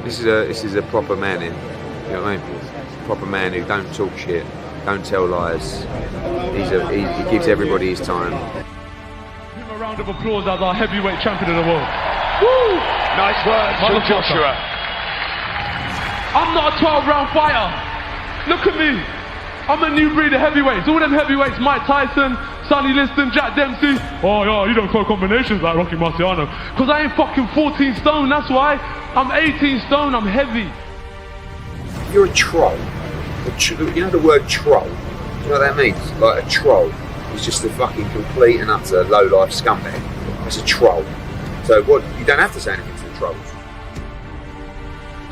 This is a proper man in. You know what I mean? Proper man who don't talk shit, don't tell lies. He gives everybody his time. Give him a round of applause as our heavyweight champion of the world. Woo! Nice words from Joshua. I'm not a 12-round fighter. Look at me. I'm a new breed of heavyweights. All them heavyweights, Mike Tyson, Sonny Liston, Jack Dempsey. Oh yeah, you don't throw combinations like Rocky Marciano. Because I ain't fucking 14 stone, that's why. I'm 18 stone, I'm heavy. You're a troll. You know the word troll? You know what that means? Like a troll is just a fucking complete and utter low-life scumbag. That's a troll. So what? You don't have to say anything to the trolls.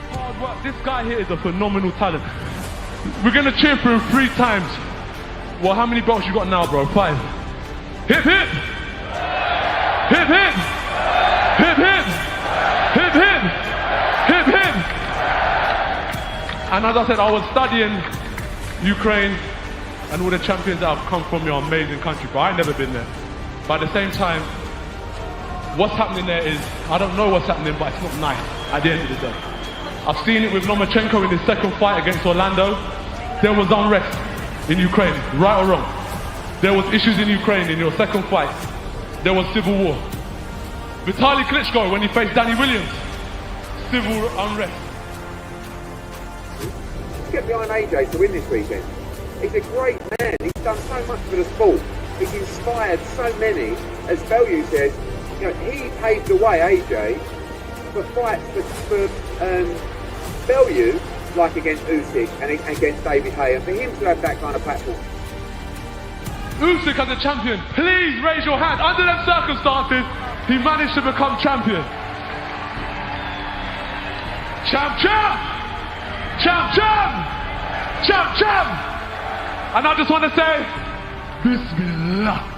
Hard work. This guy here is a phenomenal talent. We're gonna cheer for him 3 times. Well, how many belts you got now, bro? 5. Hip hip! Hip hip! Hip hip! Hip hip! Hip hip! And as I said, I was studying Ukraine, and all the champions that have come from your amazing country, but I've never been there. But at the same time, what's happening there is, I don't know what's happening, but it's not nice at the end of the day. I've seen it with Lomachenko in his second fight against Orlando. There was unrest in Ukraine, right or wrong. There was issues in Ukraine in your second fight. There was civil war. Vitaly Klitschko, when he faced Danny Williams, civil unrest. Get behind AJ to win this weekend. He's a great man. He's done so much for the sport. He's inspired so many. As Bellew says, you know, he paved the way, AJ, for fights for Bellew, like against Usyk and against David Haye, and for him to have that kind of platform. Usyk as a champion, please raise your hand. Under them circumstances, he managed to become champion. Champ, champ! Champ, champ! Champ, champ! And I just want to say, Bismillah.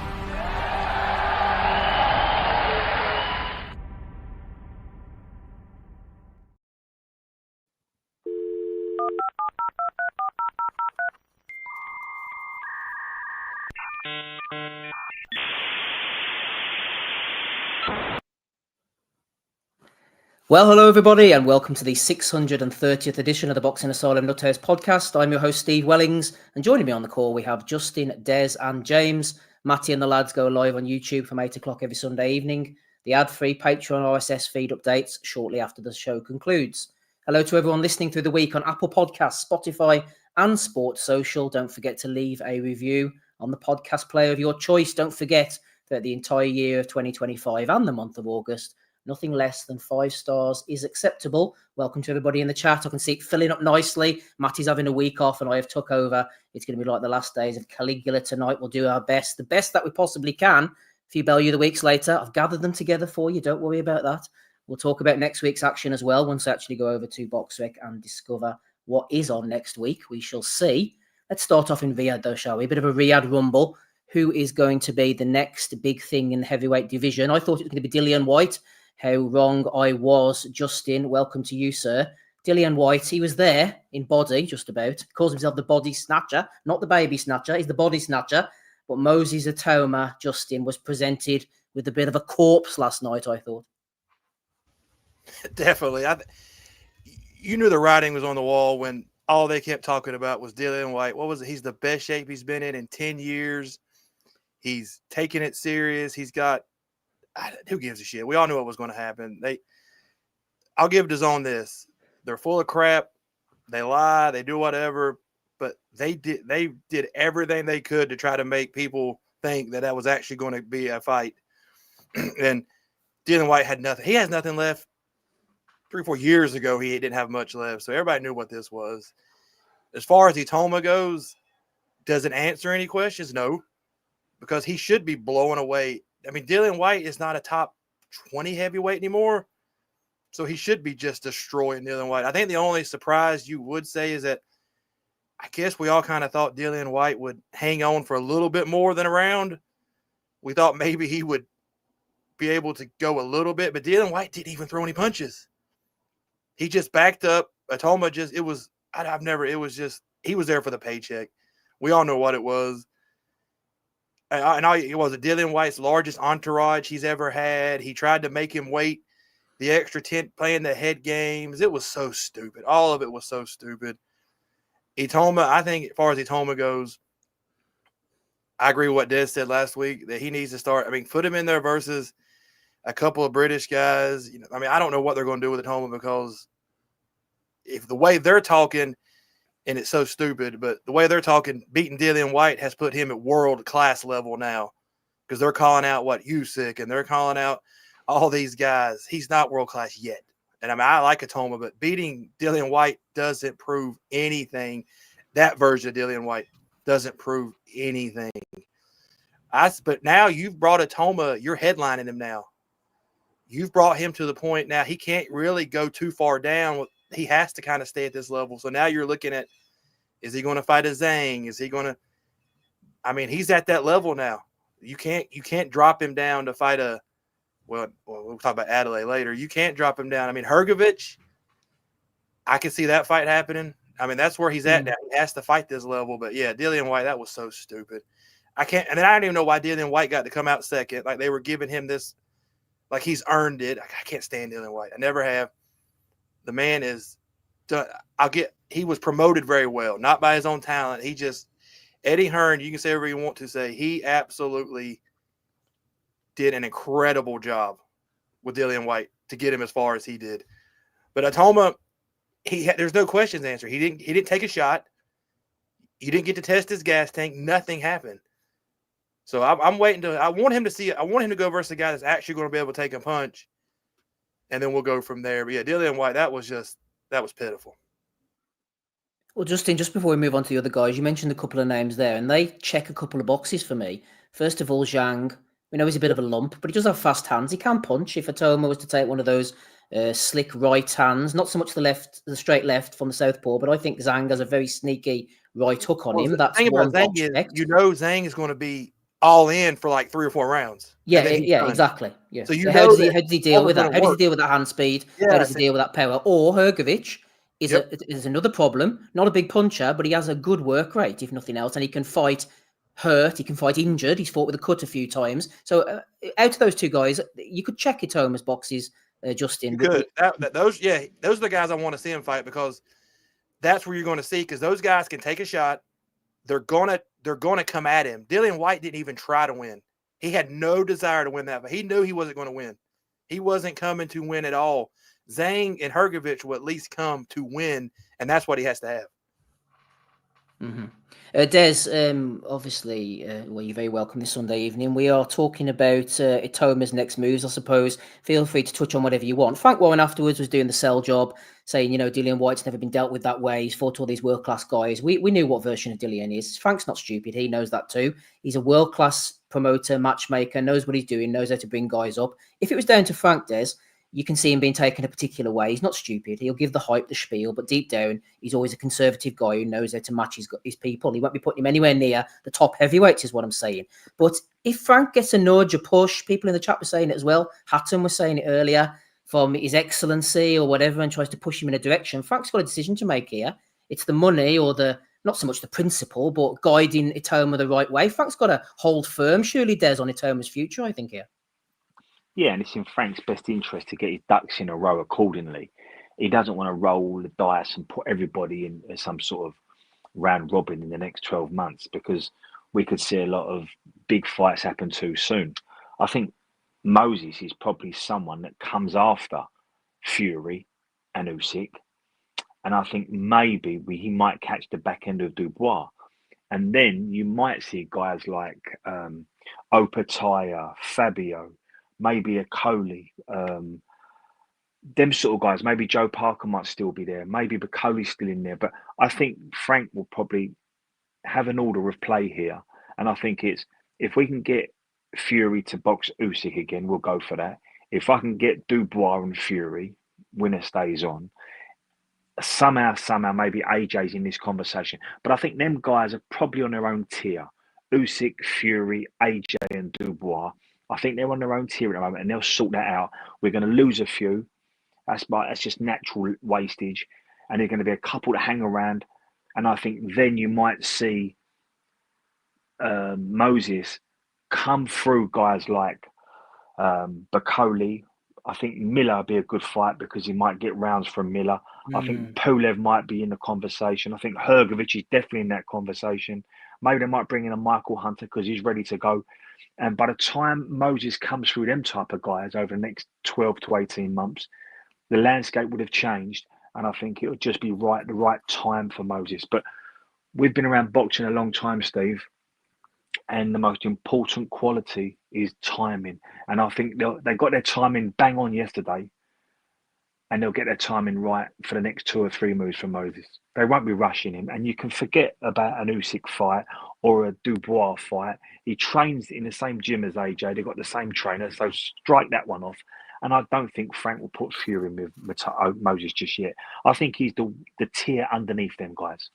Well, hello everybody, and welcome to the 630th edition of the Boxing Asylum Nuthouse podcast. I'm your host, Steve Wellings, and joining me on the call, we have Justin, Des, and James. Matty and the lads go live on YouTube from 8 o'clock every Sunday evening. The ad-free Patreon RSS feed updates shortly after the show concludes. Hello to everyone listening through the week on Apple Podcasts, Spotify, and Sports Social. Don't forget to leave a review on the podcast player of your choice. Don't forget that the entire year of 2025 and the month of August, nothing less than 5 stars is acceptable. Welcome to everybody in the chat. I can see it filling up nicely. Matty's having a week off and I have took over. It's going to be like the last days of Caligula tonight. We'll do our best, the best that we possibly can. A few Bellew the weeks later, I've gathered them together for you. Don't worry about that. We'll talk about next week's action as well once I actually go over to BoxRec and discover what is on next week. We shall see. Let's start off in Riyadh though, shall we? A bit of a Riyadh rumble. Who is going to be the next big thing in the heavyweight division? I thought it was going to be Dillian Whyte. How wrong I was. Justin, welcome to you, sir. Dillian Whyte, he was there in body, just about. He calls himself the body snatcher, not the baby snatcher. He's the body snatcher. But Moses Itauma, Justin, was presented with a bit of a corpse last night, I thought. Definitely. You knew the writing was on the wall when all they kept talking about was Dillian Whyte. What was it? He's the best shape he's been in 10 years. He's taking it serious. He's got who gives a shit? We all knew what was going to happen. I'll give DAZN this. They're full of crap. They lie. They do whatever. But they did everything they could to try to make people think that was actually going to be a fight. And Dillian Whyte had nothing. He has nothing left. 3-4 years ago, he didn't have much left. So everybody knew what this was. As far as Itauma goes, does it answer any questions? No. Because he should be blowing away. I mean, Dillian Whyte is not a top 20 heavyweight anymore, so he should be just destroying Dillian Whyte. I think the only surprise you would say is that I guess we all kind of thought Dillian Whyte would hang on for a little bit more than a round. We thought maybe he would be able to go a little bit, but Dillian Whyte didn't even throw any punches. He just backed up. Automa he was there for the paycheck. We all know what it was. And it was Dillian Whyte's largest entourage he's ever had. He tried to make him wait the extra 10 playing the head games. It was so stupid. All of it was so stupid. Itauma, I think, as far as Itauma goes, I agree with what Des said last week that he needs to start. I mean, put him in there versus a couple of British guys. You know, I mean, I don't know what they're going to do with Automa because if the way they're talking, and it's so stupid, but the way they're talking, beating Dillian Whyte has put him at world-class level now because they're calling out Usyk and they're calling out all these guys. He's not world-class yet. And I mean, I like Automa, but beating Dillian Whyte doesn't prove anything. That version of Dillian Whyte doesn't prove anything. But now you've brought Automa, you're headlining him now. You've brought him to the point now he can't really go too far down. He has to kind of stay at this level. So now you're looking at, is he going to fight a Zhang? Is he going to – I mean, he's at that level now. You can't drop him down to fight a – well, we'll talk about Adeleye later. You can't drop him down. I mean, Hergovich, I can see that fight happening. I mean, that's where he's at now. He has to fight this level. But, yeah, Dillian Whyte, that was so stupid. I can't – and then I don't even know why Dillian Whyte got to come out second. Like, they were giving him this – like he's earned it. I can't stand Dillian Whyte. I never have. The man is done. He was promoted very well, not by his own talent. He just Eddie Hearn, you can say whatever you want to say. He absolutely did an incredible job with Dillian Whyte to get him as far as he did. But Automa, there's no questions answered. He didn't take a shot. You didn't get to test his gas tank. Nothing happened. So I'm waiting I want him to go versus a guy that's actually going to be able to take a punch. And then we'll go from there. But yeah, Dillian Whyte, that was pitiful. Well, Justin, just before we move on to the other guys, you mentioned a couple of names there, and they check a couple of boxes for me. First of all, Zhang, we know he's a bit of a lump, but he does have fast hands. He can punch. If Automa was to take one of those slick right hands, not so much the straight left from the southpaw, but I think Zhang has a very sneaky right hook on him. That's one box checked. Zhang is going to be all in for like 3 or 4 rounds. Yeah, exactly. Yeah. So how does he deal with that? How does he deal with that hand speed? Yeah, how does he deal with that power? Or Hergovich is another problem. Not a big puncher, but he has a good work rate, if nothing else, and he can fight hurt. He can fight injured. He's fought with a cut a few times. So out of those two guys, you could check Itoma's boxes, Justin. You could. Those are the guys I want to see him fight because that's where you're going to see because those guys can take a shot. They're gonna come at him. Dillian Whyte didn't even try to win. He had no desire to win that, but he knew he wasn't going to win. He wasn't coming to win at all. Zhang and Hergovich will at least come to win, and that's what he has to have. Mm-hmm. Des, obviously, you're very welcome this Sunday evening. We are talking about Itoma's next moves, I suppose. Feel free to touch on whatever you want. Frank Warren afterwards was doing the sell job, saying, Dillian Whyte's never been dealt with that way. He's fought all these world-class guys. We knew what version of Dillian is. Frank's not stupid. He knows that too. He's a world-class promoter, matchmaker, knows what he's doing, knows how to bring guys up. If it was down to Frank, Des, you can see him being taken a particular way. He's not stupid. He'll give the hype, the spiel, but deep down, he's always a conservative guy who knows how to match his people. He won't be putting him anywhere near the top heavyweights, is what I'm saying. But if Frank gets a nudge, a push, people in the chat were saying it as well. Hatton was saying it earlier, from His Excellency or whatever, and tries to push him in a direction. Frank's got a decision to make here. It's the money or not so much the principle, but guiding Itauma the right way. Frank's got to hold firm, surely Des, on Itauma's future, I think, here. Yeah, and it's in Frank's best interest to get his ducks in a row accordingly. He doesn't want to roll the dice and put everybody in some sort of round robin in the next 12 months because we could see a lot of big fights happen too soon. I think Moses is probably someone that comes after Fury and Usyk. And I think maybe he might catch the back end of Dubois. And then you might see guys like Opataya, Fabio, maybe a Coley, them sort of guys. Maybe Joe Parker might still be there. Maybe Bacoli's still in there. But I think Frank will probably have an order of play here. And I think it's, if we can get Fury to box Usyk again, we'll go for that. If I can get Dubois and Fury, winner stays on. Somehow, maybe AJ's in this conversation. But I think them guys are probably on their own tier. Usyk, Fury, AJ and Dubois. I think they're on their own tier at the moment and they'll sort that out. We're going to lose a few. That's just natural wastage. And there's going to be a couple to hang around. And I think then you might see Moses come through guys like Bacoli, I think Miller would be a good fight because he might get rounds from Miller. I think Pulev might be in the conversation. I think Hergovich is definitely in that conversation. Maybe they might bring in a Michael Hunter because he's ready to go. And by the time Moses comes through them type of guys over the next 12 to 18 months, the landscape would have changed. And I think it would just be the right time for Moses. But we've been around boxing a long time, Steve. And the most important quality is timing. And I think they got their timing bang on yesterday. And they'll get their timing right for the next 2 or 3 moves from Moses. They won't be rushing him. And you can forget about an Usyk fight or a Dubois fight. He trains in the same gym as AJ. They've got the same trainer. So strike that one off. And I don't think Frank will put Fury with Moses just yet. I think he's the tier underneath them guys.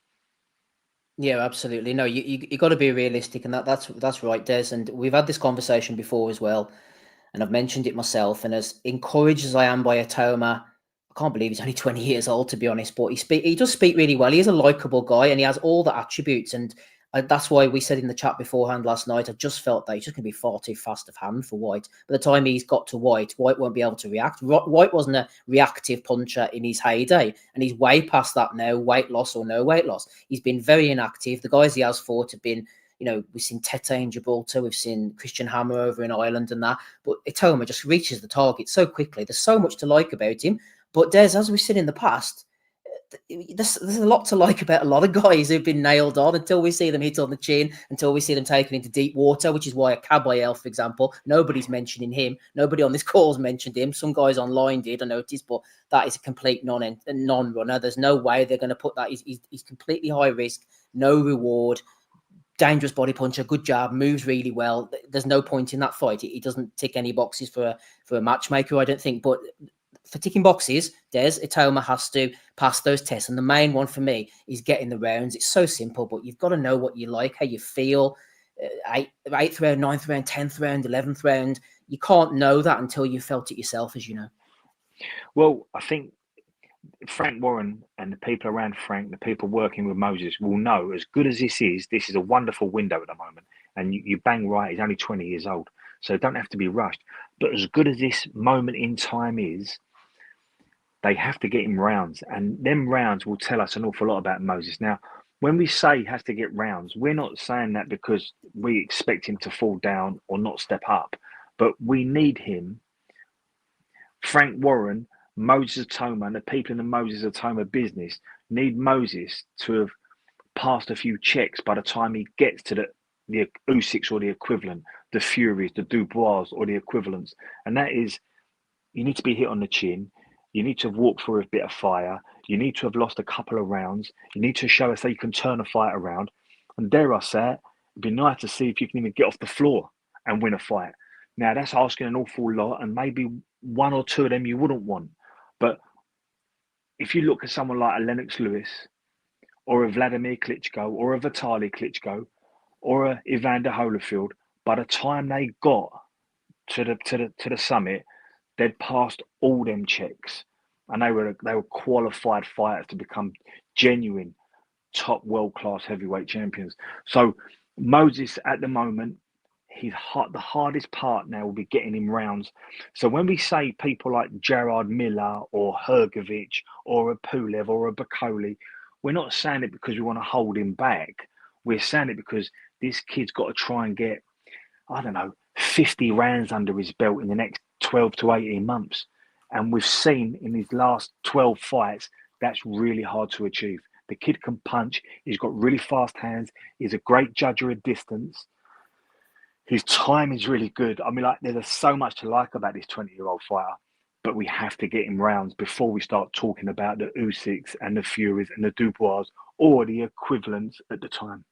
Yeah, absolutely. No, you got to be realistic, and that's right, Des. And we've had this conversation before as well, and I've mentioned it myself. And as encouraged as I am by Automa, I can't believe he's only 20 years old, to be honest. But he does speak really well. He is a likable guy, and he has all the attributes. And that's why we said in the chat beforehand last night, I just felt that he's just going to be far too fast of hand for White. By the time he's got to White won't be able to react. White wasn't a reactive puncher in his heyday, and he's way past that now, weight loss or no weight loss. He's been very inactive. The guys he has fought have been, we've seen Tete in Gibraltar, we've seen Christian Hammer over in Ireland and that, but Itauma just reaches the target so quickly. There's so much to like about him. But Des, as we've seen in the past, there's a lot to like about a lot of guys who've been nailed on until we see them hit on the chin, until we see them taken into deep water, which is why a Caballel, for example, nobody's mentioning him. Nobody on this call's mentioned him. Some guys online did, I noticed, but that is a complete non-runner. There's no way they're going to put that. He's completely high risk, no reward, dangerous body puncher, good jab, moves really well. There's no point in that fight. He doesn't tick any boxes for a matchmaker, I don't think, but for ticking boxes, Des, Itauma has to pass those tests. And the main one for me is getting the rounds. It's so simple, but you've got to know what you like, how you feel. 8th round, 9th round, 10th round, 11th round. You can't know that until you felt it yourself, as you know. Well, I think Frank Warren and the people around Frank, the people working with Moses, will know, as good as this is a wonderful window at the moment. And you bang right, he's only 20 years old. So don't have to be rushed. But as good as this moment in time is, they have to get him rounds, and them rounds will tell us an awful lot about Moses. Now, when we say he has to get rounds, we're not saying that because we expect him to fall down or not step up, but we need him. Frank Warren, Moses Automa, and the people in the Moses Automa business need Moses to have passed a few checks by the time he gets to the Usyks or the equivalent, the Furies, the Dubois or the equivalents. And that is, you need to be hit on the chin. You need to have walked through a bit of fire. You need to have lost a couple of rounds. You need to show us that you can turn a fight around. And dare I say it, it'd be nice to see if you can even get off the floor and win a fight. Now, that's asking an awful lot, and maybe 1 or 2 of them you wouldn't want. But if you look at someone like a Lennox Lewis or a Vladimir Klitschko or a Vitaly Klitschko or a Evander Holyfield, by the time they got to the summit, they'd passed all them checks, and they were qualified fighters to become genuine top world-class heavyweight champions. So Moses at the moment, the hardest part now will be getting him rounds. So when we say people like Gerard Miller or Hergovich or a Pulev or a Bakoli, we're not saying it because we want to hold him back. We're saying it because this kid's got to try and get, 50 rounds under his belt in the next 12 to 18 months. And we've seen in his last 12 fights, that's really hard to achieve. The kid can punch. He's got really fast hands. He's a great judger of distance. His time is really good. There's so much to like about this 20-year-old fighter, but we have to get him rounds before we start talking about the Usyks and the Furies and the Dubois or the equivalents at the time.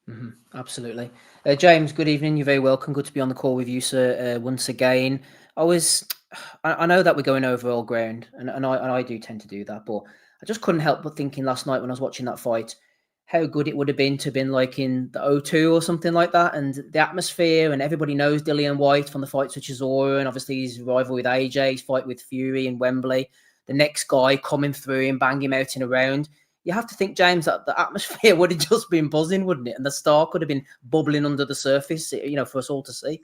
Mm-hmm. Absolutely. James, good evening. You're very welcome. Good to be on the call with you, sir, once again. I know that we're going over all ground, and I do tend to do that, but I just couldn't help but thinking last night when I was watching that fight, how good it would have been to have been like in the O2 or something like that, and the atmosphere, and everybody knows Dillian Whyte from the fights with Chisora, and obviously his rival with AJ, his fight with Fury in Wembley, the next guy coming through and bang him out in a round. You have to think, James, that the atmosphere would have just been buzzing, wouldn't it? And the star could have been bubbling under the surface, for us all to see.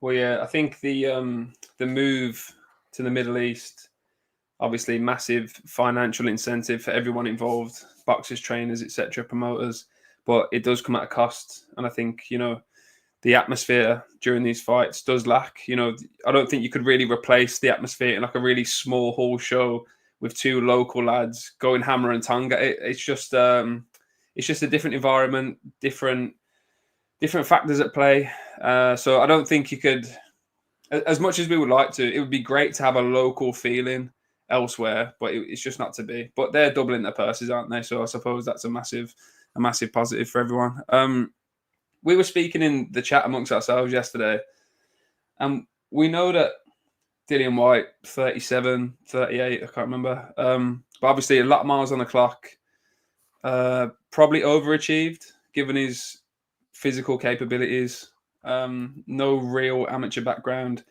Well, yeah, I think the move to the Middle East, obviously massive financial incentive for everyone involved, boxers, trainers, etc., promoters, but it does come at a cost. And I think, the atmosphere during these fights does lack. I don't think you could really replace the atmosphere in like a really small hall show with two local lads going hammer and tongue at it. It's just a different environment, different factors at play. So I don't think you could, as much as we would like to, it would be great to have a local feeling elsewhere, but it's just not to be. But they're doubling their purses, aren't they? So I suppose that's a massive positive for everyone. We were speaking in the chat amongst ourselves yesterday, and we know that Dillian Whyte, 37, 38, I can't remember. But obviously a lot of miles on the clock, probably overachieved given his physical capabilities, no real amateur background.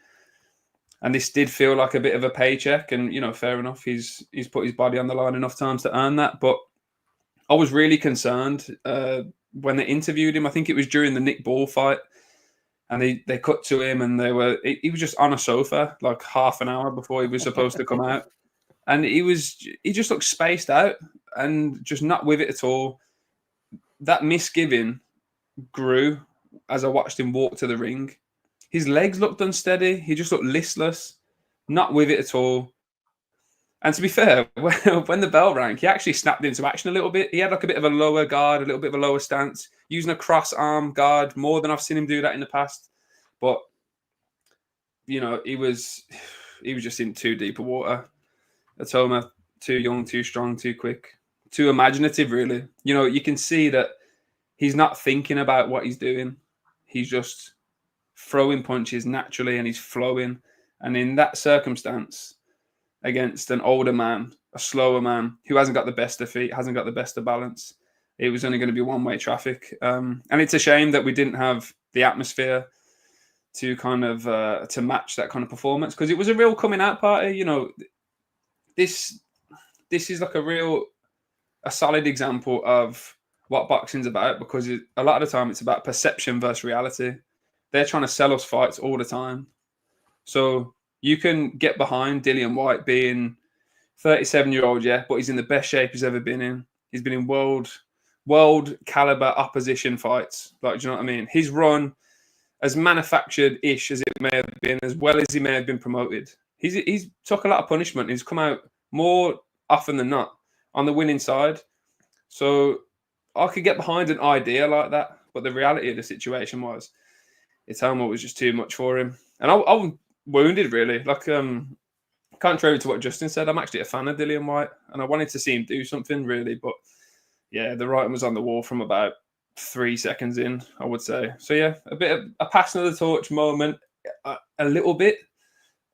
And this did feel like a bit of a paycheck, and, fair enough. He's put his body on the line enough times to earn that. But I was really concerned when they interviewed him. I think it was during the Nick Ball fight, and they cut to him, and he was just on a sofa like half an hour before he was supposed to come out, and he just looked spaced out and just not with it at all. That misgiving grew as I watched him walk to the ring. His legs looked unsteady. He just looked listless, not with it at all. And to be fair, when the bell rang, he actually snapped into action a little bit. He had like a bit of a lower guard, a little bit of a lower stance, using a cross arm guard more than I've seen him do that in the past. But, he was just in too deep a water. Automa, too young, too strong, too quick, too imaginative, really. You can see that he's not thinking about what he's doing. He's just throwing punches naturally, and he's flowing. And in that circumstance, against an older man, a slower man who hasn't got the best of feet, hasn't got the best of balance, it was only going to be one-way traffic. And it's a shame that we didn't have the atmosphere to kind of to match that kind of performance, because it was a real coming out party. This is like a solid example of what boxing's about, because a lot of the time it's about perception versus reality. They're trying to sell us fights all the time. So you can get behind Dillian Whyte being 37-year-old, yeah, but he's in the best shape he's ever been in. He's been in world caliber opposition fights. Like, do you know what I mean? His run, as manufactured-ish as it may have been, as well as he may have been promoted, he's took a lot of punishment. He's come out more often than not on the winning side. So I could get behind an idea like that, but the reality of the situation was Itauma was just too much for him. And I'm wounded, really. Like, contrary to what Justin said, I'm actually a fan of Dillian Whyte, and I wanted to see him do something, really. But yeah, the writing was on the wall from about 3 seconds in, I would say. So yeah, a bit of a passing of the torch moment, a little bit.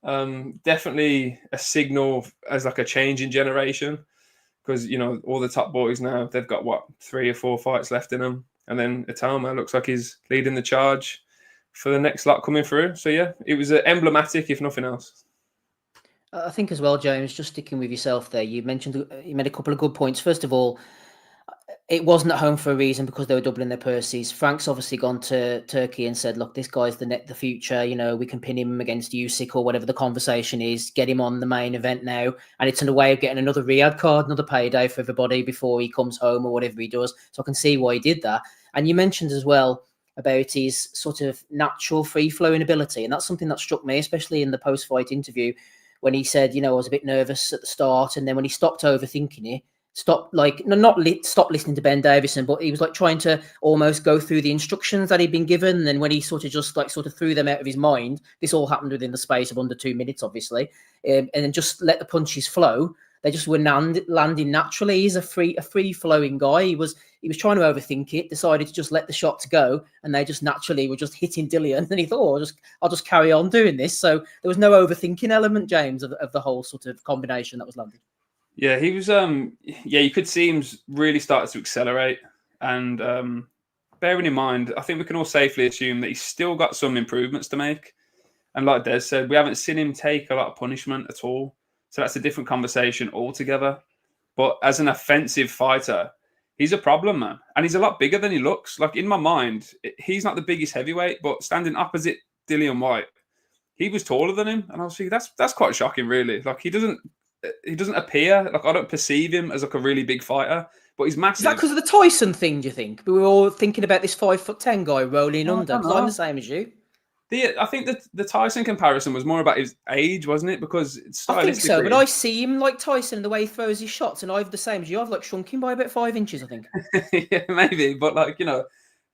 Definitely a signal as like a change in generation, because all the top boys now, they've got 3 or 4 fights left in them, and then Itauma looks like he's leading the charge for the next lot coming through. So yeah, it was emblematic, if nothing else. I think as well, James, just sticking with yourself there, you made a couple of good points. First of all, it wasn't at home for a reason, because they were doubling their purses. Frank's obviously gone to Turkey and said, look, this guy's the future. We can pin him against Usyk or whatever the conversation is, get him on the main event now. And it's in a way of getting another Riyadh card, another payday for everybody before he comes home or whatever he does. So I can see why he did that. And you mentioned as well about his sort of natural free-flowing ability. And that's something that struck me, especially in the post-fight interview, when he said, I was a bit nervous at the start. And then when he stopped overthinking it, stopped listening to Ben Davison, but he was like trying to almost go through the instructions that he'd been given. And then when he sort of threw them out of his mind, this all happened within the space of under 2 minutes, obviously, and then just let the punches flow. They just were landing naturally. He's a free flowing guy. He was trying to overthink it, decided to just let the shots go, and they just naturally were just hitting Dillian. And he thought, I'll just carry on doing this. So there was no overthinking element, James, of the whole sort of combination that was landing. Yeah, he was. You could see him really started to accelerate. And bearing in mind, I think we can all safely assume that he's still got some improvements to make. And like Des said, we haven't seen him take a lot of punishment at all. So that's a different conversation altogether. But as an offensive fighter, he's a problem, man. And he's a lot bigger than he looks. Like, in my mind, he's not the biggest heavyweight, but standing opposite Dillian Whyte, he was taller than him, and I was thinking that's quite shocking, really. Like he doesn't appear like I don't perceive him as like a really big fighter, but he's massive. Is that because of the Tyson thing? Do you think we were all thinking about this 5'10" guy rolling under? Because I'm the same as you. I think that the Tyson comparison was more about his age, wasn't it? Because I think so, but I see him like Tyson and the way he throws his shots, and I've the same as you. I've like shrunk him by about 5 inches, I think. Yeah, maybe, but like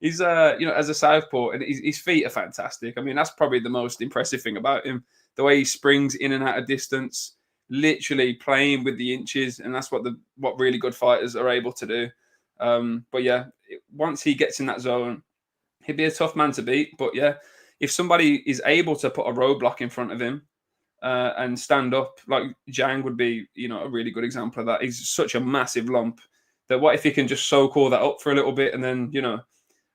he's as a southpaw, and his feet are fantastic. I mean, that's probably the most impressive thing about him: the way he springs in and out of distance, literally playing with the inches, and that's what really good fighters are able to do. But yeah, once he gets in that zone, he'd be a tough man to beat. But yeah, if somebody is able to put a roadblock in front of him and stand up, like Zhang would be, a really good example of that. He's such a massive lump that what if he can just soak all that up for a little bit and then,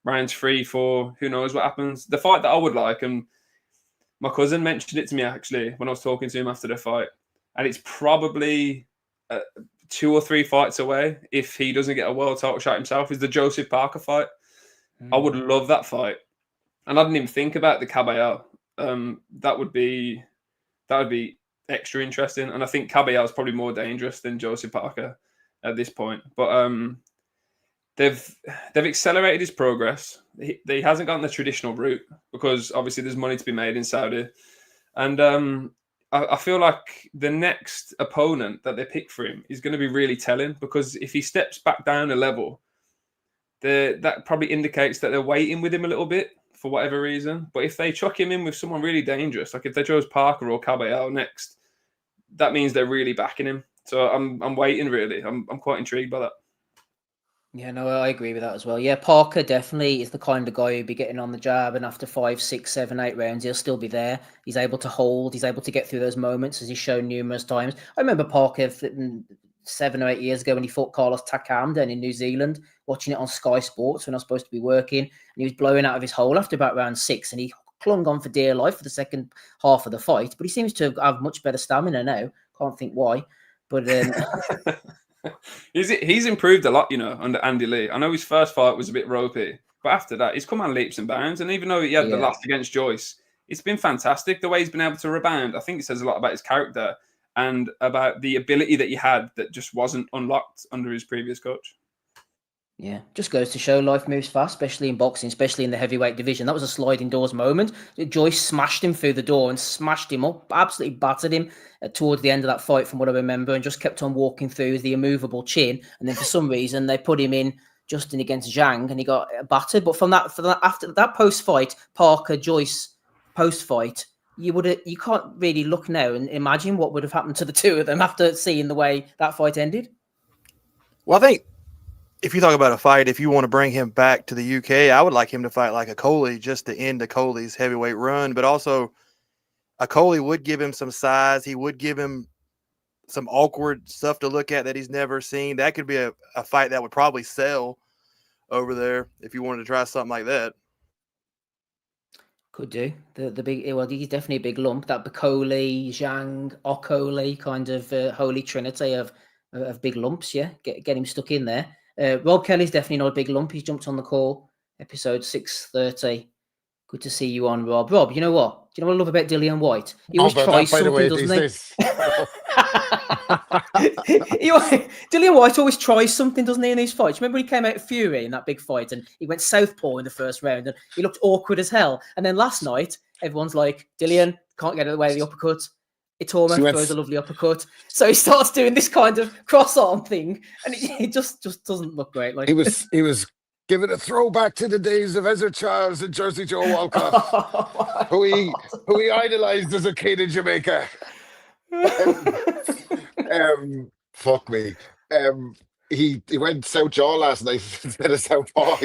rounds 3, 4, who knows what happens. The fight that I would like, and my cousin mentioned it to me actually when I was talking to him after the fight, and it's probably 2 or 3 fights away if he doesn't get a world title shot himself, is the Joseph Parker fight. I would love that fight. And I didn't even think about the Caballero. That would be extra interesting. And I think Caballero is probably more dangerous than Joseph Parker at this point. But they've accelerated his progress. He hasn't gone the traditional route because obviously there's money to be made in Saudi. And I feel like the next opponent that they pick for him is going to be really telling, because if he steps back down a level, that probably indicates that they're waiting with him a little bit for whatever reason. But if they chuck him in with someone really dangerous, like if they chose Parker or Caballero next, that means they're really backing him. So I'm waiting, really. I'm quite intrigued by that. Yeah, no, I agree with that as well. Yeah, Parker definitely is the kind of guy who'd be getting on the jab, and after 5, 6, 7, 8 rounds, he'll still be there. He's able to hold. He's able to get through those moments, as he's shown numerous times. I remember Parker 7 or 8 years ago when he fought Carlos Takam down in New Zealand, watching it on Sky Sports when I was supposed to be working, and he was blowing out of his hole after about round 6, and he clung on for dear life for the second half of the fight. But he seems to have much better stamina now. Can't think why, but he's improved a lot, under Andy Lee. I know his first fight was a bit ropey, but after that, he's come on leaps and bounds. And even though he had the loss against Joyce, it's been fantastic the way he's been able to rebound. I think it says a lot about his character and about the ability that he had that just wasn't unlocked under his previous coach. Yeah, just goes to show life moves fast, especially in boxing, especially in the heavyweight division. That was a sliding doors moment. Joyce smashed him through the door and smashed him up, absolutely battered him towards the end of that fight, from what I remember, and just kept on walking through the immovable chin. And then for some reason, they put him in Justin against Zhang, and he got battered. But after that post-fight, Parker-Joyce post-fight, you can't really look now and imagine what would have happened to the two of them after seeing the way that fight ended. Well, I think if you talk about a fight, if you want to bring him back to the UK, I would like him to fight like a Coley just to end a Coley's heavyweight run. But also, a Coley would give him some size. He would give him some awkward stuff to look at that he's never seen. That could be a fight that would probably sell over there if you wanted to try something like that. Could do. The big, well, he's definitely a big lump. That Bacoli, Zhang, Okoli kind of holy trinity of big lumps. Yeah, get him stuck in there. Rob Kelly's definitely not a big lump. He's jumped on the call. Episode 630. Good to see you on, Rob. Rob, you know what? Do you know what I love about Dillian Whyte? He always tries something, doesn't he? Dillian Whyte always tries something, doesn't he, in these fights? Remember he came out Fury in that big fight and he went southpaw in the first round and he looked awkward as hell. And then last night, everyone's like, Dillian can't get out of the way of the uppercut. Itauma throws a lovely uppercut. So he starts doing this kind of cross-arm thing and it just doesn't look great. Like he was giving a throwback to the days of Ezra Charles and Jersey Joe Walcott, who he idolized as a kid in Jamaica. Fuck me. He went South Jaw last night instead of South Paw.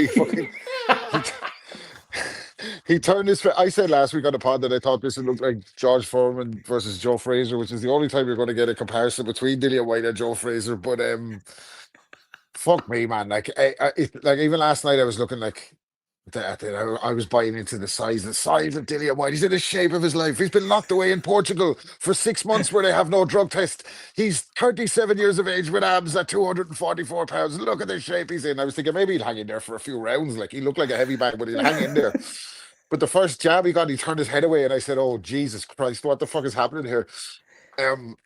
He turned his. I said last week on the pod that I thought this would look like George Foreman versus Joe Fraser, which is the only time you're going to get a comparison between Dillian Whyte and Joe Fraser. But fuck me, man. Like even last night, I was looking like that. I was buying into the size of Dillian Whyte. He's in the shape of his life. He's been locked away in Portugal for 6 months where they have no drug test. He's 37 years of age with abs at 244 pounds. Look at the shape he's in. I was thinking maybe he'll hang in there for a few rounds. Like he looked like a heavy bag, but he'll hang in there. But the first jab he got, he turned his head away, and I said, "Oh Jesus Christ, what the fuck is happening here?"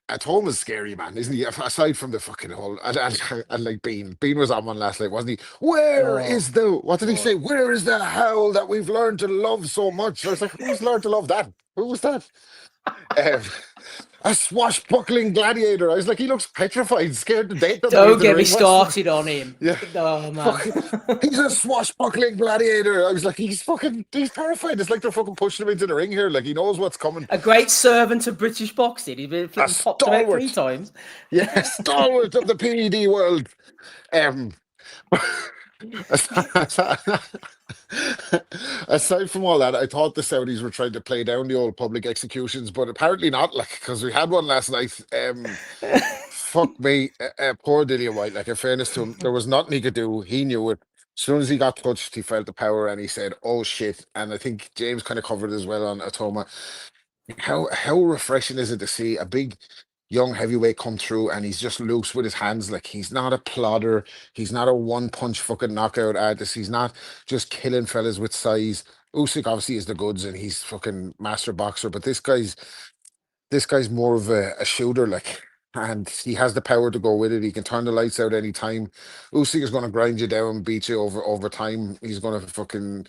Atoma's scary, man, isn't he? Aside from the fucking whole and like Bean was on one last night, wasn't he? Where Oh, is the what did he God. say? Where is the howl that we've learned to love so much? I was like, who's learned to love that? Who was that? Um, a swashbuckling gladiator. I was like, he looks petrified, scared to death on the way to Don't the get me ring. started on him. Yeah. Oh, Fuck. man. He's a swashbuckling gladiator. I was like, he's terrified. It's like they're fucking pushing him into the ring here. Like he knows what's coming. A great servant of British boxing. He's been flipping popped about 3 times. Yeah, stalwart of the PED world. Um, aside from all that, I thought the Saudis were trying to play down the old public executions, but apparently not. Like, because we had one last night. Fuck me, poor Dillian White. Like, in fairness to him, there was nothing he could do. He knew it. As soon as he got touched, he felt the power, and he said, "Oh shit!" And I think James kind of covered as well on Automa. How refreshing is it to see a big young heavyweight come through and he's just loose with his hands? Like he's not a plodder, he's not a one punch fucking knockout artist, he's not just killing fellas with size. Usyk obviously is the goods and he's fucking master boxer, but this guy's more of a shooter, like, and he has the power to go with it. He can turn the lights out any time. Usyk is going to grind you down, beat you over time. He's going to fucking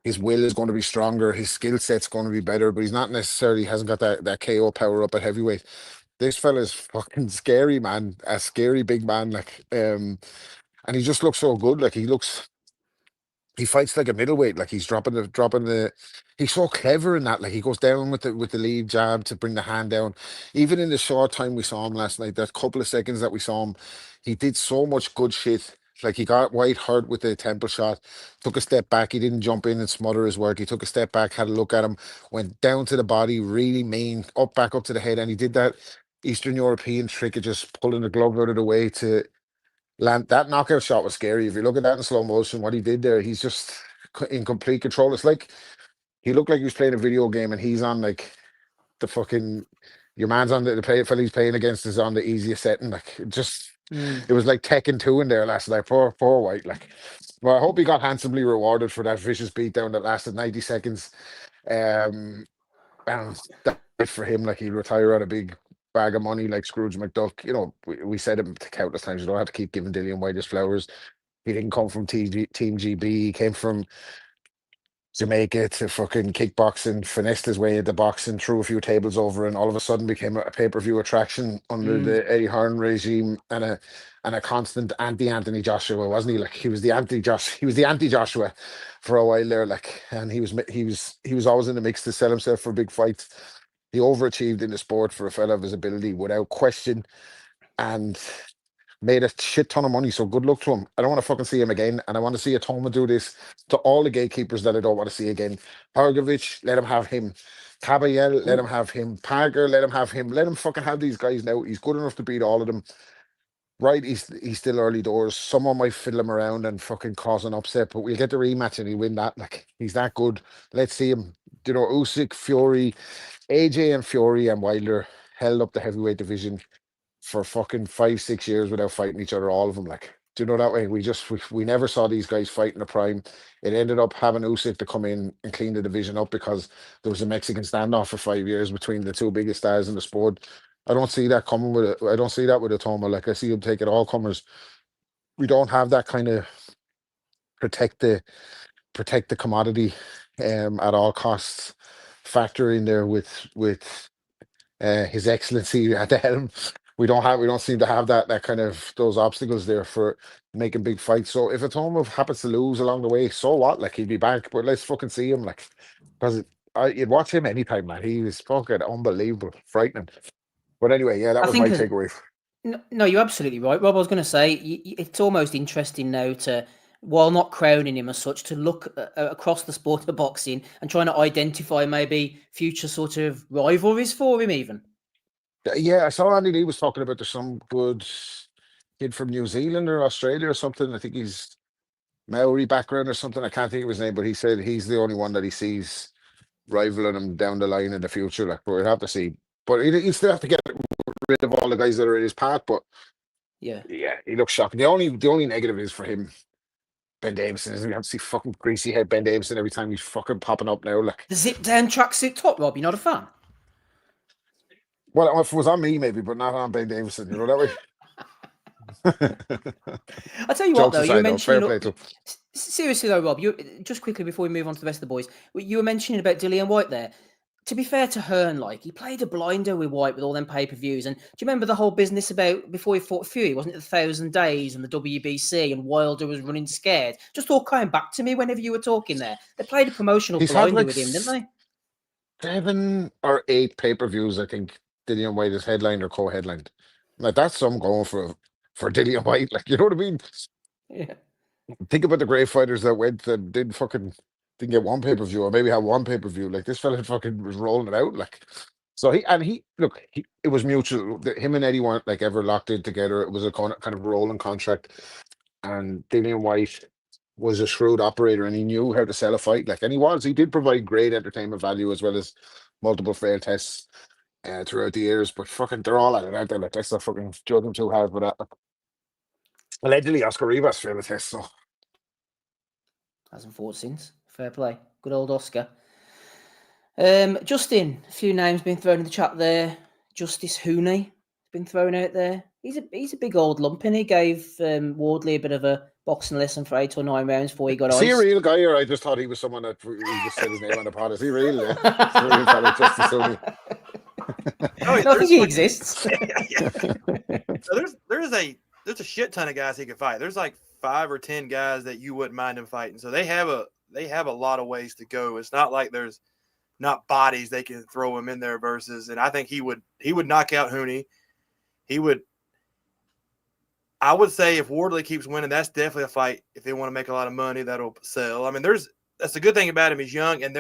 his will is going to be stronger. His skill set's going to be better, but he's not necessarily hasn't got that KO power up at heavyweight. This fella's fucking scary, man. A scary big man, like, and he just looks so good. Like he fights like a middleweight. Like he's dropping the. He's so clever in that. Like he goes down with the lead jab to bring the hand down. Even in the short time we saw him last night, that couple of seconds that we saw him, he did so much good shit. Like he got White hurt with the temple shot, took a step back. He didn't jump in and smother his work. He took a step back, had a look at him, went down to the body, really mean, back up to the head, and he did that Eastern European trick of just pulling the glove out of the way to land. That knockout shot was scary. If you look at that in slow motion, what he did there, he's just in complete control. It's like he looked like he was playing a video game and he's on like the fucking your man's on the play fella he's playing against is on the easiest setting. Like it was like Tekken 2 in there last night. Poor White. Like, well, I hope he got handsomely rewarded for that vicious beatdown that lasted 90 seconds. And that's it for him. Like he'll retire on a big bag of money like Scrooge McDuck. You know, we said it countless times. You don't have to keep giving Dillian White his flowers. He didn't come from Team GB. He came from Jamaica to fucking kickboxing, finessed his way into boxing, threw a few tables over, and all of a sudden became a pay-per-view attraction under the Eddie Hearn regime and a constant anti-Anthony Joshua, wasn't he? Like he was the anti-Joshua for a while there, like, and he was always in the mix to sell himself for big fights. He overachieved in the sport for a fella of his ability without question, and made a shit ton of money. So good luck to him. I don't want to fucking see him again, and I want to see Automa do this to all the gatekeepers that I don't want to see again. Hergovich, let him have him. Caballel, let him have him. Parker, let him have him. Let him fucking have these guys now. He's good enough to beat all of them. Right, he's still early doors. Someone might fiddle him around and fucking cause an upset, but we'll get the rematch and he'll win that. Like he's that good. Let's see him. You know, Usyk, Fury, AJ, and Fury and Wilder held up the heavyweight division for fucking 5-6 years without fighting each other, all of them. Like, do you know that way? We never saw these guys fight in the prime. It ended up having Usyk to come in and clean the division up because there was a Mexican standoff for 5 years between the two biggest stars in the sport. I don't see that coming with it. I don't see that with Automa. Like I see him taking all comers. We don't have that kind of protect the commodity at all costs factor in there with His Excellency at the helm. We don't seem to have that kind of those obstacles there for making big fights. So if Automa happens to lose along the way, so what? Like he'd be back, but let's fucking see him. Like because you'd watch him anytime, man. He was fucking unbelievable, frightening. But anyway, yeah, that was my takeaway. No, you're absolutely right, Rob. I was going to say it's almost interesting now to, while not crowning him as such, to look across the sport of boxing and trying to identify maybe future sort of rivalries for him even. Yeah, I saw Andy Lee was talking about there's some good kid from New Zealand or Australia or something. I think he's Maori background or something. I can't think of his name, but he said he's the only one that he sees rivaling him down the line in the future. Like, but we'll have to see. But he'll still have to get rid of all the guys that are in his path. But yeah, he looks shocking. The only negative is for him. Ben Davison, isn't he? You have to see fucking greasy head Ben Davison every time he's fucking popping up now. Like, The zip down tracksuit top, Rob. You're not a fan? well, if it was on me, maybe, but not on Ben Davison. You know that way. I tell you what, Jokes though, you were aside, though, fair mentioning. play to him. Seriously, though, Rob, you just quickly before we move on to the rest of the boys, you were mentioning about Dillian White there. To be fair to Hearn, like, he played a blinder with White with all them pay-per-views. And do you remember the whole business about before he fought Fury? Wasn't it the 1,000 Days and the WBC and Wilder was running scared? Just all coming back to me whenever you were talking there. They played a promotional He's had blinder like with him, didn't they? 7 or 8 pay-per-views, I think, Dillian White is headlined or co-headlined. Like, that's some going for Dillian White. Like, you know what I mean? Yeah. Think about the great fighters that went that didn't get one pay-per-view or maybe had one pay-per-view. Like, this fella fucking was rolling it out. Like, so it was mutual. Him and Eddie weren't like ever locked in together. It was a kind of rolling contract. And Dillian White was a shrewd operator and he knew how to sell a fight. Like, and he did provide great entertainment value as well as multiple failed tests throughout the years. But fucking, they're all at it, aren't they? Like, let's not fucking judge them too hard for that. Allegedly, Oscar Rivas failed a test, so. Hasn't fought since. Fair play. Good old Oscar. Justin, a few names been thrown in the chat there. Justice Hooney has been thrown out there. He's a big old lump, and he gave Wardley a bit of a boxing lesson for 8 or 9 rounds before he got Is he a iced. real guy, or I just thought he was someone that we just said his name on the pod? Is he real? Yeah. Is he a real fella, Justice Hooney? I think he exists. So there's a shit ton of guys he could fight. There's like 5 or 10 guys that you wouldn't mind him fighting. So they have a lot of ways to go. It's not like there's not bodies they can throw him in there versus. And I think he would knock out Hooney. I would say if Wardley keeps winning, that's definitely a fight. If they want to make a lot of money, that'll sell. I mean, that's the good thing about him. He's young, and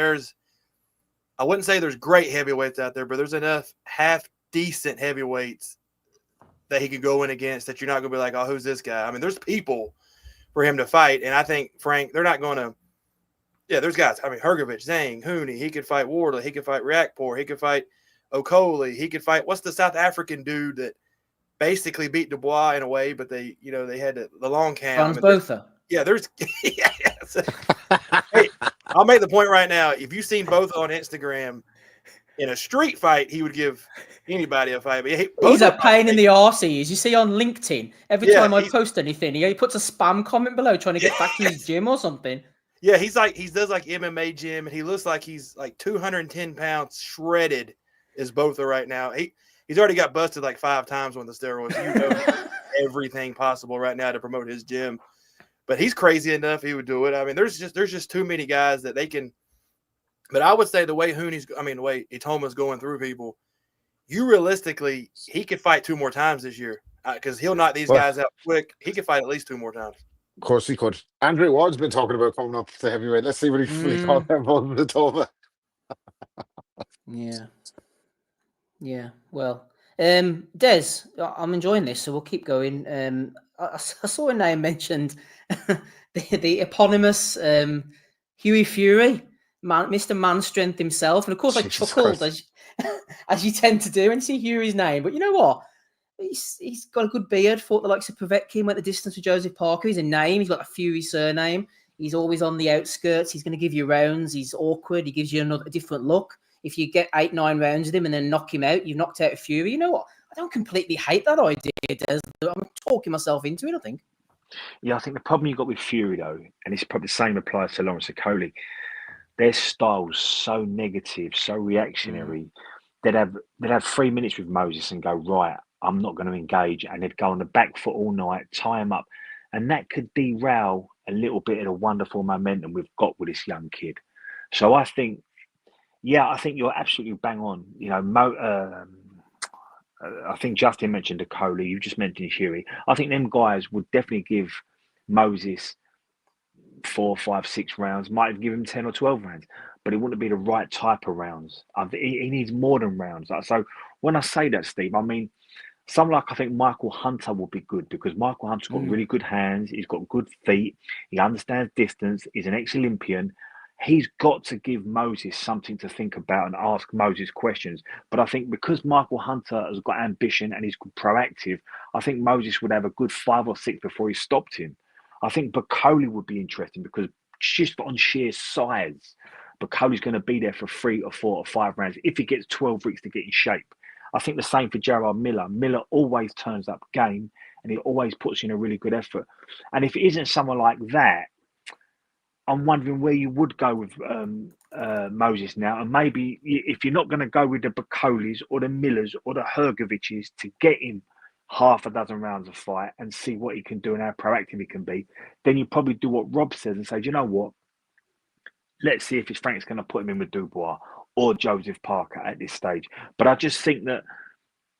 I wouldn't say there's great heavyweights out there, but there's enough half decent heavyweights that he could go in against that you're not going to be like, oh, who's this guy? I mean, there's people for him to fight, and I think, Frank, they're not going to – yeah, there's guys. I mean, Hergovich, Zhang, Hooney, he could fight Wardley. He could fight Reakpour. He could fight Okoli. He could fight – what's the South African dude that basically beat Dubois in a way, but they had the long cam. Franz Botha. Yeah, there's – yeah. Hey, I'll make the point right now. If you've seen both on Instagram – in a street fight, he would give anybody a fight. But he's a pain in the arse, he is. You see on LinkedIn, every time I post anything, he puts a spam comment below trying to get back to his gym or something. Yeah, he does like MMA gym, and he looks like he's like 210 pounds shredded is Botha right now. He's already got busted like 5 times on the steroids. You know everything possible right now to promote his gym. But he's crazy enough he would do it. I mean, there's just too many guys that they can. But I would say the way Itauma's going through people, realistically, he could fight 2 more times this year because he'll knock these guys out quick. He could fight at least 2 more times. Of course he could. Andrew Ward's been talking about coming up to heavyweight. Let's see what he called him on the Automa. Yeah. Well, Des, I'm enjoying this, so we'll keep going. I saw a name mentioned, the eponymous Huey Fury. Mr. Man Strength himself, and of course I chuckled as you tend to do and see Huey's name. But you know what? He's got a good beard. Fought the likes of Povetkin, went the distance with Joseph Parker. He's a name. He's got a Fury surname. He's always on the outskirts. He's going to give you rounds. He's awkward. He gives you a different look. If you get 8-9 rounds with him and then knock him out, you've knocked out a Fury. You know what? I don't completely hate that idea, Des. I'm talking myself into it, I think. Yeah, I think the problem you've got with Fury, though, and it's probably the same applies to Lawrence Okoli, their style's so negative, so reactionary. They'd have 3 minutes with Moses and go, right, I'm not going to engage. And they'd go on the back foot all night, tie him up. And that could derail a little bit of the wonderful momentum we've got with this young kid. So I think you're absolutely bang on. You know, I think Justin mentioned Okoli. You just mentioned Huey. I think them guys would definitely give Moses 4, 5, 6 rounds, might give him 10 or 12 rounds, but it wouldn't be the right type of rounds. He needs more than rounds. So when I say that, Steve, I mean, someone like I think Michael Hunter will be good because Michael Hunter's got really good hands. He's got good feet. He understands distance. He's an ex-Olympian. He's got to give Moses something to think about and ask Moses questions. But I think because Michael Hunter has got ambition and he's proactive, I think Moses would have a good 5 or 6 before he stopped him. I think Bacoli would be interesting because just on sheer size, Bacoli's going to be there for 3 or 4 or 5 rounds if he gets 12 weeks to get in shape. I think the same for Gerard Miller. Miller always turns up game and he always puts in a really good effort. And if it isn't someone like that, I'm wondering where you would go with Moses now. And maybe if you're not going to go with the Bacolis or the Millers or the Hergoviches to get him half a dozen rounds of fight and see what he can do and how proactive he can be, then you probably do what Rob says and say, do you know what? Let's see if his Frank's going to put him in with Dubois or Joseph Parker at this stage. But I just think that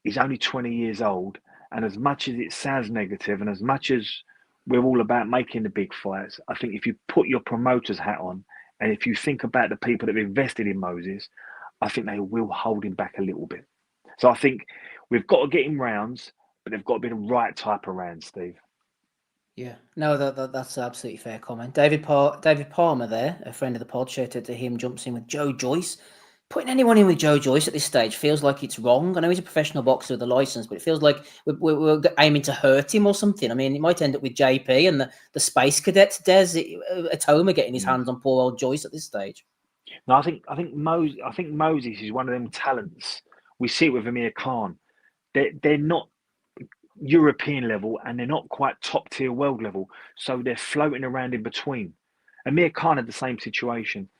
he's only 20 years old. And as much as it sounds negative and as much as we're all about making the big fights, I think if you put your promoter's hat on and if you think about the people that have invested in Moses, I think they will hold him back a little bit. So I think we've got to get him rounds, but they've got to be the right type of rounds, Steve. Yeah, no, that's an absolutely fair comment. David Palmer there, a friend of the pod, shout out to him, jumps in with Joe Joyce. Putting anyone in with Joe Joyce at this stage feels like it's wrong. I know he's a professional boxer with a license, but it feels like we're aiming to hurt him or something. I mean, it might end up with JP and the Space Cadets, Itauma getting his hands on poor old Joyce at this stage. No, I think Moses is one of them talents. We see it with Amir Khan. They're not European level and they're not quite top tier world level, so they're floating around in between. Amir Khan had the same situation.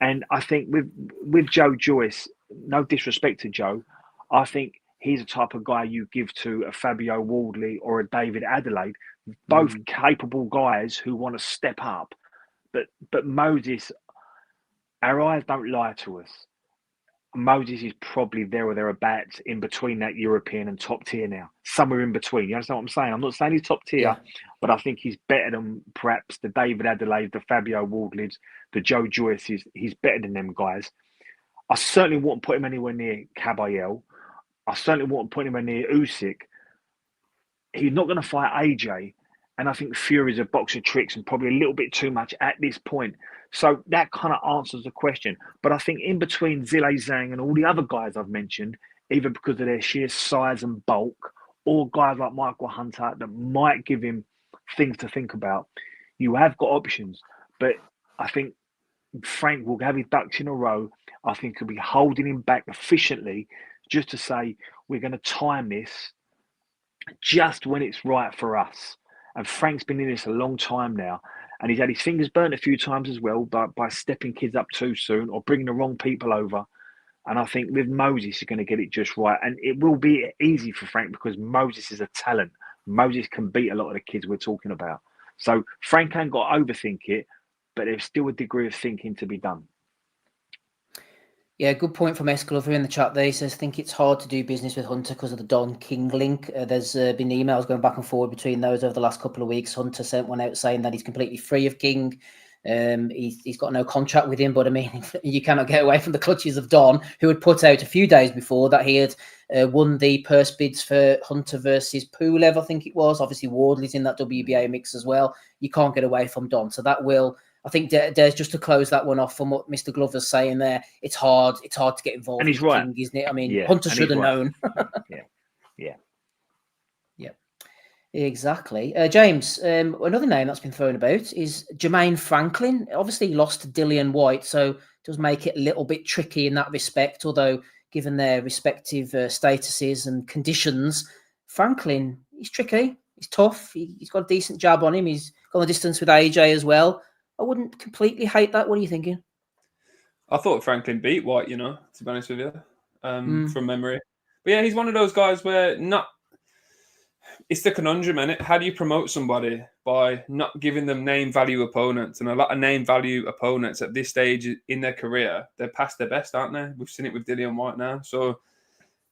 And I think with Joe Joyce, no disrespect to Joe, I think he's the type of guy you give to a Fabio Wardley or a David Adeleye, both capable guys who want to step up. But Moses, our eyes don't lie to us. Moses is probably there or thereabouts in between that European and top tier now, somewhere in between. You understand what I'm saying? I'm not saying he's top tier, but I think he's better than perhaps the David Adeleye, the Fabio Wardleys, the Joe Joyces. He's better than them guys. I certainly wouldn't put him anywhere near Caballero. I certainly wouldn't put him anywhere near Usyk. He's not going to fight AJ. And I think Fury's a box of tricks and probably a little bit too much at this point. So that kind of answers the question. But I think in between Zhilei Zhang and all the other guys I've mentioned, either because of their sheer size and bulk, or guys like Michael Hunter that might give him things to think about, you have got options. But I think Frank will have his ducks in a row. I think he'll be holding him back efficiently just to say, we're going to time this just when it's right for us. And Frank's been in this a long time now. And he's had his fingers burnt a few times as well by stepping kids up too soon or bringing the wrong people over. And I think with Moses, he's going to get it just right. And it will be easy for Frank because Moses is a talent. Moses can beat a lot of the kids we're talking about. So Frank ain't got to overthink it, but there's still a degree of thinking to be done. Yeah, good point from Escalover in the chat there. He says, I think it's hard to do business with Hunter because of the Don King link. There's been emails going back and forward between those over the last couple of weeks. Hunter sent one out saying that he's completely free of King. He's got no contract with him, but I mean, you cannot get away from the clutches of Don, who had put out a few days before that he had won the purse bids for Hunter versus Pulev, I think it was. Obviously, Wardley's in that WBA mix as well. You can't get away from Don. So that will... I think there's just to close that one off from what Mr. Glover's saying there. It's hard to get involved. And he's right, King, isn't it? I mean, Hunter should have known. Yeah. Exactly. James, another name that's been thrown about is Jermaine Franklin. Obviously, he lost to Dillian White, so it does make it a little bit tricky in that respect. Although, given their respective statuses and conditions, Franklin, he's tricky. He's tough. He's got a decent jab on him. He's got the distance with AJ as well. I wouldn't completely hate that. What are you thinking? I thought Franklin beat White, to be honest with you, from memory. But yeah, he's one of those guys where it's the conundrum, innit? How do you promote somebody by not giving them name value opponents? And a lot of name value opponents at this stage in their career, they're past their best, aren't they? We've seen it with Dillian White now. So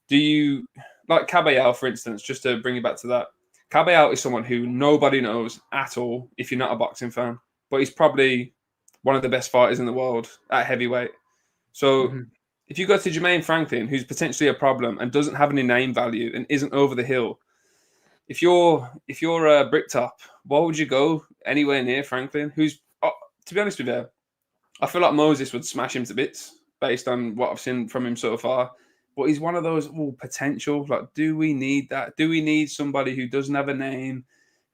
do you, like Caballero, for instance, just to bring you back to that, Caballero is someone who nobody knows at all if you're not a boxing fan. But he's probably one of the best fighters in the world at heavyweight. So if you go to Jermaine Franklin, who's potentially a problem and doesn't have any name value and isn't over the hill, if you're a Bricktop, why would you go anywhere near Franklin? Who's, to be honest with you, I feel like Moses would smash him to bits based on what I've seen from him so far. But he's one of those potential. Like, do we need that? Do we need somebody who doesn't have a name,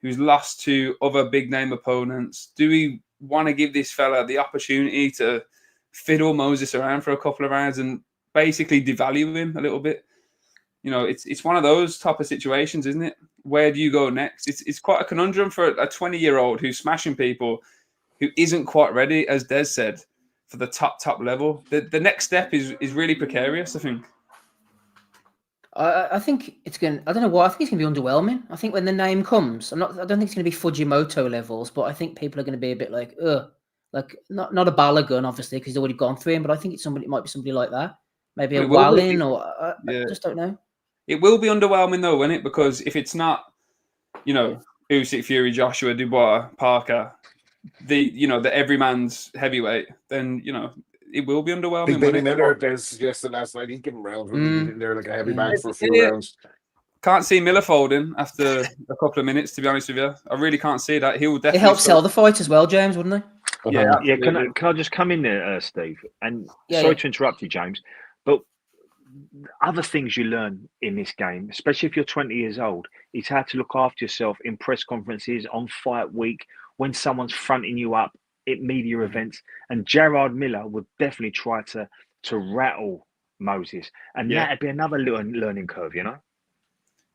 who's lost to other big name opponents. Do we want to give this fella the opportunity to fiddle Moses around for a couple of rounds and basically devalue him a little bit? You know, it's one of those type of situations, isn't it? Where do you go next? It's quite a conundrum for a 20-year-old who's smashing people, who isn't quite ready, as Des said, for the top level. The next step is really precarious, I think. I think it's going. I don't know why. I think it's going to be underwhelming. I think when the name comes, I don't think it's going to be Fujimoto levels, but I think people are going to be a bit like, ugh, like not a Balogun, obviously, because he's already gone through him. But I think it might be somebody like that, maybe a Wallin, or I just don't know. It will be underwhelming though, won't it? Because if it's not, you know, Usyk, Fury, Joshua, Dubois, Parker, the everyman's heavyweight, then it will be underwhelming. Big Benny Miller, Des suggested last night he'd give him rounds when he's in there like a heavy bag for a few rounds. Can't see Miller folding after a couple of minutes, to be honest with you. I really can't see that. He will definitely. It helps sell the fight as well, James, wouldn't it? Yeah. Can I just come in there, Steve? And sorry to interrupt you, James, but other things you learn in this game, especially if you're 20 years old, is how to look after yourself in press conferences, on fight week, when someone's fronting you up at media events. And Gerard Miller would definitely try to rattle Moses, and that'd be another learning curve, you know.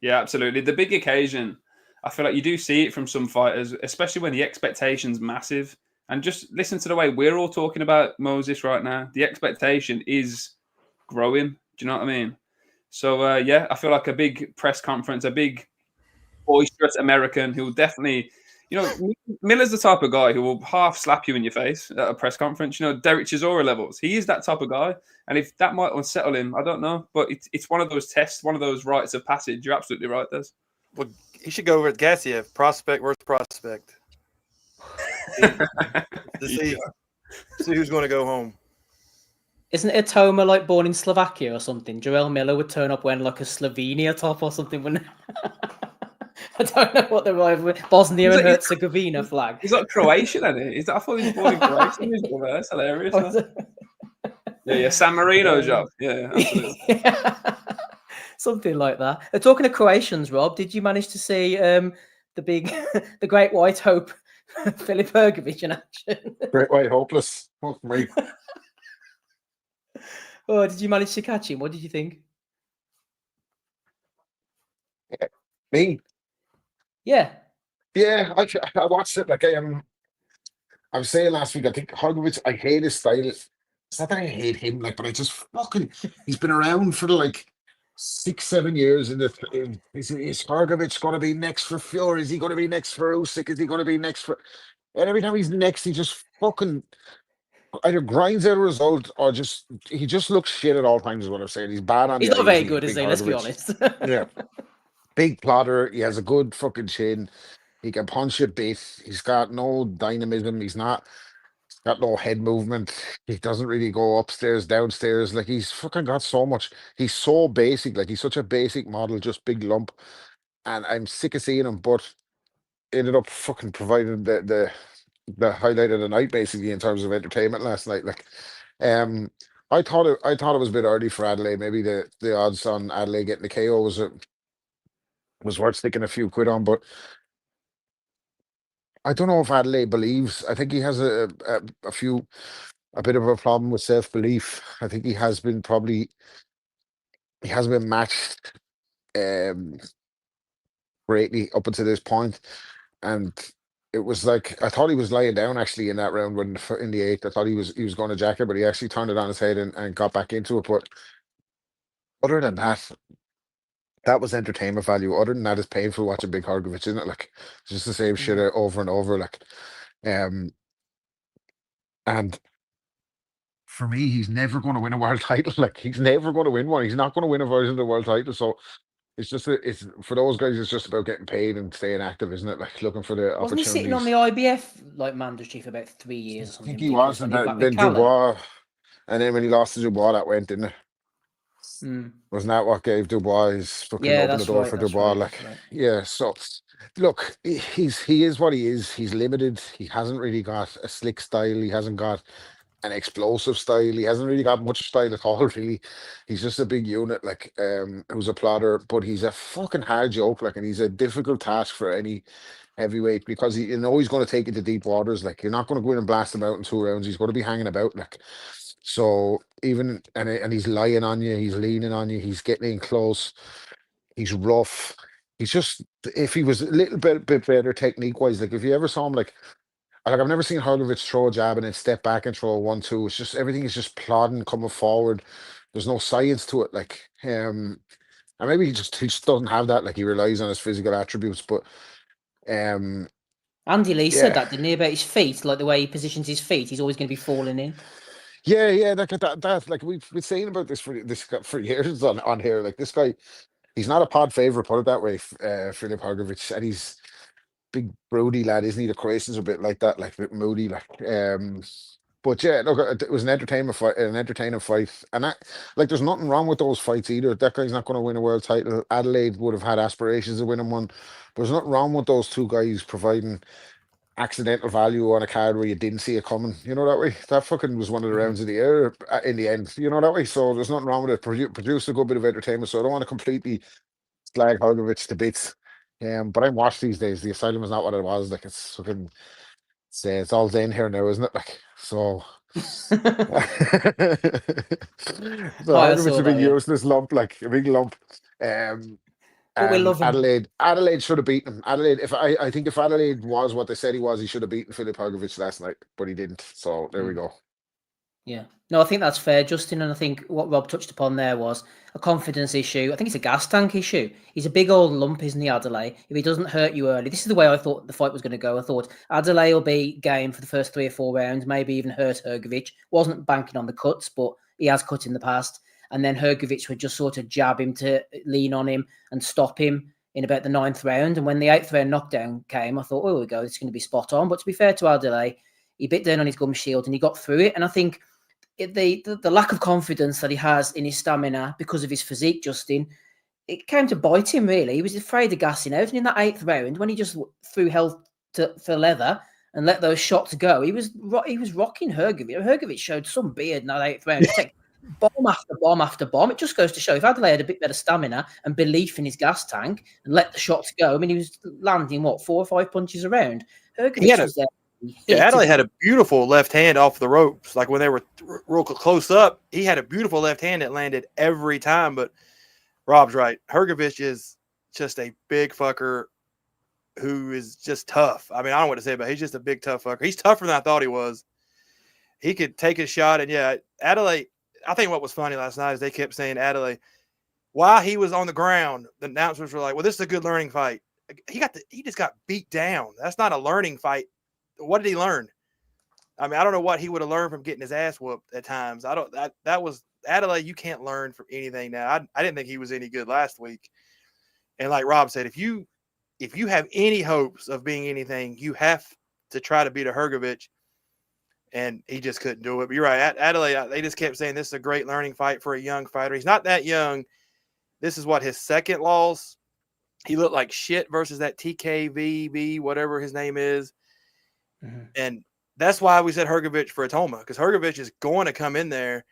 Yeah, absolutely. The big occasion, I feel like you do see it from some fighters, especially when the expectation's massive. And just listen to the way we're all talking about Moses right now. The expectation is growing. Do you know what I mean? So, I feel like a big press conference, a big boisterous American who will definitely, Miller's the type of guy who will half slap you in your face at a press conference, Derek Chisora levels. He is that type of guy. And if that might unsettle him, I don't know. But it's one of those tests, one of those rites of passage. You're absolutely right, Des. Well, he should go with Gassiev, prospect versus prospect. See who's going to go home. Isn't it Itauma like born in Slovakia or something? Joel Miller would turn up wearing like a Slovenia top or something, wouldn't I don't know what the rival Bosnia and Herzegovina flag. He's got Croatian, isn't he? I thought he was born in Croatia. That's hilarious. Yeah, San Marino job. Yeah, absolutely. Something like that. Talking of Croatians, Rob, did you manage to see the great white hope, Filip Hergovich in action? Great white hopeless. Fuck me. Oh, did you manage to catch him? What did you think? Me? Yeah. Yeah, I watched it. Like I was saying last week, I think Hergovich, I hate his style. It's not that I hate him, like, but I just he's been around for like 6-7 years is Hergovich going to be next for Fury? Is he going to be next for Usyk? Is he going to be next for... And every time he's next, he just fucking either grinds out a result or he just looks shit at all times, is what I'm saying. He's bad on He's not very good, is he? Let's be honest. Yeah. Big plotter. He has a good fucking chin. He can punch a bit. He's got no dynamism. He's got no head movement. He doesn't really go upstairs, downstairs. Like, he's fucking got so much. He's so basic. Like, he's such a basic model, just big lump. And I'm sick of seeing him, but ended up fucking providing the highlight of the night, basically, in terms of entertainment last night. Like, I thought it was a bit early for Adeleye. Maybe the odds on Adeleye getting the KO was worth sticking a few quid on, but I don't know if Adeleye believes. I think he has a bit of a problem with self-belief. I think he hasn't been matched greatly up until this point, and it was like I thought he was lying down actually in that round when in the 8th. I thought he was going to jack it, but he actually turned it on his head and got back into it. But other than that, that was entertainment value. Other than that, it's painful watching Big Hergovich, isn't it? Like, it's just the same shit over and over. Like, and for me, he's never going to win a world title. Like, he's never going to win one. He's not going to win a version of the world title. So it's just it's for those guys. It's just about getting paid and staying active, isn't it? Like, looking for the Wasn't opportunities. he sitting on the IBF like mandatory for about 3 years or I something? think he was, and then Dubois, and then when he lost to Dubois, that went, didn't it? Wasn't that what gave Dubois his fucking open the door for Dubois? Yeah. So look, he is what he is. He's limited. He hasn't really got a slick style. He hasn't got an explosive style. He hasn't really got much style at all, really. He's just a big unit, like who's a plotter, but he's a fucking hard joke, like, and he's a difficult task for any heavyweight because you know he's going to take it to deep waters. Like, you're not going to go in and blast him out in 2 rounds. He's going to be hanging about, like. So even and he's lying on you, he's leaning on you, he's getting in close, he's rough. He's just, if he was a little bit better technique wise, like if you ever saw him, like I've never seen Hergovich throw a jab and then step back and throw a 1-2. It's just everything is just plodding, coming forward. There's no science to it, like and maybe he just doesn't have that. Like, he relies on his physical attributes, but um Andy Lee said yeah. that, didn't he, about his feet, like the way he positions his feet, he's always going to be falling in. Yeah, that like we've been saying about this for years on here. Like, this guy, he's not a pod favorite, put it that way. Filip Hergovich, and he's big broody lad, isn't he? The Croatians are a bit like that, like a bit moody, like. But yeah, look, it was an entertaining fight, and like, there's nothing wrong with those fights either. That guy's not going to win a world title. Adelaide would have had aspirations of winning one. But there's nothing wrong with those two guys providing accidental value on a card where you didn't see it coming. You know that way. That fucking was one of the rounds of the year in the end. You know that way. So there's nothing wrong with it. Produced a good bit of entertainment. So I don't want to completely slag Hergovich to bits. But I'm washed these days. The Asylum is not what it was. Like, it's fucking. It's all Zen here now, isn't it? Like, so. So I Hergovich saw a big that, yeah. useless lump, like a big lump. But we love him. Adelaide should have beaten him. I think if Adelaide was what they said he was, he should have beaten Filip Hergovich last night, but he didn't. So there we go. Yeah. No, I think that's fair, Justin. And I think what Rob touched upon there was a confidence issue. I think it's a gas tank issue. He's a big old lump, isn't he, Adeleye? If he doesn't hurt you early, this is the way I thought the fight was going to go. I thought Adeleye will be game for the first 3 or 4 rounds, maybe even hurt Hergovich. Wasn't banking on the cuts, but he has cut in the past. And then Hergovich would just sort of jab him to lean on him and stop him in about the 9th round. And when the 8th round knockdown came, I thought, oh, here we go, it's going to be spot on. But to be fair to Adeleye, he bit down on his gum shield and he got through it. And I think the lack of confidence that he has in his stamina because of his physique, Justin, it came to bite him, really. He was afraid of gassing out. And in that 8th round, when he just threw hell for leather and let those shots go, he was rocking Hergovich. Hergovich showed some beard in that 8th round. It's like bomb after bomb after bomb. It just goes to show if Adelaide had a bit better stamina and belief in his gas tank and let the shots go, I mean, he was landing, 4 or 5 punches around. Hergovich was there. Yeah, Adeleye had a beautiful left hand off the ropes. Like, when they were real close up, he had a beautiful left hand that landed every time. But Rob's right. Hergovich is just a big fucker who is just tough. I mean, I don't know what to say, but he's just a big, tough fucker. He's tougher than I thought he was. He could take a shot. And, yeah, Adeleye, I think what was funny last night is they kept saying Adeleye, while he was on the ground, the announcers were like, well, this is a good learning fight. He just got beat down. That's not a learning fight. What did he learn? I mean, I don't know what he would have learned from getting his ass whooped at times. That was Adeleye. You can't learn from anything now. I didn't think he was any good last week. And like Rob said, if you have any hopes of being anything, you have to try to beat a Hergovich. And he just couldn't do it. But you're right. Adeleye, they just kept saying this is a great learning fight for a young fighter. He's not that young. This is his 2nd loss. He looked like shit versus that TKVB, whatever his name is. Mm-hmm. And that's why we said Hergovich for Automa, because Hergovich is going to come in there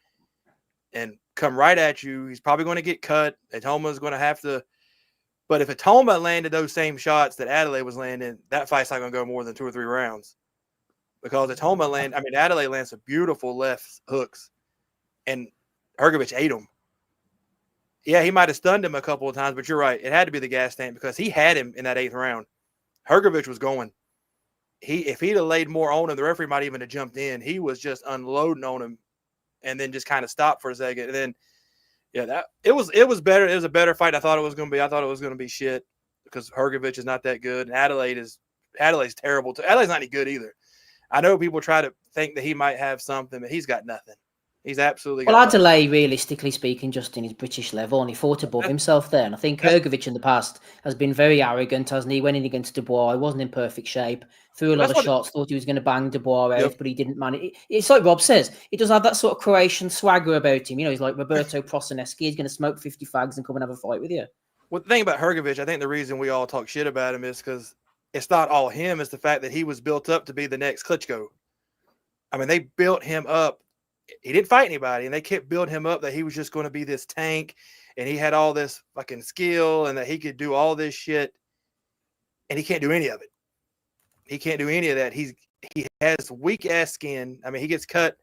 and come right at you. He's probably going to get cut. Automa is going to have to. But if Automa landed those same shots that Adeleye was landing, that fight's not going to go more than 2 or 3 rounds. Because Adeleye lands some beautiful left hooks, and Hergovich ate them. Yeah, he might have stunned him a couple of times, but you're right. It had to be the gas tank because he had him in that 8th round. Hergovich was going. If he'd have laid more on him, the referee might even have jumped in. He was just unloading on him, and then just kind of stopped for a second. And then, yeah, it was better. It was a better fight. I thought it was going to be. I thought it was going to be shit because Hergovich is not that good, and Adelaide's terrible too. Adelaide's not any good either. I know people try to think that he might have something, but he's got nothing. He's absolutely got nothing. Adeleye, realistically speaking, just in his British level, and he fought above himself there. And I think Hergovich in the past has been very arrogant, hasn't he? Went in against Dubois, he wasn't in perfect shape, threw a lot of shots, thought he was going to bang Dubois out, but he didn't manage. It's like Rob says, he does have that sort of Croatian swagger about him. He's like Roberto Prosinecki. He's going to smoke 50 fags and come and have a fight with you. Well, the thing about Hergovich, I think the reason we all talk shit about him is because it's not all him. It's the fact that he was built up to be the next Klitschko. I mean, they built him up. He didn't fight anybody, and they kept building him up that he was just going to be this tank, and he had all this fucking skill, and that he could do all this shit, and he can't do any of it. He can't do any of that. He has weak ass skin. I mean, he gets cut.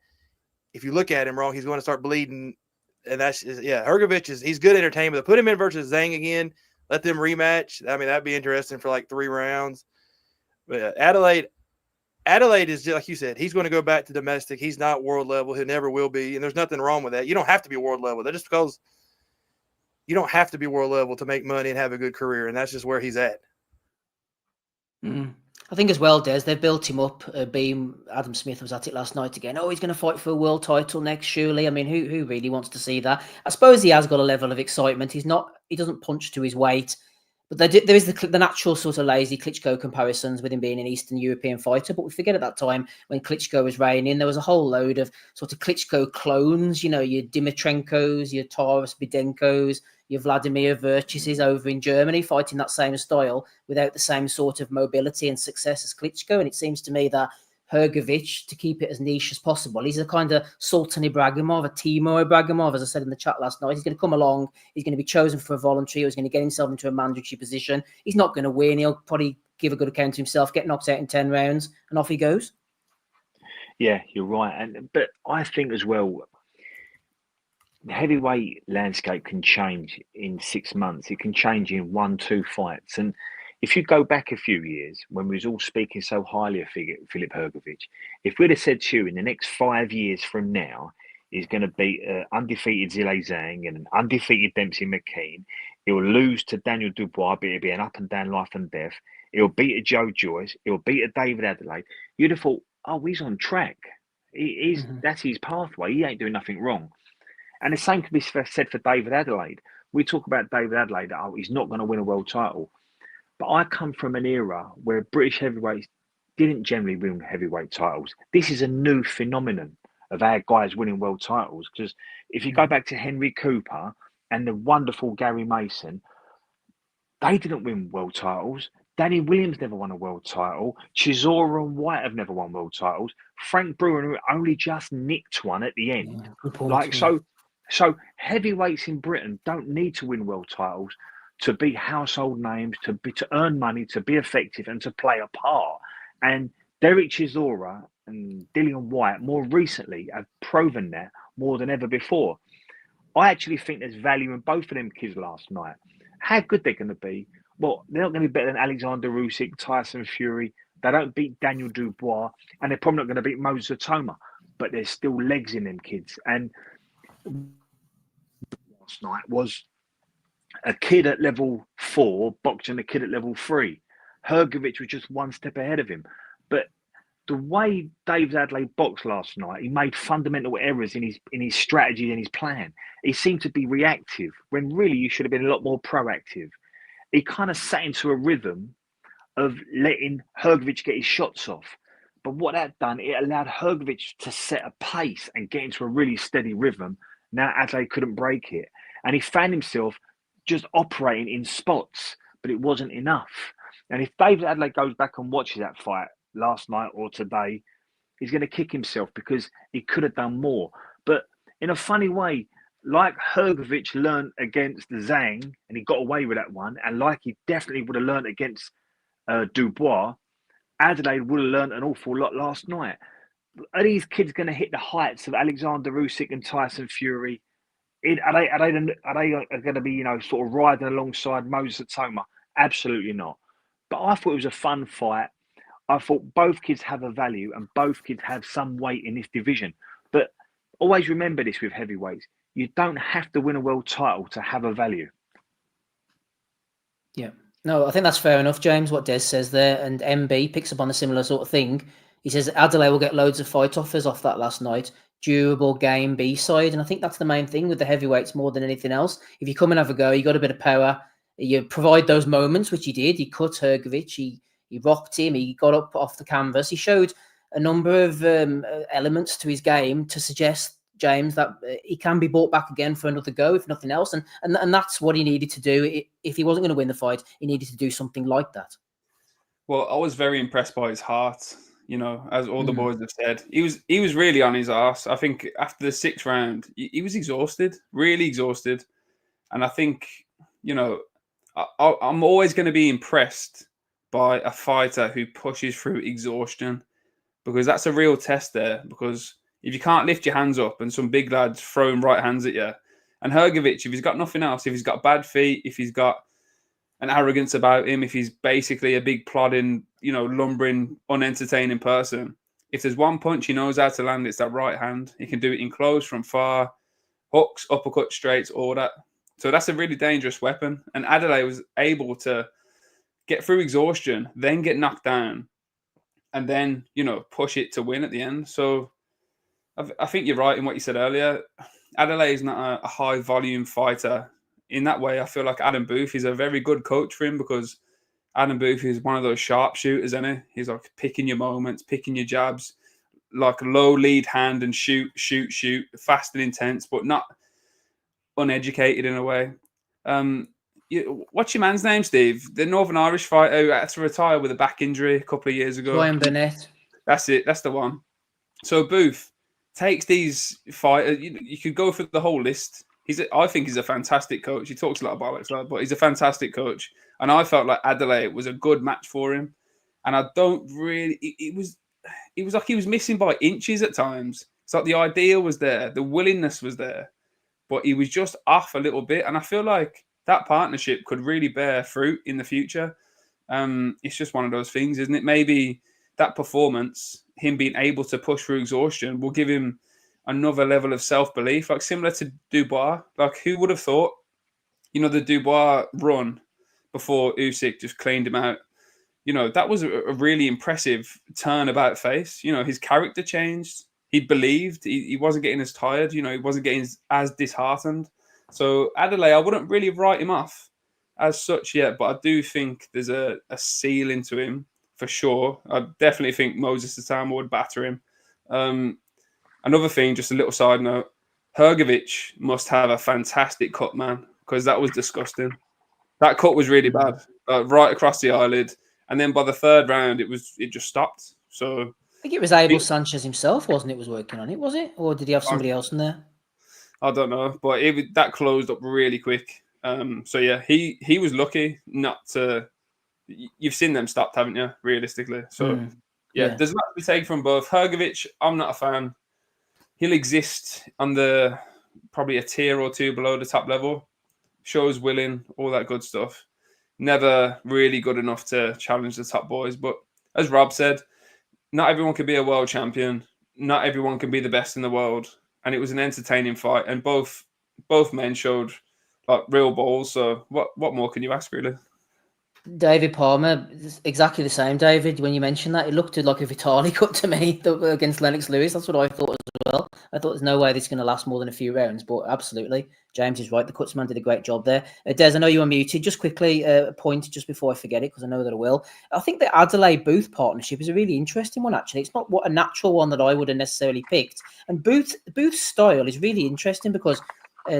If you look at him wrong, he's going to start bleeding, and Hergovich he's good entertainment. Put him in versus Zhang again. Let them rematch. I mean, that'd be interesting for like 3 rounds. But Adelaide is just, like you said, he's going to go back to domestic. He's not world level. He never will be. And there's nothing wrong with that. You don't have to be world level. That's just because you don't have to be world level to make money and have a good career. And that's just where he's at. I think as well, Des, they've built him up. Adam Smith was at it last night again. Oh, he's going to fight for a world title next, surely. I mean, who really wants to see that? I suppose he has got a level of excitement. He doesn't punch to his weight. But there is the natural sort of lazy Klitschko comparisons with him being an Eastern European fighter. But we forget at that time when Klitschko was reigning, there was a whole load of sort of Klitschko clones, your Dimitrenkos, your Taras Bidenkos, your Vladimir Virtuses over in Germany fighting that same style without the same sort of mobility and success as Klitschko. And it seems to me that Hergovich, to keep it as niche as possible, he's a kind of Sultan Ibragimov, a Timur Ibragimov, as I said in the chat last night. He's going to come along, he's going to be chosen for a voluntary, or he's going to get himself into a mandatory position. He's not going to win. He'll probably give a good account to himself, get knocked out in 10 rounds, and off he goes. Yeah, you're right. But I think as well, the heavyweight landscape can change in 6 months. It can change in 1-2 fights. And if you go back a few years, when we was all speaking so highly of Filip Hergovich, if we'd have said to you in the next 5 years from now, he's going to beat undefeated Zhilei Zhang and an undefeated Dempsey McKean, he'll lose to Daniel Dubois, but it'll be an up and down life and death. He'll beat a Joe Joyce. He'll beat a David Adeleye. You'd have thought, oh, he's on track. That's his pathway. He ain't doing nothing wrong. And the same can be said for David Adelaide. We talk about David Adelaide, oh, he's not going to win a world title. But I come from an era where British heavyweights didn't generally win heavyweight titles. This is a new phenomenon of our guys winning world titles. Because if you go back to Henry Cooper and the wonderful Gary Mason, they didn't win world titles. Danny Williams never won a world title. Chisora and White have never won world titles. Frank Brewer only just nicked one at the end. Yeah, good point, So heavyweights in Britain don't need to win world titles to be household names, to earn money, to be effective, and to play a part. And Derek Chisora and Dillian White more recently have proven that more than ever before. I actually think there's value in both of them kids last night. How good they're going to be? Well, they're not going to be better than Alexander Usyk, Tyson Fury. They don't beat Daniel Dubois, and they're probably not going to beat Moses Automa. But there's still legs in them kids. And last night was a kid at level 4 boxing a kid at level 3. Hergovich was just one step ahead of him. But the way David Adelaide boxed last night, he made fundamental errors in his strategy and his plan. He seemed to be reactive when really you should have been a lot more proactive. He kind of sat into a rhythm of letting Hergovich get his shots off. But what that done, it allowed Hergovich to set a pace and get into a really steady rhythm. Now Adelaide couldn't break it. And he found himself just operating in spots, but it wasn't enough. And if David Adelaide goes back and watches that fight last night or today, he's going to kick himself because he could have done more. But in a funny way, like Hergovich learned against Zhang, and he got away with that one, and like he definitely would have learned against Dubois, Adelaide would have learned an awful lot last night. Are these kids going to hit the heights of Alexander Usyk and Tyson Fury? Are they going to be, sort of riding alongside Moses Automa? Absolutely not. But I thought it was a fun fight. I thought both kids have a value and both kids have some weight in this division. But always remember this with heavyweights. You don't have to win a world title to have a value. Yeah. No, I think that's fair enough, James, what Des says there. And MB picks up on a similar sort of thing. He says Adeleye will get loads of fight offers off that last night. Durable game B-side. And I think that's the main thing with the heavyweights more than anything else. If you come and have a go, you got a bit of power. You provide those moments, which he did. He cut Hergovich. He rocked him. He got up off the canvas. He showed a number of elements to his game to suggest, James, that he can be brought back again for another go, if nothing else. And that's what he needed to do. If he wasn't going to win the fight, he needed to do something like that. Well, I was very impressed by his heart. You know, as all the boys have said, he was really on his arse. I think after the 6th round, he was exhausted, really exhausted. And I think, you know, I'm always going to be impressed by a fighter who pushes through exhaustion, because that's a real test there. Because if you can't lift your hands up and some big lads throwing right hands at you, and Hergovich, if he's got nothing else, if he's got bad feet, if he's got an arrogance about him, if he's basically a big plodding, you know, lumbering, unentertaining person, if there's one punch he knows how to land, it's that right hand. He can do it in close, from far, hooks, uppercut, straights, all that. So that's a really dangerous weapon. And Adeleye was able to get through exhaustion, then get knocked down, and then, you know, push it to win at the end. So I think you're right in what you said earlier. Adeleye is not a high volume fighter. In that way, I feel like Adam Booth is a very good coach for him, because Adam Booth is one of those sharpshooters, isn't he? He's like picking your moments, picking your jabs, like low lead hand and shoot, fast and intense, but not uneducated in a way. What's your man's name, Steve? The Northern Irish fighter who had to retire with a back injury a couple of years ago. Brian Burnett. That's it. That's the one. So Booth takes these fighters. You could go through the whole list. I think he's a fantastic coach. He talks a lot of bollocks, but he's a fantastic coach. And I felt like Adeleye was a good match for him. And I don't really. It was like he was missing by inches at times. It's like the idea was there, the willingness was there, but he was just off a little bit. And I feel like that partnership could really bear fruit in the future. It's just one of those things, isn't it? Maybe that performance, him being able to push through exhaustion, will give him another level of self-belief, like similar to Dubois. Like, who would have thought, you know, the Dubois run before Usyk just cleaned him out? You know, that was a really impressive turnabout face. You know, his character changed. He believed. He wasn't getting as tired. You know, he wasn't getting as disheartened. So Adeleye, I wouldn't really write him off as such yet, but I do think there's a ceiling to him for sure. I definitely think Moses Itauma would batter him. Another thing, just a little side note, Hergovich must have a fantastic cut, man, because that was disgusting. That cut was really bad, right across the eyelid. And then by the 3rd round, it just stopped. So I think it was Abel Sanchez himself, wasn't it, was working on it, was it? Or did he have somebody else in there? I don't know, but that closed up really quick. So yeah, he was lucky not to. You've seen them stopped, haven't you? Realistically, so yeah, there's a lot to be taken from both. Hergovich, I'm not a fan. He'll exist on probably a tier or two below the top level. Shows willing, all that good stuff. Never really good enough to challenge the top boys. But as Rob said, not everyone can be a world champion. Not everyone can be the best in the world. And it was an entertaining fight. And both men showed like real balls. So what more can you ask, really? David Palmer, exactly the same, David. When you mentioned that, it looked like a Vitali cut to me against Lennox Lewis. That's what I thought as well. I thought there's no way this is going to last more than a few rounds, but absolutely. James is right. The Cutsman did a great job there. Des, I know you were muted. Just quickly, a point just before I forget it, because I know that I will. I think the Adeleye Booth partnership is a really interesting one, actually. It's not a natural one that I would have necessarily picked. And Booth's style is really interesting because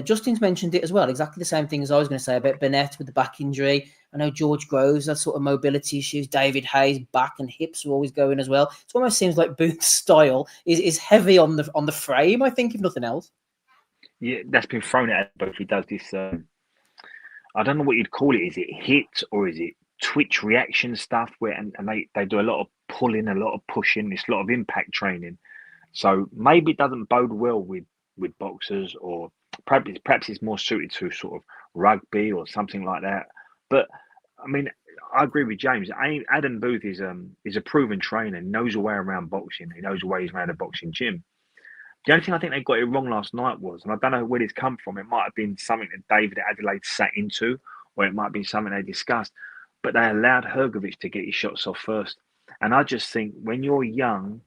Justin's mentioned it as well. Exactly the same thing as I was going to say about Burnett with the back injury. I know George Groves has sort of mobility issues. David Hayes' back and hips are always going as well. It almost seems like Booth's style is heavy on the frame, I think, if nothing else. Yeah, that's been thrown at Booth. He does this. I don't know what you'd call it. Is it hit or is it twitch reaction stuff? And they do a lot of pulling, a lot of pushing. It's a lot of impact training. So maybe it doesn't bode well with boxers, or perhaps it's more suited to sort of rugby or something like that. But I mean, I agree with James. Adam Booth is a proven trainer, knows a way around boxing. He knows the ways around a boxing gym. The only thing I think they got it wrong last night was, and I don't know where it's come from, it might have been something that David Adeleye sat into, or it might be something they discussed, but they allowed Hergovich to get his shots off first. And I just think when you're young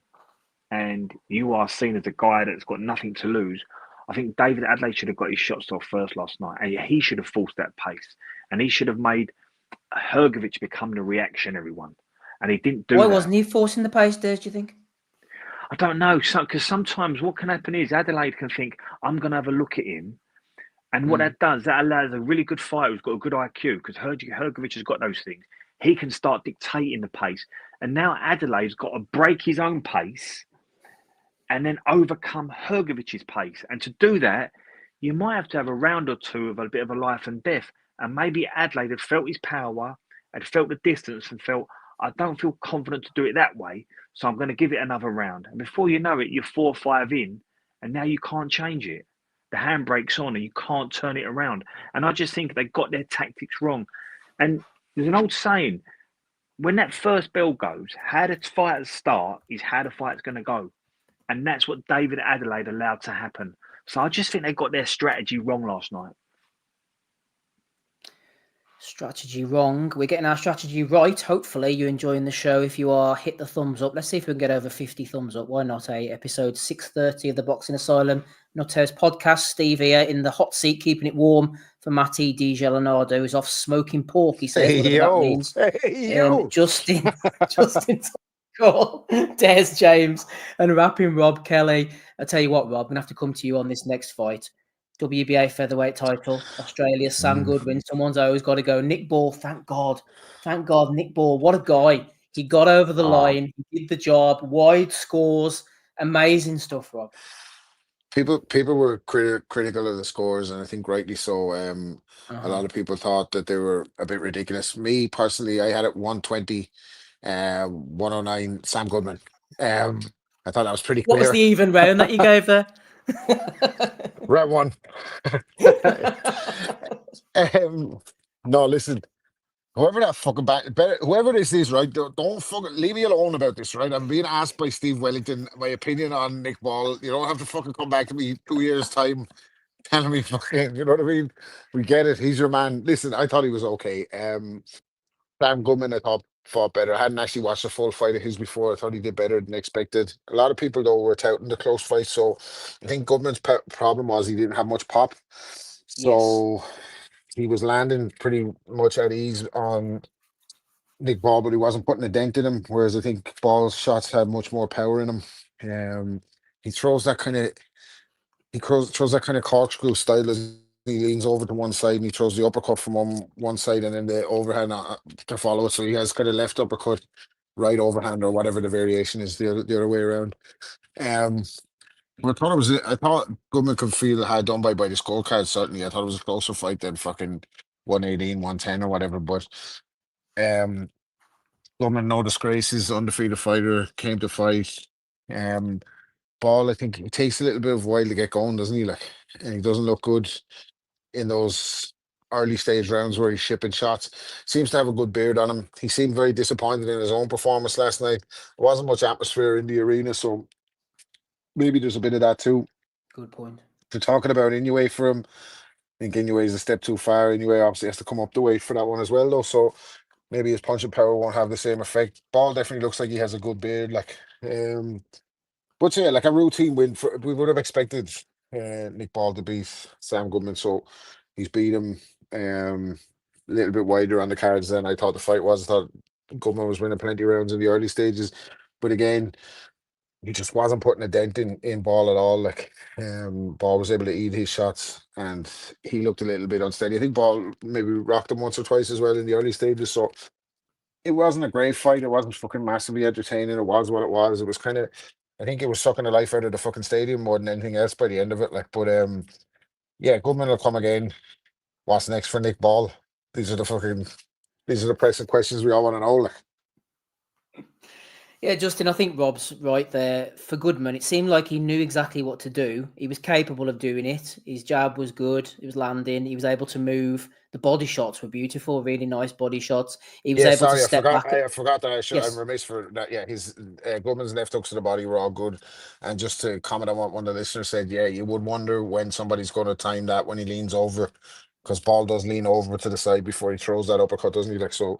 and you are seen as a guy that's got nothing to lose, I think David Adeleye should have got his shots off first last night. And he should have forced that pace. And he should have made Hergovich become the reactionary one. And he didn't do that. Why wasn't he forcing the pace, Des, do you think? I don't know. Because sometimes what can happen is Adeleye can think, I'm going to have a look at him. And what that does, that allows a really good fighter who's got a good IQ, because Hergovich has got those things. he can start dictating the pace. And now Adelaide's got to break his own pace and then overcome Hergovich's pace. And to do that, you might have to have a round or two of a bit of a life and death. And maybe Adelaide had felt his power, had felt the distance and felt, I don't feel confident to do it that way, so I'm going to give it another round. And before you know it, you're 4 or 5 in, and now you can't change it. The handbrake's on and you can't turn it around. And I just think they got their tactics wrong. And there's an old saying, when that first bell goes, how the fighters start is how the fight's going to go. And that's what David Adelaide allowed to happen. So I just think they got their strategy wrong last night. Strategy wrong. We're getting our strategy right. Hopefully you're enjoying the show. If you are, hit the thumbs up. Let's see if we can get over 50 thumbs up. Why not? Episode 630 of the Boxing Asylum Nuthouse podcast. Steve here in the hot seat, keeping it warm for Matty DiGelinardo, who's off smoking pork, he says. Hey, Whatever that means. Hey, yo. Justin Cole, Des James, and rapping Rob Kelly. I tell you what, Rob, I'm going to have to come to you on this next fight. WBA featherweight title, Australia, Sam Goodwin. Someone's always got to go. Nick Ball, thank God, Nick Ball. What a guy. He got over the line. He did the job. Wide scores. Amazing stuff, Rob. People were critical of the scores, and I think rightly so. A lot of people thought that they were a bit ridiculous. Me, personally, I had it 120, 109, Sam Goodman. I thought that was pretty clear. What was the even round that you gave there? Red one. No, listen. Whoever that fucking whoever this is, right? Don't fucking leave me alone about this, right? I'm being asked by Steve Wellington my opinion on Nick Ball. You don't have to fucking come back to me 2 years' time telling me fucking, you know what I mean? We get it. He's your man. Listen, I thought he was okay. Sam Goodman, I thought fought better. I hadn't actually watched a full fight of his before. I thought he did better than expected. A lot of people, though, were touting the close fight. So I think Goodman's problem was he didn't have much pop. So he was landing pretty much at ease on Nick Ball, but he wasn't putting a dent in him. Whereas I think Ball's shots had much more power in him. He throws that kind of corkscrew style as he leans over to one side and he throws the uppercut from one side and then the overhand to follow it. So he has kind of left uppercut, right overhand, or whatever the variation is the other way around. I thought Goodman could feel hard done by the scorecard. Certainly, I thought it was a closer fight than fucking 118, 110 or whatever. But Goodman, no disgraces, undefeated fighter, came to fight. Ball, I think it takes a little bit of a while to get going, doesn't he? Like, and he doesn't look good in those early stage rounds where he's shipping shots. Seems to have a good beard on him. He seemed very disappointed in his own performance last night. There wasn't much atmosphere in the arena, so maybe there's a bit of that too. Good point. They're talking about Inoue for him. I think Inoue is a step too far. Inoue obviously has to come up the weight for that one as well, though. So maybe his punching power won't have the same effect. Ball definitely looks like he has a good beard. Like, but yeah, like a routine win. We would have expected Nick Ball to beat Sam Goodman, so he's beat him a little bit wider on the cards than I thought the fight was. I thought Goodman was winning plenty of rounds in the early stages, but again, he just wasn't putting a dent in Ball at all. Like, Ball was able to eat his shots, and he looked a little bit unsteady. I think Ball maybe rocked him once or twice as well in the early stages. So it wasn't a great fight. It wasn't fucking massively entertaining. It was what it was. It was kind of, I think it was sucking the life out of the fucking stadium more than anything else by the end of it. Like, but yeah, Goodman will come again. What's next for Nick Ball? These are the pressing questions we all want to know. Like. Yeah, Justin, I think Rob's right there. For Goodman, it seemed like he knew exactly what to do. He was capable of doing it. His jab was good. It was landing. He was able to move. The body shots were beautiful, really nice body shots. He was able to step back. I forgot that. I'm remiss for that. Yeah, his Goodman's left hooks to the body were all good. And just to comment on what one of the listeners said, yeah, you would wonder when somebody's going to time that when he leans over, because Ball does lean over to the side before he throws that uppercut, doesn't he? Like, so.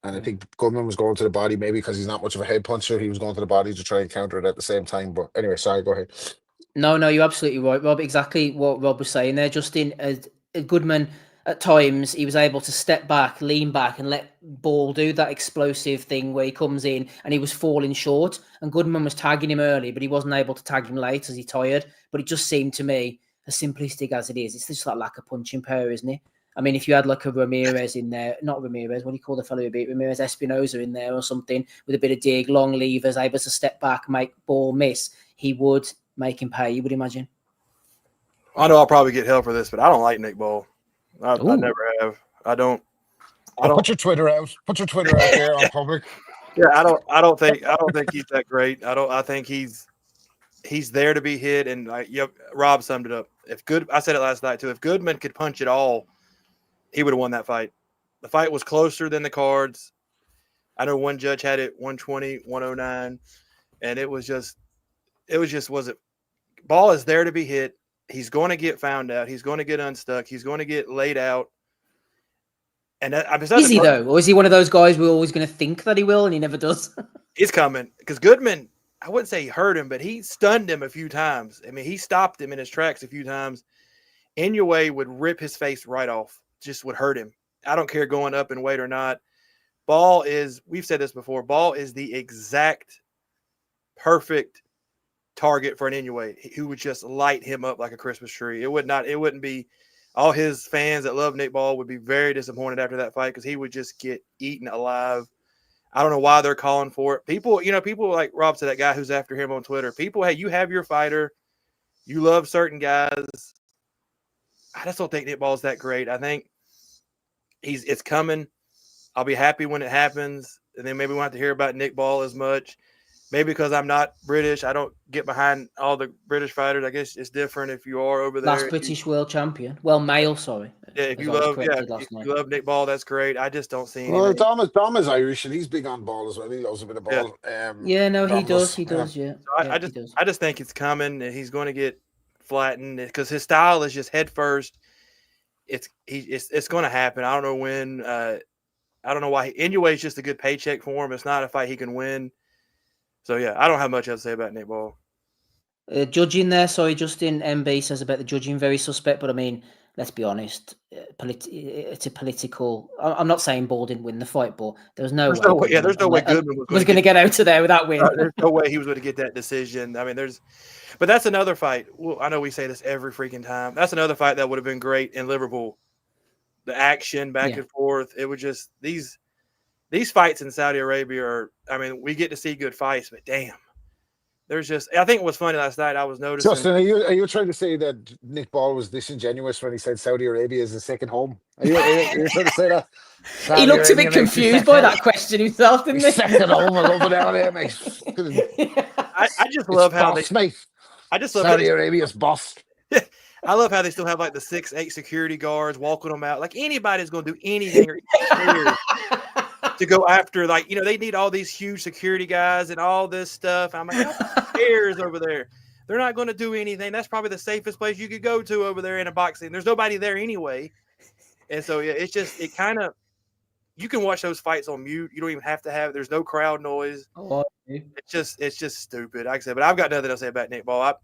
And I think Goodman was going to the body, maybe because he's not much of a head puncher. He was going to the body to try and counter it at the same time. But anyway, sorry, go ahead. No, you're absolutely right, Rob. Exactly what Rob was saying there. Justin, Goodman, at times, he was able to step back, lean back, and let Ball do that explosive thing where he comes in and he was falling short. And Goodman was tagging him early, but he wasn't able to tag him late as he tired. But it just seemed to me, as simplistic as it is, it's just that lack of punching power, isn't it? I mean, if you had like a Ramirez in there, not Ramirez, what do you call the fellow who beat Ramirez, Espinoza in there or something with a bit of dig, long levers, able to step back, make ball miss, he would make him pay, you would imagine. I know I'll probably get hell for this, but I don't like Nick Ball. I never have. I don't. Put your Twitter out. Put your Twitter out there on public. Yeah, I don't think he's that great. I think he's there to be hit, and Rob summed it up. I said it last night too. If Goodman could punch it all, he would have won that fight. The fight was closer than the cards. I know one judge had it 120, 109, and it was just Ball is there to be hit. He's going to get found out. He's going to get unstuck. He's going to get laid out. And is he though, or is he one of those guys we're always going to think that he will, and he never does? He's coming because Goodman, I wouldn't say he hurt him, but he stunned him a few times. I mean, he stopped him in his tracks a few times. Inoue would rip his face right off, just would hurt him. I don't care going up in weight or not. Ball is, we've said this before, Ball is the exact perfect target for an Inoue who would just light him up like a Christmas tree. It wouldn't be. All his fans that love Nick Ball would be very disappointed after that fight because he would just get eaten alive. I don't know why they're calling for it. People like Rob said, that guy who's after him on Twitter. People, hey, you have your fighter. You love certain guys. I just don't think Nick Ball's that great. I think it's coming. I'll be happy when it happens, and then maybe we won't have to hear about Nick Ball as much. Maybe because I'm not British, I don't get behind all the British fighters. I guess it's different if you are over there. Last British world champion. Well, male, sorry. Yeah, if you love Nick Ball, that's great. I just don't see anything. Well, Automa's Irish, and he's big on ball as well. He loves a bit of ball. He does. He does. So I just think it's coming, and he's going to get flattened because his style is just head first. It's going to happen. I don't know when. I don't know why. Inoue is just a good paycheck for him. It's not a fight he can win. So, yeah, I don't have much else to say about Nick Ball. Judging there, sorry, Justin MB says about the judging very suspect, but I mean, let's be honest, it's a political. I'm not saying Ball didn't win the fight, but there's no way. There's no way Goodman was going to get out of there with that win. There's no way he was going to get that decision. I mean, but that's another fight. Well, I know we say this every freaking time. That's another fight that would have been great in Liverpool. The action back and forth. It would just these fights in Saudi Arabia are, I mean, we get to see good fights, but damn, there's just, I think it was funny last night. I was noticing. Justin, are you trying to say that Nick Ball was disingenuous when he said Saudi Arabia is his second home? Are you trying to say that? He looked a bit confused by that question himself, didn't he? Second home, I love it down there, mate. I just love how mate. I just love Saudi Arabia's boss. I love how they still have like the 6'8" security guards walking them out. Like anybody's going to do anything to go after, like, they need all these huge security guys and all this stuff. I'm like, who cares over there? They're not going to do anything. That's probably the safest place you could go to over there in a boxing. There's nobody there anyway. And so, yeah, it's just, you can watch those fights on mute. You don't even have to have, there's no crowd noise. It's just stupid. Like I said, but I've got nothing else to say about Nick Ball.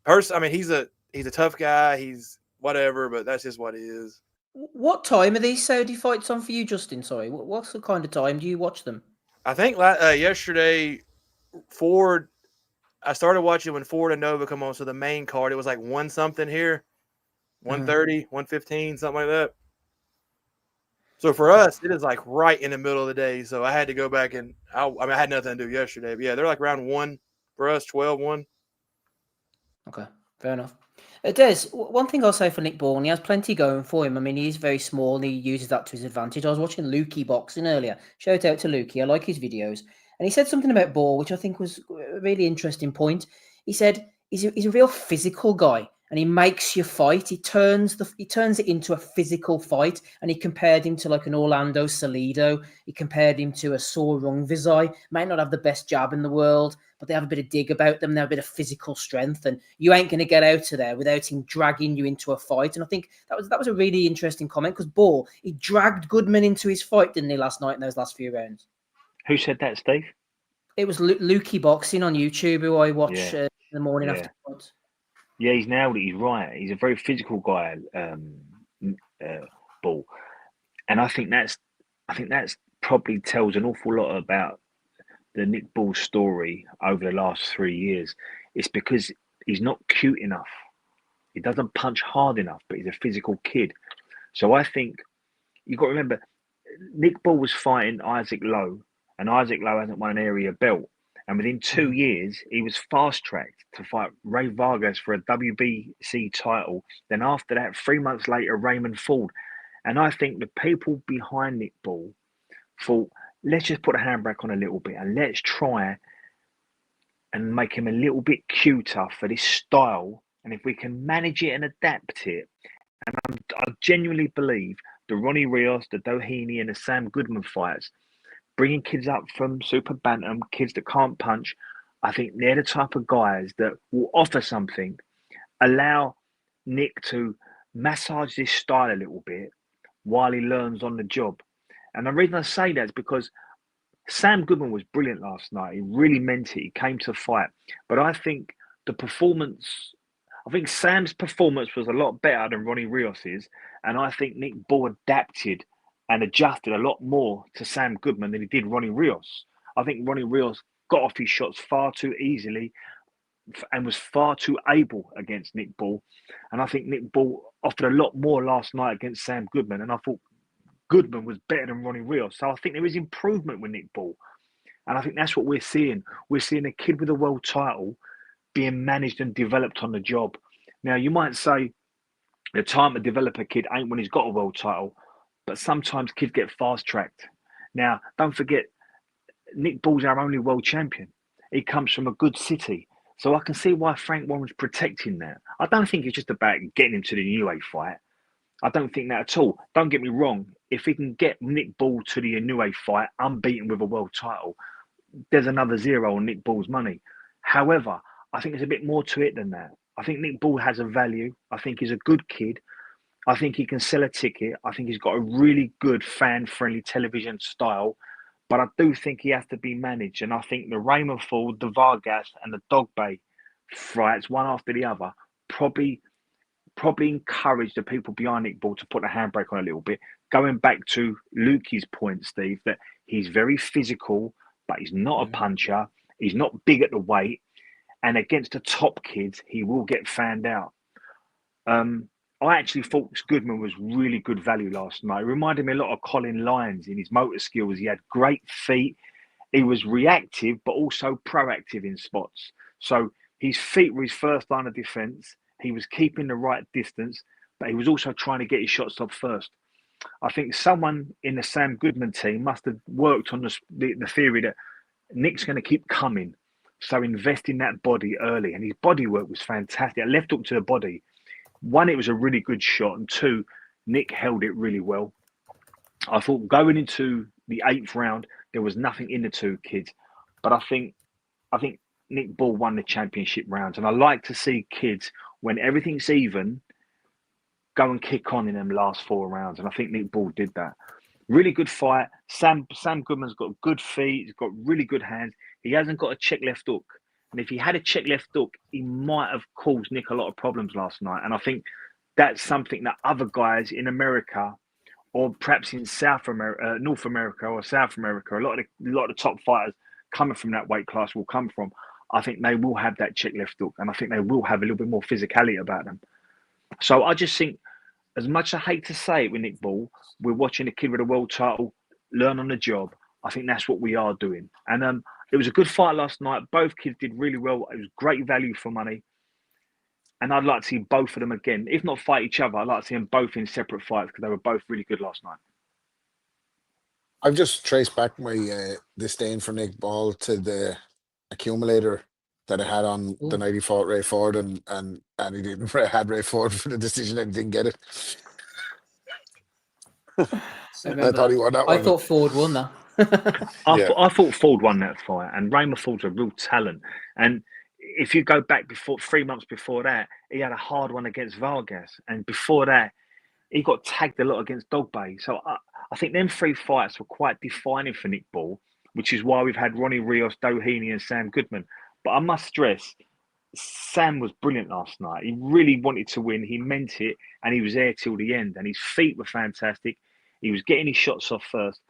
I mean, he's a tough guy. He's whatever, but that's just what he is. What time are these Saudi fights on for you, Justin? Sorry, what's the kind of time do you watch them? I think yesterday, Ford. I started watching when Ford and Nova come on. So the main card, it was like 1 something here, 1:30, 1:15, something like that. So for us, it is like right in the middle of the day. So I had to go back and I had nothing to do yesterday. But yeah, they're like around 1 for us, 12-1. Okay, fair enough. Des, one thing I'll say for Nick Ball, and he has plenty going for him. I mean, he's very small and he uses that to his advantage. I was watching Lukey boxing earlier. Shout out to Lukey. I like his videos. And he said something about Ball, which I think was a really interesting point. He said he's a real physical guy and he makes you fight. He turns it into a physical fight. And he compared him to like an Orlando Salido. He compared him to a Saw Rungvisai. Might not have the best jab in the world, but they have a bit of dig about them. They have a bit of physical strength, and you ain't going to get out of there without him dragging you into a fight. And I think that was a really interesting comment because Ball, he dragged Goodman into his fight, didn't he, last night in those last few rounds? Who said that, Steve? It was Lukey Boxing on YouTube, who I watch in the morning after fights. Yeah, he's nailed it. He's right. He's a very physical guy, Ball, and I think that's probably tells an awful lot about the Nick Ball story over the last 3 years. It's because he's not cute enough. He doesn't punch hard enough, but he's a physical kid. So I think you've got to remember, Nick Ball was fighting Isaac Lowe, and Isaac Lowe hasn't won an area belt. And within 2 years, he was fast-tracked to fight Ray Vargas for a WBC title. Then after that, 3 months later, Raymond Ford. And I think the people behind Nick Ball thought, let's just put a handbrake on a little bit and let's try and make him a little bit cuter for this style. And if we can manage it and adapt it, and I genuinely believe the Ronnie Rios, the Doheny, and the Sam Goodman fights, bringing kids up from super bantam, kids that can't punch, I think they're the type of guys that will offer something, allow Nick to massage this style a little bit while he learns on the job. And the reason I say that is because Sam Goodman was brilliant last night. He really meant it. He came to fight. But I think Sam's performance was a lot better than Ronnie Rios's. And I think Nick Ball adapted and adjusted a lot more to Sam Goodman than he did Ronnie Rios. I think Ronnie Rios got off his shots far too easily and was far too able against Nick Ball. And I think Nick Ball offered a lot more last night against Sam Goodman. And I thought Goodman was better than Ronnie Rios. So I think there is improvement with Nick Ball. And I think that's what we're seeing. We're seeing a kid with a world title being managed and developed on the job. Now, you might say the time to develop a kid ain't when he's got a world title, but sometimes kids get fast-tracked. Now, don't forget, Nick Ball's our only world champion. He comes from a good city. So I can see why Frank Warren's protecting that. I don't think it's just about getting him to the Inoue fight. I don't think that at all. Don't get me wrong. If he can get Nick Ball to the Inoue fight, unbeaten with a world title, there's another zero on Nick Ball's money. However, I think there's a bit more to it than that. I think Nick Ball has a value. I think he's a good kid. I think he can sell a ticket. I think he's got a really good fan-friendly television style. But I do think he has to be managed. And I think the Raymond Ford, the Vargas, and the Dog Bay fights, one after the other, probably encourage the people behind Nick Ball to put a handbrake on a little bit. Going back to Lukey's point, Steve, that he's very physical, but he's not a puncher. He's not big at the weight. And against the top kids, he will get fanned out. I actually thought Goodman was really good value last night. It reminded me a lot of Colin Lyons in his motor skills. He had great feet. He was reactive, but also proactive in spots. So his feet were his first line of defense. He was keeping the right distance, but he was also trying to get his shots off first. I think someone in the Sam Goodman team must have worked on the theory that Nick's going to keep coming. So invest in that body early. And his body work was fantastic. I left hook to the body. One, it was a really good shot. And two, Nick held it really well. I thought going into the 8th round, there was nothing in the two kids. But I think Nick Ball won the championship rounds. And I like to see kids, when everything's even, go and kick on in them last 4 rounds. And I think Nick Ball did that. Really good fight. Sam Goodman's got good feet. He's got really good hands. He hasn't got a check left hook. And if he had a check left hook, he might have caused Nick a lot of problems last night. And I think that's something that other guys in America, or perhaps in North America or South America, a lot of the top fighters coming from that weight class will come from. I think they will have that check left hook. And I think they will have a little bit more physicality about them. So I just think, as much as I hate to say it with Nick Ball, we're watching a kid with a world title learn on the job. I think that's what we are doing. And it was a good fight last night. Both kids did really well. It was great value for money. And I'd like to see both of them again. If not fight each other, I'd like to see them both in separate fights because they were both really good last night. I've just traced back my disdain for Nick Ball to the accumulator that I had on the night he fought Ray Ford, and he didn't had Ray Ford for the decision and didn't get it. I thought he won that one. I thought Ford won that. I thought Ford won that fight, and Raymond Ford's a real talent. And if you go back 3 months before that, he had a hard one against Vargas, and before that, he got tagged a lot against Dog Bay. So I think them 3 fights were quite defining for Nick Ball, which is why we've had Ronnie Rios, Doheny, and Sam Goodman. But I must stress, Sam was brilliant last night. He really wanted to win. He meant it, and he was there till the end. And his feet were fantastic. He was getting his shots off first.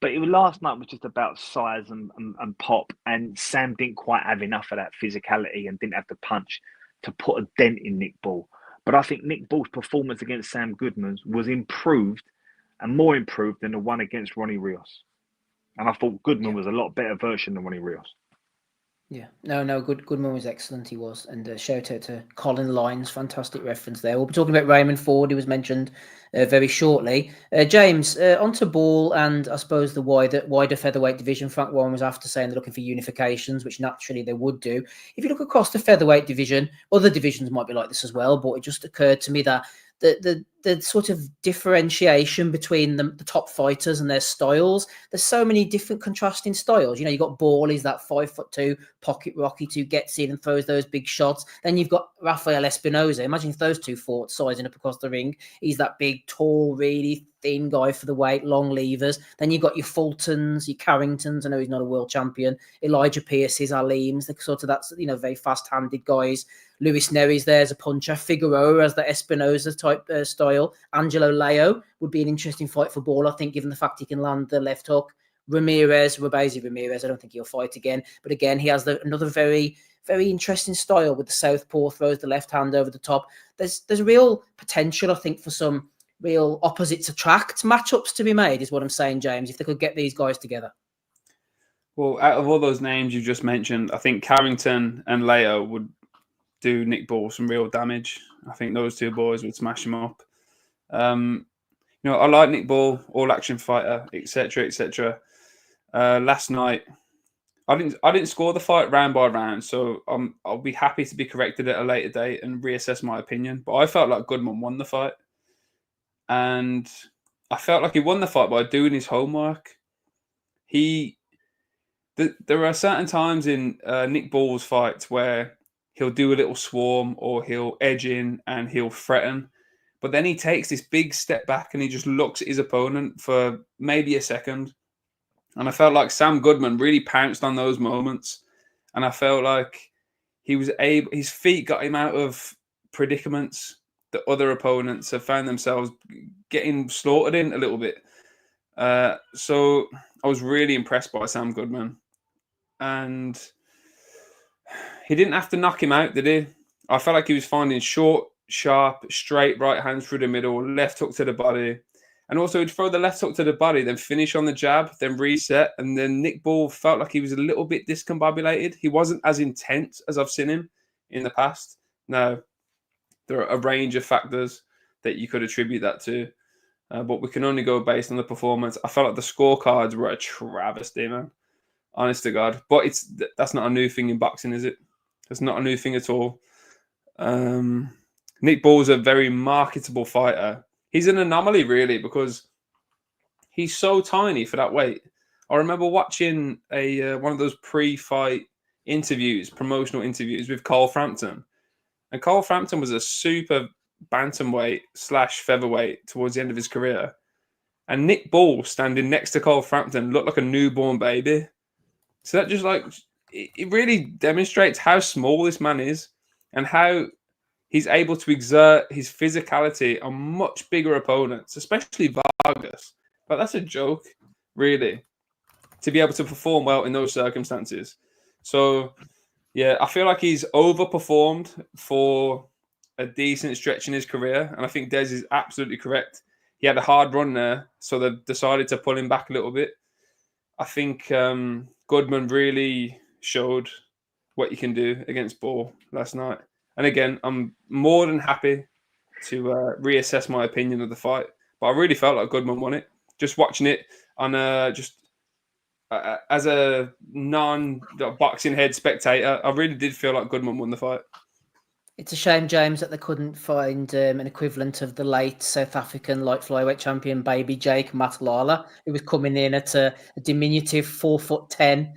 But last night was just about size and pop. And Sam didn't quite have enough of that physicality and didn't have the punch to put a dent in Nick Ball. But I think Nick Ball's performance against Sam Goodman was improved and more improved than the one against Ronnie Rios. And I thought Goodman was a lot better version than Ronnie Rios. Yeah, no, Goodman was excellent. He was, and shout out to Colin Lyons, fantastic reference there. We'll be talking about Raymond Ford, who was mentioned very shortly. James, onto Ball, and I suppose the wider featherweight division. Frank Warren was after saying they're looking for unifications, which naturally they would do. If you look across the featherweight division, other divisions might be like this as well, but it just occurred to me that the sort of differentiation between the top fighters and their styles. There's so many different contrasting styles. You got Ball, he's that 5'2" pocket rocket who gets in and throws those big shots. Then you've got Rafael Espinosa. Imagine if those two fought sizing up across the ring. He's that big, tall, really thin guy for the weight, long levers. Then you've got your Fultons, your Carringtons. I know he's not a world champion. Elijah Pierce's, Aleem's, the sort of that's very fast-handed guys. Luis Neri's there as a puncher. Figueroa as the Espinosa type style. Angelo Leo would be an interesting fight for Ball, I think, given the fact he can land the left hook. Rabezi Ramirez, I don't think he'll fight again. But again, he has another very, very interesting style with the southpaw, throws the left hand over the top. There's real potential, I think, for some real opposites attract matchups to be made, is what I'm saying, James, if they could get these guys together. Well, out of all those names you just mentioned, I think Carrington and Leo would do Nick Ball some real damage. I think those two boys would smash him up. I like Nick Ball, all action fighter, etc., etc. Last night, I didn't score the fight round by round, so I'll be happy to be corrected at a later date and reassess my opinion. But I felt like Goodman won the fight, and I felt like he won the fight by doing his homework. There are certain times in Nick Ball's fights where he'll do a little swarm or he'll edge in and he'll threaten. But then he takes this big step back and he just looks at his opponent for maybe a second. And I felt like Sam Goodman really pounced on those moments. And I felt like his feet got him out of predicaments that other opponents have found themselves getting slaughtered in a little bit. So I was really impressed by Sam Goodman. And he didn't have to knock him out, did he? I felt like he was finding short, sharp, straight right hands through the middle, left hook to the body. And also he'd throw the left hook to the body, then finish on the jab, then reset. And then Nick Ball felt like he was a little bit discombobulated. He wasn't as intense as I've seen him in the past. Now, there are a range of factors that you could attribute that to. But we can only go based on the performance. I felt like the scorecards were a travesty, man. Honest to God. But that's not a new thing in boxing, is it? That's not a new thing at all. Nick Ball's a very marketable fighter. He's an anomaly, really, because he's so tiny for that weight. I remember watching one of those pre-fight interviews, promotional interviews with Cole Frampton. And Cole Frampton was a super bantamweight / featherweight towards the end of his career. And Nick Ball standing next to Cole Frampton looked like a newborn baby. So that just it really demonstrates how small this man is and how he's able to exert his physicality on much bigger opponents, especially Vargas. But that's a joke, really, to be able to perform well in those circumstances. So, yeah, I feel like he's overperformed for a decent stretch in his career. And I think Des is absolutely correct. He had a hard run there, so they decided to pull him back a little bit. I think Goodman really showed what you can do against Ball last night. And again, I'm more than happy to reassess my opinion of the fight. But I really felt like Goodman won it. Just watching it on as a non-boxing head spectator, I really did feel like Goodman won the fight. It's a shame, James, that they couldn't find an equivalent of the late South African light flyweight champion, Baby Jake Matlala, who was coming in at a diminutive 4'10"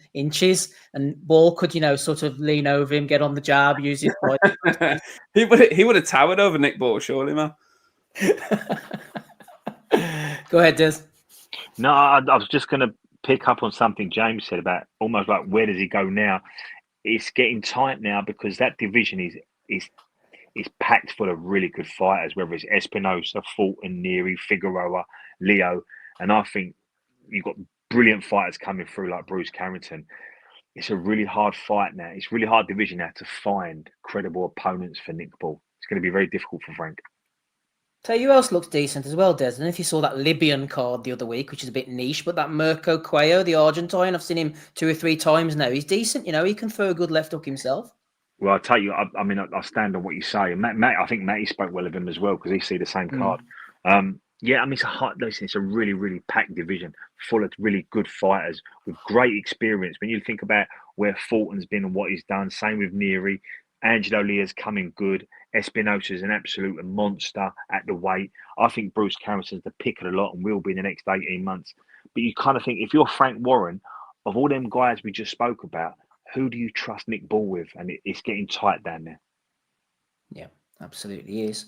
and Ball could, sort of lean over him, get on the jab, use his body. He would have towered over Nick Ball, surely, man. Go ahead, Des. No, I was just going to pick up on something James said about almost like where does he go now? It's getting tight now because that division is packed full of really good fighters, whether it's Espinosa, Fulton, Neary, Figueroa, Leo. And I think you've got brilliant fighters coming through like Bruce Carrington. It's a really hard fight now. It's a really hard division now to find credible opponents for Nick Ball. it's going to be very difficult for Frank. Tell you who else looks decent as well, Des. I don't know if you saw that Libyan card the other week, which is a bit niche, but that Mirko Cuello, the Argentine, I've seen him 2 or 3 times now. He's decent, he can throw a good left hook himself. Well, I'll tell you, I stand on what you say. And Matt, I think Matty spoke well of him as well because he see the same card. It's a really, really packed division full of really good fighters with great experience. When you think about where Fulton's been and what he's done, same with Neary, Angelo Lear's coming good. Espinosa's an absolute monster at the weight. I think Bruce Carrison's the pick of the lot and will be in the next 18 months. But you kind of think, if you're Frank Warren, of all them guys we just spoke about, who do you trust Nick Ball with? And it's getting tight down there. Yeah, absolutely is.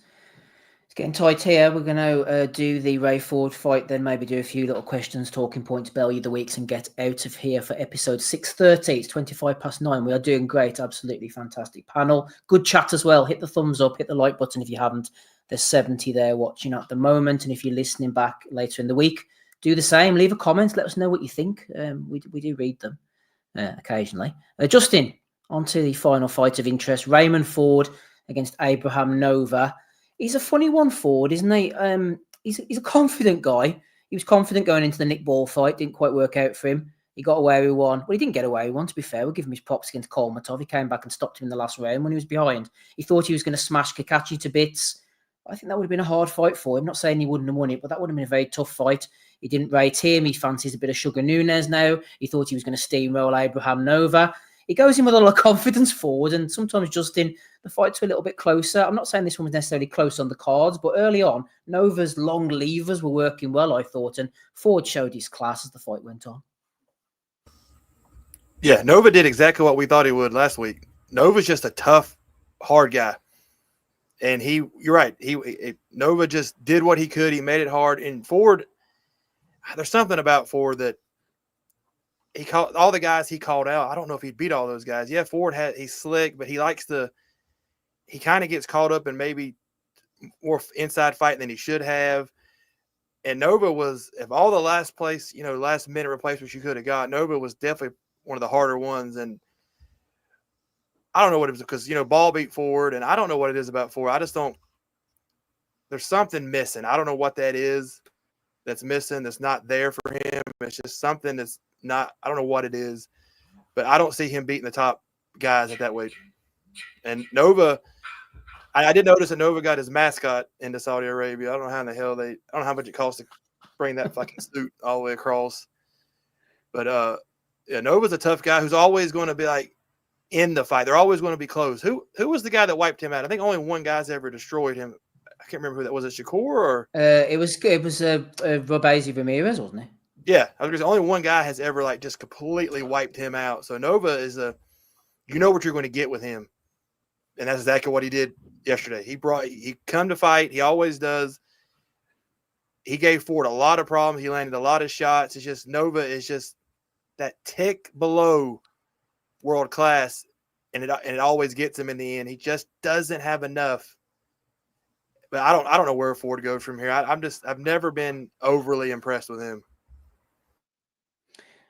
It's getting tight here. We're going to do the Ray Ford fight, then maybe do a few little questions, talking points, belly of the weeks, and get out of here for episode 630. It's 9:25. We are doing great. Absolutely fantastic panel. Good chat as well. Hit the thumbs up, hit the like button if you haven't. There's 70 there watching at the moment. And if you're listening back later in the week, do the same. Leave a comment. Let us know what you think. We do read them occasionally. Justin, on to the final fight of interest. Raymond Ford against Abraham Nova. He's a funny one, Ford, isn't he? He's a confident guy. He was confident going into the Nick Ball fight. Didn't quite work out for him. He got away with one. Well, he didn't get away with one, to be fair. We'll give him his props against Kolmatov. He came back and stopped him in the last round when he was behind. He thought he was going to smash Kakachi to bits. I think that would have been a hard fight for him. Not saying he wouldn't have won it, but that would have been a very tough fight. He didn't rate him. He fancies a bit of Sugar Nunes now. He thought he was going to steamroll Abraham Nova. He goes in with a lot of confidence forward, and sometimes Justin, the fights were a little bit closer. I'm not saying this one was necessarily close on the cards, but early on, Nova's long levers were working well, I thought, and Ford showed his class as the fight went on. Yeah, Nova did exactly what we thought he would last week. Nova's just a tough, hard guy. And you're right, Nova just did what he could. He made it hard. And Ford, there's something about Ford that he called all the guys he called out. I don't know if he'd beat all those guys. Yeah, Ford he's slick, but he kind of gets caught up in maybe more inside fight than he should have. And Nova was, of all the last minute replacements you could have got, Nova was definitely one of the harder ones. And I don't know what it was because, Ball beat Ford, and I don't know what it is about Ford. I just don't – there's something missing. I don't know what that is that's missing that's not there for him. It's just something that's not – I don't know what it is. But I don't see him beating the top guys at that weight. And Nova – I did notice that Nova got his mascot into Saudi Arabia. I don't know how in the hell I don't know how much it costs to bring that fucking suit all the way across. But Nova's a tough guy who's always going to be like in the fight. They're always going to be close. Who was the guy that wiped him out? I think only one guy's ever destroyed him. I can't remember who that was. It Shakur or it was Robazi Ramirez, wasn't it? Yeah, I was only one guy has ever just completely wiped him out. So Nova is you know what you're going to get with him. And that's exactly what he did yesterday. He come to fight. He always does. He gave Ford a lot of problems. He landed a lot of shots. It's just Nova is just that tick below world class, and it always gets him in the end. He just doesn't have enough. But I don't know where Ford goes from here. I've never been overly impressed with him.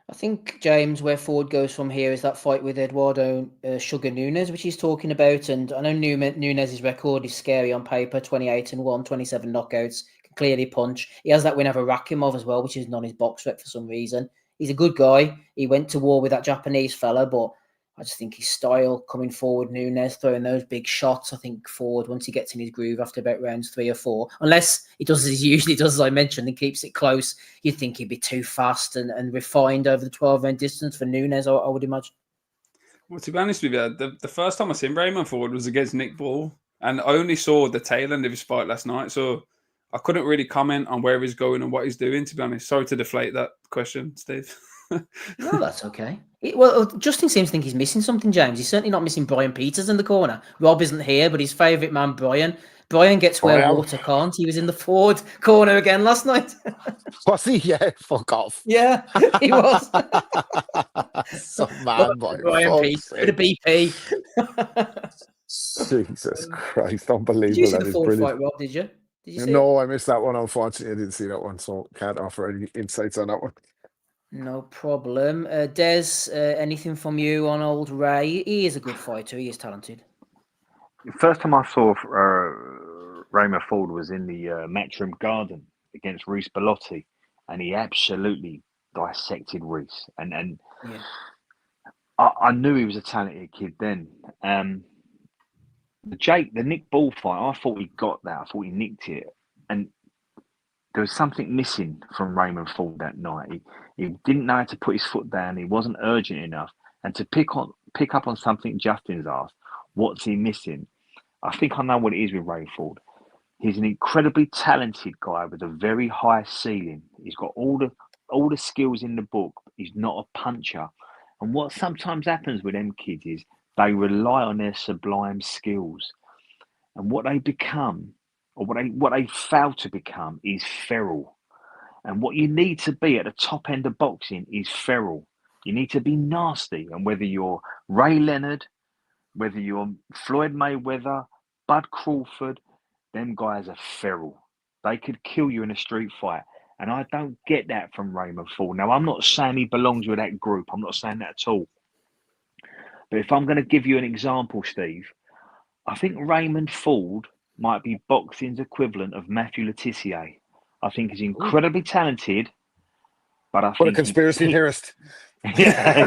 I think, James, where Ford goes from here is that fight with Eduardo Sugar Nunes, which he's talking about. And I know Nunes' record is scary on paper, 28-1, 27 knockouts, can clearly punch. He has that win over Rakimov as well, which is not his box rep for some reason. He's a good guy. He went to war with that Japanese fella, but I just think his style coming forward, Nunes throwing those big shots, I think Ford, once he gets in his groove after about rounds 3 or 4, unless he does as he usually does, as I mentioned, and keeps it close, you'd think he'd be too fast and refined over the 12-round distance for Nunes, I would imagine. Well, to be honest with you, the first time I seen Raymond Ford was against Nick Ball, and I only saw the tail end of his fight last night, so I couldn't really comment on where he's going and what he's doing, to be honest. Sorry to deflate that question, Steve. No, that's okay. Justin seems to think he's missing something, James. He's certainly not missing Brian Peters in the corner. Rob isn't here, but his favourite man, Brian. Brian gets where water can't. He was in the Ford corner again last night. Was he? Yeah, fuck off. Yeah, he was. Some man, Brian Peters, bit of BP. Jesus Christ, unbelievable. Did you see that the is Ford brilliant. fight, Rob? Did you see No, I missed that one, unfortunately. I didn't see that one, so can't offer any insights on that one. No problem. Des, anything from you on old Ray? He is a good fighter. He is talented. First time I saw Raymond Ford was in the Matchroom Garden against Reece Bellotti, and he absolutely dissected Reece. And Yeah. I knew he was a talented kid then. The Nick Ball fight, I thought he got that. I thought he nicked it. And there was something missing from Raymond Ford that night. He didn't know how to put his foot down. He wasn't urgent enough. And to pick up on something Justin's asked, what's he missing? I think I know what it is with Ray Ford. He's an incredibly talented guy with a very high ceiling. He's got all the skills in the book. He's not a puncher. And what sometimes happens with them kids is they rely on their sublime skills. And what they become, or what they fail to become, is feral. And what you need to be at the top end of boxing is feral. You need to be nasty. And whether you're Ray Leonard, whether you're Floyd Mayweather, Bud Crawford, them guys are feral. They could kill you in a street fight. And I don't get that from Raymond Ford. Now, I'm not saying he belongs with that group. I'm not saying that at all. But if I'm going to give you an example, Steve, I think Raymond Ford might be boxing's equivalent of Matthew Letitia. I think he's incredibly talented, but I think What a conspiracy theorist. Yeah.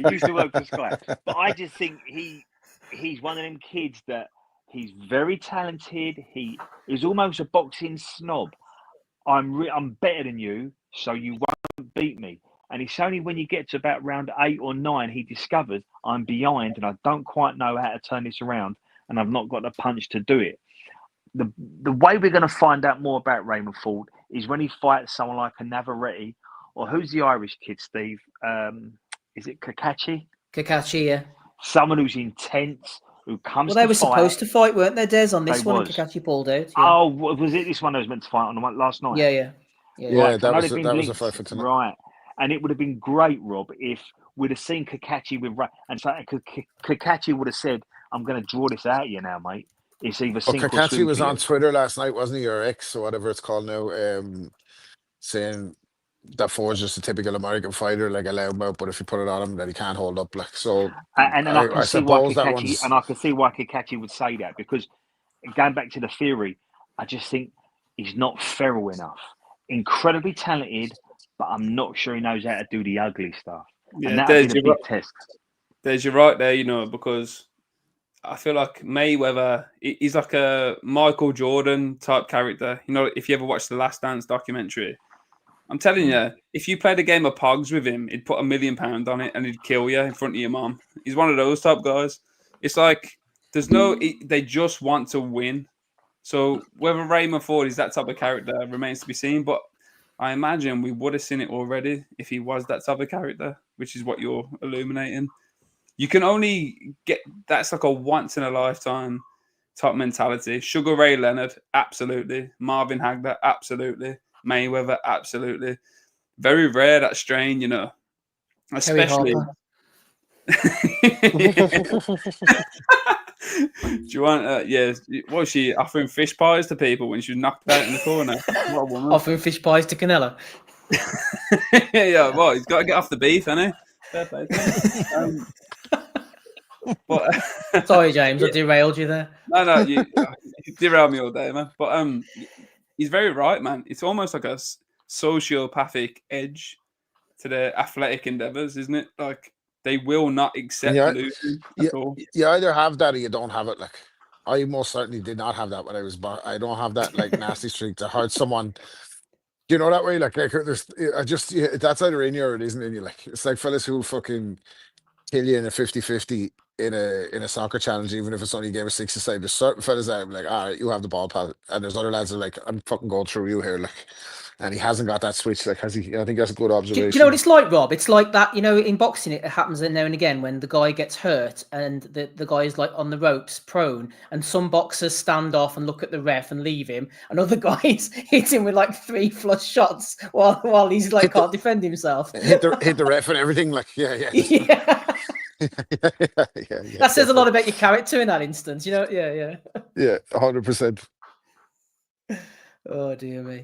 Used to work for Sky, but I just think he's one of them kids that he's very talented. He is almost a boxing snob. I'm better than you, so you won't beat me. And it's only when you get to about round 8 or 9 he discovers I'm behind and I don't quite know how to turn this around, and I've not got the punch to do it. The way we're going to find out more about Raymond Ford is when he fights someone like a Navarrete, or who's the Irish kid, Steve? Is it Kakachi? Kakachi, yeah. Someone who's intense, who comes to fight. Well, they were supposed to fight, weren't they, Des, on this one? And Kakachi pulled out. Yeah. Oh, was it this one that was meant to fight on the one last night? Yeah. Right, that was a fight for tonight. Right. And it would have been great, Rob, if we'd have seen Kakachi with Ray. And so Kakachi would have said, I'm going to draw this out of you now, mate. It's either sink or swim. Kakachi was on Twitter last night, wasn't he, or X, or whatever it's called now, saying that Ford's just a typical American fighter, like a loudmouth, but if you put it on him, then he can't hold up. Like, so, and I can see why Kakachi would say that, because going back to the theory, I just think he's not feral enough. Incredibly talented, but I'm not sure he knows how to do the ugly stuff. Yeah, and that'd be the big test. There's you're right there, because I feel like Mayweather, he's like a Michael Jordan type character. If you ever watched the Last Dance documentary, I'm telling you, if you played a game of Pogs with him, he'd put £1 million on it and he'd kill you in front of your mom. He's one of those type guys. It's like they just want to win. So whether Raymond Ford is that type of character remains to be seen. But I imagine we would have seen it already if he was that type of character, which is what you're illuminating. You can only get that's like a once in a lifetime type mentality. Sugar Ray Leonard, absolutely. Marvin Hagler, absolutely. Mayweather, absolutely. Very rare that strain, especially. Do you want? What was she offering fish pies to people when she was knocked out in the corner? What a woman. Offering fish pies to Canelo. Yeah, well, he's got to get off the beef, hasn't he? Fair play to him. But sorry, James, I derailed you there. No, you derailed me all day, man. But he's very right, man. It's almost like a sociopathic edge to their athletic endeavors, isn't it? Like they will not accept losing at all. You either have that or you don't have it. Like I most certainly did not have that when I was. I don't have that like nasty streak to hurt someone. You know that way, like there's. That's either in you or it isn't in you. Like it's like fellas who fucking kill you in a 50-50 in a soccer challenge, even if it's only a game of 6-a-side. There's certain fellas that are like, all right, you have the ball, pal, and there's other lads that are like, I'm fucking going through you here, like, and he hasn't got that switch. Like, has he? I think that's a good observation. Do you know what it's like, Rob? It's like that, in boxing, it happens now and again when the guy gets hurt and the guy is like on the ropes, prone, and some boxers stand off and look at the ref and leave him, and other guys hit him with like 3 flush shots while he's like can't defend himself. Hit the ref and everything, like yeah. Yeah. That says a lot about your character in that instance, Yeah, 100%. Oh dear me.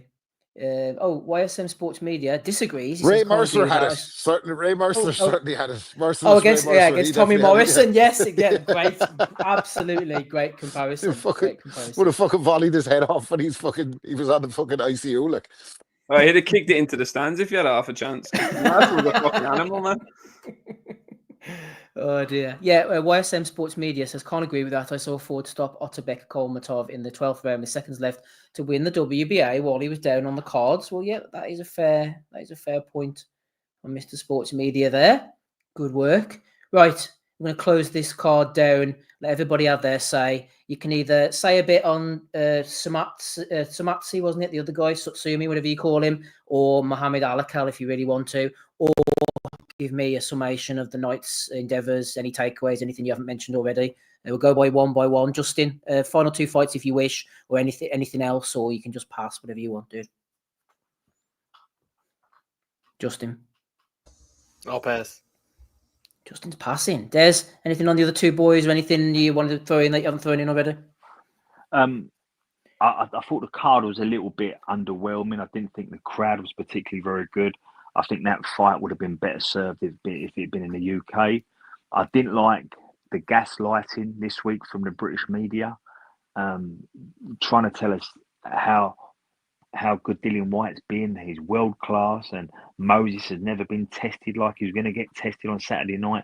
YSM Sports Media disagrees. He Ray says, can't agree Mercer with had that. it. Certainly, Ray Mercer certainly had it. Merciless Ray Against Mercer. against He Tommy definitely had it, Morrison. yeah. Yes, again, great, absolutely great comparison. Great comparison. Would have fucking volleyed his head off when he was on the fucking ICU. Like, Oh, he'd have kicked it into the stands if you had half a chance. That was a fucking animal, man. Oh dear. Yeah, YSM Sports Media says, can't agree with that. I saw Ford stop Otabek Kolmatov in the 12th round with seconds left to win the WBA while he was down on the cards. Well, yeah, that is a fair point on Mr. Sports Media there. Good work. Right, I'm going to close this card down. Let everybody have their say. You can either say a bit on Samatsi, wasn't it? The other guy, Sutsumi, whatever you call him, or Mohamed Alakal if you really want to, or give me a summation of the night's endeavours, any takeaways, anything you haven't mentioned already. We'll go by one. Justin, final two fights if you wish, or anything else, or you can just pass, whatever you want, dude. Justin. I'll pass. Justin's passing. Des, anything on the other two boys or anything you wanted to throw in that you haven't thrown in already? I thought the card was a little bit underwhelming. I didn't think the crowd was particularly very good. I think that fight would have been better served if it had been in the UK. I didn't like the gaslighting this week from the British media, trying to tell us how good Dillian Whyte's been. He's world class, and Moses has never been tested like he was going to get tested on Saturday night.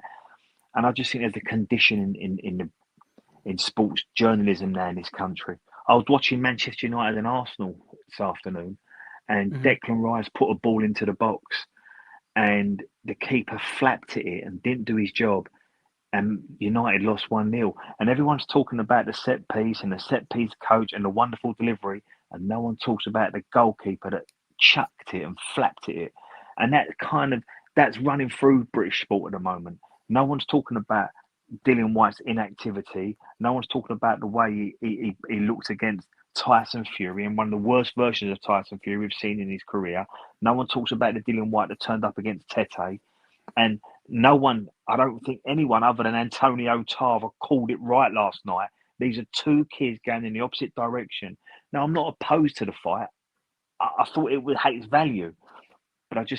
And I just think there's a condition in sports journalism now in this country. I was watching Manchester United and Arsenal this afternoon, and Declan Rice put a ball into the box, and the keeper flapped at it and didn't do his job, and United lost 1-0. And everyone's talking about the set piece and the set piece coach and the wonderful delivery, and no one talks about the goalkeeper that chucked it and flapped at it. And that's running through British sport at the moment. No one's talking about Dillian Whyte's inactivity. No one's talking about the way he looked against Tyson Fury, and one of the worst versions of Tyson Fury we've seen in his career. No one talks about the Dillian Whyte that turned up against Tete. And no one, I don't think anyone other than Antonio Tarver called it right last night. These are two kids going in the opposite direction. Now, I'm not opposed to the fight. I thought it would have its value. But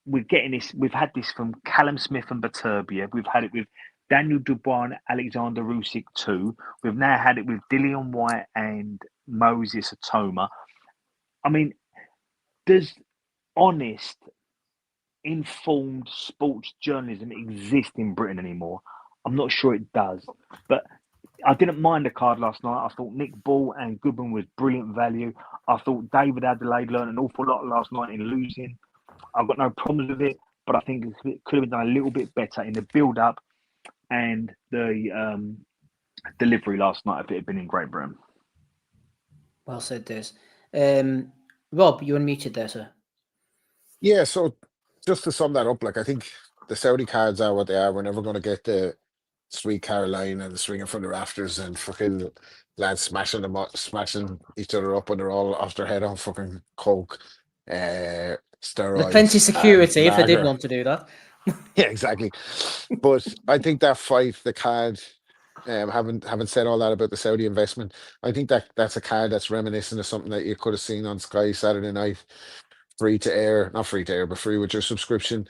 we're getting this. We've had this from Callum Smith and Baturbia. We've had it with Daniel Dubois and Alexander Usyk too. We've now had it with Dillian Whyte and Moses Automa. I mean, does honest, informed sports journalism exist in Britain anymore? I'm not sure it does. But I didn't mind the card last night. I thought Nick Ball and Goodman was brilliant value. I thought David Adeleye learned an awful lot last night in losing. I've got no problems with it, but I think it could have been done a little bit better in the build-up and the delivery last night if it had been in Great Britain. Well said, Des. Rob, you unmuted there, sir. Yeah, so just to sum that up, like, I think the Saudi cards are what they are. We're never going to get the Sweet Caroline and the swinging from the rafters and fucking lads smashing each other up when they're all off their head on fucking coke, steroids. There's plenty of security if they did want to do that. Yeah, exactly. But I think that fight, the card, having said all that about the Saudi investment, I think that's a card that's reminiscent of something that you could have seen on Sky Saturday night, not free to air, but free with your subscription,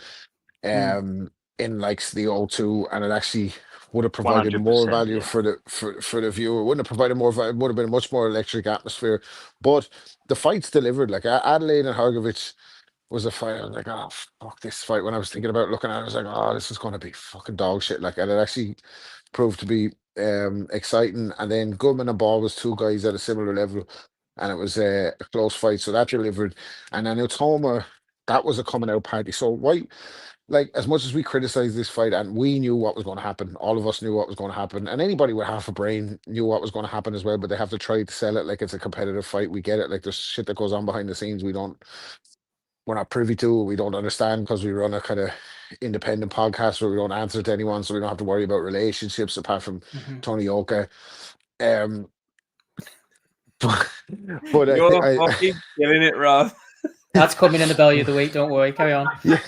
in like the O2, and it actually would have provided more value for the viewer. Wouldn't have provided more value. Would have been a much more electric atmosphere. But the fights delivered. Like Adelaide and Hergovich was a fight. I was like, oh fuck this fight. When I was thinking about looking at it, I was like, oh, this is going to be fucking dog shit. Like, and it actually proved to be exciting. And then Goodman and Ball was two guys at a similar level, and it was a close fight. So that delivered. And then Itauma, that was a coming out party. So why? Like, as much as we criticized this fight, and we knew what was going to happen, all of us knew what was going to happen, and anybody with half a brain knew what was going to happen as well, but they have to try to sell it like it's a competitive fight. We get it. Like, there's shit that goes on behind the scenes we're not privy to, we don't understand, because we run a kind of independent podcast where we don't answer to anyone, so we don't have to worry about relationships apart from Tony Oka. But You're fucking killing it, Rob. That's coming in the value of the week. Don't worry. Carry on. Yeah.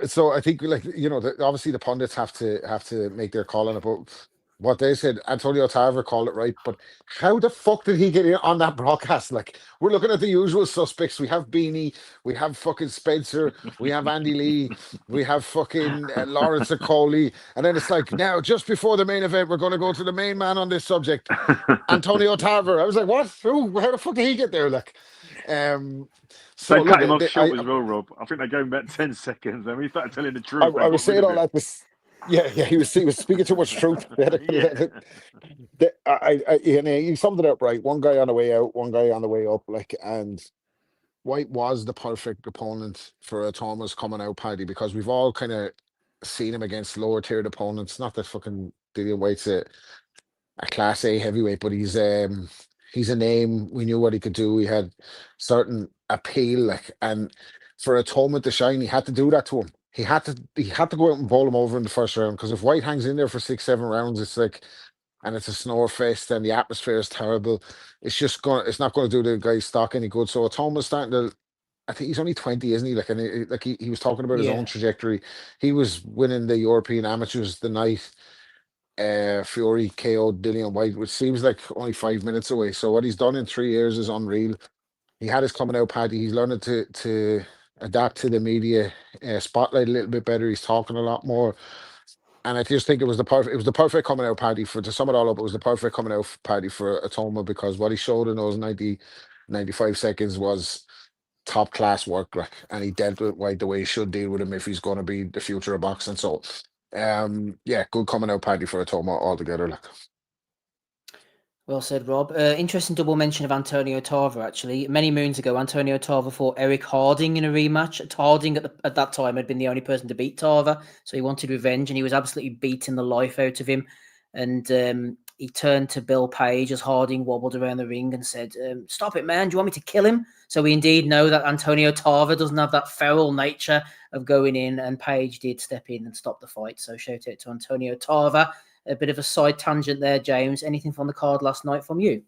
So I think, like, you know, obviously the pundits have to make their call on it, but what they said, Antonio Tarver called it right, but how the fuck did he get in on that broadcast? Like, we're looking at the usual suspects. We have Beanie, we have fucking Spencer, we have Andy Lee, we have fucking Lawrence Okoli, and then it's like, now, just before the main event, we're going to go to the main man on this subject, Antonio Tarver. I was like, what? Who? How the fuck did he get there? Like, so They look, cut him off short as well, Rob. I think they gave him about 10 seconds, and we started telling the truth. I was saying all that. Yeah, he was speaking too much truth. He summed it up right. One guy on the way out, one guy on the way up. Like, and White was the perfect opponent for Automa's coming out party, because we've all kind of seen him against lower tiered opponents. Not that fucking Dillian White's a class A heavyweight, but he's a name. We knew what he could do. He had certain appeal, like, and for Automa to shine, he had to do that to him. He had to go out and bowl him over in the first round, because if White hangs in there for 6-7 rounds, it's like, and it's a snore fest and the atmosphere is terrible. It's not going to do the guy's stock any good. So Automa's starting to, I think he's only 20, isn't he? Like, and he was talking about his own trajectory. He was winning the European amateurs the night Fury KO'd Dillian White, which seems like only 5 minutes away. So what he's done in 3 years is unreal. He had his coming out party. He's learning to adapt to the media spotlight a little bit better. He's talking a lot more, and I just think it was the perfect coming out party to sum it all up. It was the perfect coming out party for Automa, because what he showed in those 95 seconds was top class work, and he dealt with White the way he should deal with him if he's going to be the future of boxing. So good coming out party for Automa altogether. Like. Well said, Rob. Interesting double mention of Antonio Tarver, actually. Many moons ago, Antonio Tarver fought Eric Harding in a rematch. Harding at that time had been the only person to beat Tarver, so he wanted revenge, and he was absolutely beating the life out of him. And he turned to Bill Page as Harding wobbled around the ring and said, "Stop it, man. Do you want me to kill him?" So we indeed know that Antonio Tarver doesn't have that feral nature of going in, and Page did step in and stop the fight. So shout out to Antonio Tarver. A bit of a side tangent there, James. Anything from the card last night from you?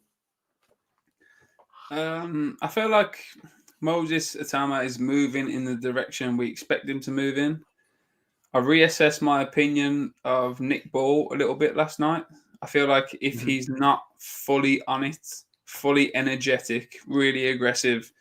I feel like Moses Itauma is moving in the direction we expect him to move in. I reassessed my opinion of Nick Ball a little bit last night. I feel like if he's not fully on it, fully energetic, really aggressive,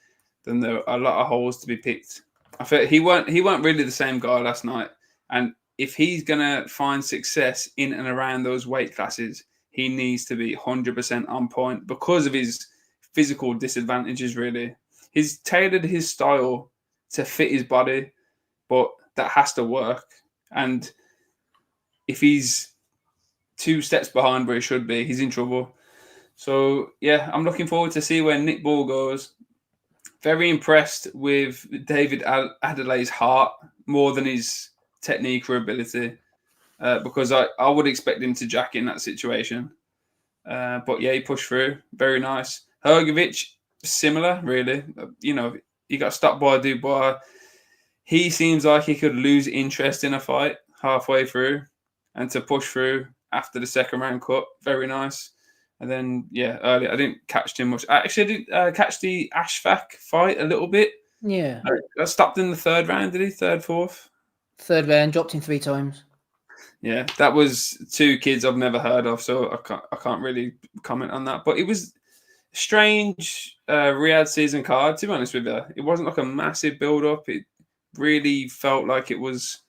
then there are a lot of holes to be picked. I feel he weren't really the same guy last night, and if he's going to find success in and around those weight classes, he needs to be 100% on point because of his physical disadvantages, really. He's tailored his style to fit his body, but that has to work. And if he's 2 steps behind where he should be, he's in trouble. So, yeah, I'm looking forward to see where Nick Ball goes. Very impressed with David Adelaye's heart more than his technique or ability, because I would expect him to jack in that situation. But yeah, he pushed through. Very nice. Hergovich, similar, really. He got stopped by Dubois. He seems like he could lose interest in a fight halfway through, and to push through after the second round cut, very nice. And then, earlier, I didn't catch too much. I actually did catch the Ashfaq fight a little bit. Yeah. I stopped in the third round, did he? Third, fourth? Third round, dropped him 3 times. Yeah, that was 2 kids I've never heard of, so I can't really comment on that. But it was a strange Riyadh season card, to be honest with you. It wasn't like a massive build-up. It really felt like it was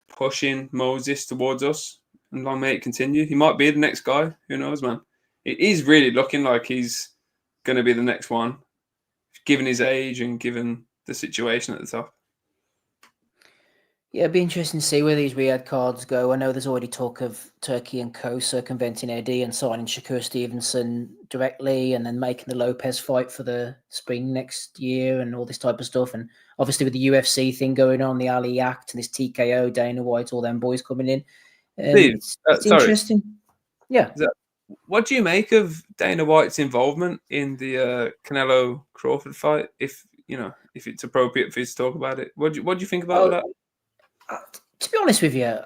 pushing Moses towards us, and long may it continue. He might be the next guy. Who knows, man? It is really looking like he's going to be the next one, given his age and given the situation at the top. Yeah, it'd be interesting to see where these Riyadh cards go. I know there's already talk of Turkey and Co circumventing Eddie and signing Shakur Stevenson directly, and then making the Lopez fight for the spring next year and all this type of stuff. And obviously with the UFC thing going on, the Ali Act and this TKO, Dana White, all them boys coming in. Steve, it's interesting. Yeah. What do you make of Dana White's involvement in the Canelo Crawford fight? If it's appropriate for you to talk about it, what do you think about that? To be honest with you,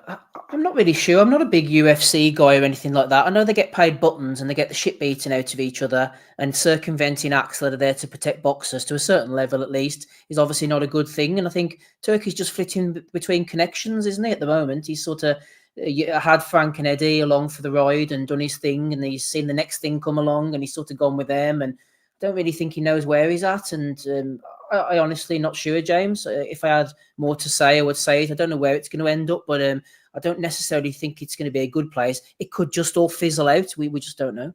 I'm not really sure. I'm not a big UFC guy or anything like that. I know they get paid buttons and they get the shit beaten out of each other, and circumventing acts that are there to protect boxers to a certain level at least is obviously not a good thing. And I think Turkey's just flitting between connections, isn't he, at the moment? He's sort of had Frank and Eddie along for the ride and done his thing, and he's seen the next thing come along, and he's sort of gone with them. And I don't really think he knows where he's at. And I honestly not sure, James. If I had more to say, I would say it. I don't know where it's going to end up, but I don't necessarily think it's going to be a good place. It could just all fizzle out. We just don't know.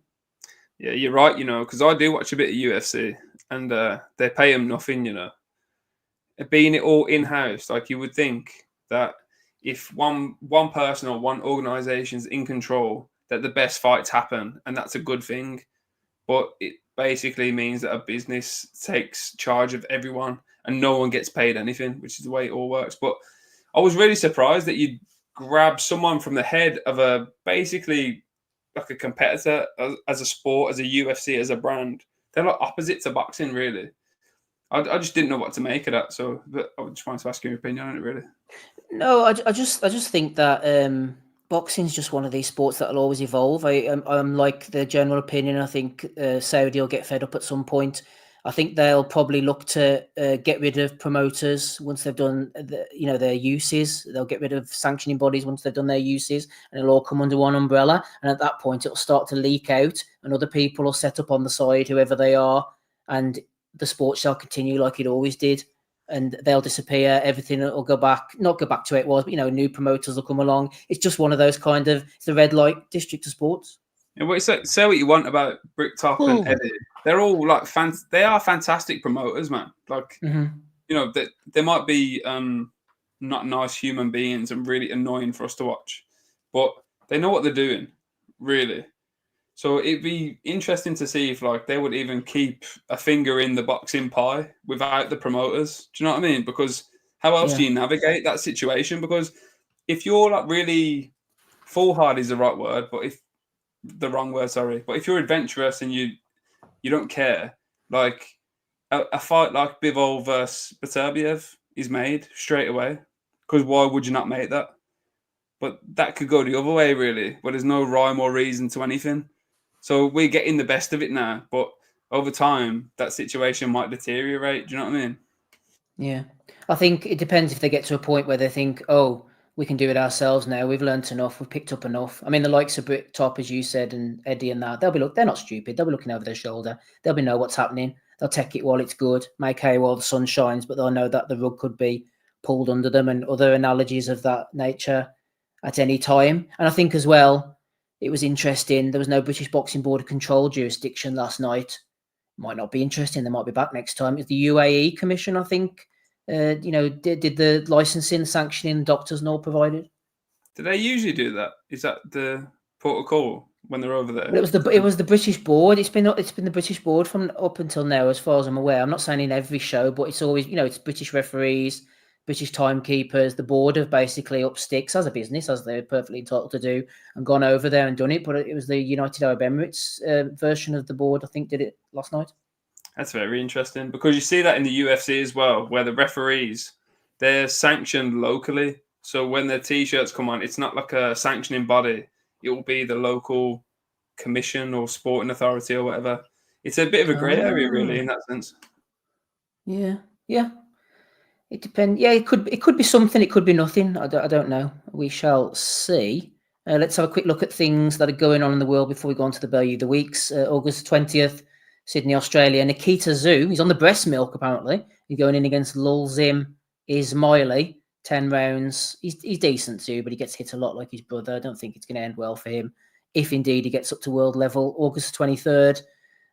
Yeah, you're right, because I do watch a bit of UFC, and they pay him nothing, Being it all in-house, like you would think that if one person or one organization's in control, that the best fights happen, and that's a good thing. But it basically means that a business takes charge of everyone and no one gets paid anything, which is the way it all works. But I was really surprised that you'd grab someone from the head of a basically like a competitor as a sport, as a UFC, as a brand. They're like opposite to boxing, really. I just didn't know what to make of that. So but I just wanted to ask your opinion on it, really. No, I just think that boxing is just one of these sports that will always evolve. I'm like the general opinion. I think Saudi will get fed up at some point. I think they'll probably look to get rid of promoters once they've done their uses. They'll get rid of sanctioning bodies once they've done their uses, and it'll all come under one umbrella. And at that point, it'll start to leak out, and other people will set up on the side, whoever they are, and the sport shall continue like it always did. And they'll disappear. Everything will not go back to it was, but new promoters will come along. It's just one of those it's the red light district of sports. Yeah, well, say what you want about Bricktop and Eddie. They're all like they are fantastic promoters, man. Like, they might be not nice human beings and really annoying for us to watch, but they know what they're doing, really. So it'd be interesting to see if they would even keep a finger in the boxing pie without the promoters. Do you know what I mean? Because how else do you navigate that situation? Because if you're really foolhardy is the right word, but if you're adventurous and you don't care, like a fight like Bivol versus Beterbiev is made straight away. Because why would you not make that? But that could go the other way, really, where there's no rhyme or reason to anything. So we're getting the best of it now, but over time, that situation might deteriorate. Do you know what I mean? Yeah. I think it depends if they get to a point where they think, oh, we can do it ourselves now. We've learnt enough. We've picked up enough. I mean, the likes of Bricktop, as you said, and Eddie and that, they're not stupid. They'll be looking over their shoulder. They'll know what's happening. They'll take it while it's good, make hay while the sun shines, but they'll know that the rug could be pulled under them, and other analogies of that nature at any time. And I think as well, it was interesting. There was no British Boxing Board of Control jurisdiction last night. Might not be interesting. They might be back next time. It's the UAE Commission, I think. Did the licensing, sanctioning, doctors and all provided. Do they usually do that? Is that the protocol when they're over there? Well, it was the British Board. It's been the British Board from up until now, as far as I'm aware. I'm not saying in every show, but it's always it's British referees, British timekeepers. The board have basically up sticks as a business, as they're perfectly entitled to do, and gone over there and done it. But it was the United Arab Emirates version of the board, I think, did it last night. That's very interesting, because you see that in the UFC as well, where the referees, they're sanctioned locally. So when their T-shirts come on, it's not like a sanctioning body. It will be the local commission or sporting authority or whatever. It's a bit of a grey area, really, in that sense. Yeah. It depends. Yeah, it could be something. It could be nothing. I don't know. We shall see. Let's have a quick look at things that are going on in the world before we go on to the Bellew of the Weeks. August 20th, Sydney, Australia. Nikita Zhu, he's on the breast milk, apparently. He's going in against Lulzim Ismaili. 10 rounds. He's decent too, but he gets hit a lot like his brother. I don't think it's going to end well for him, if indeed he gets up to world level. August 23rd,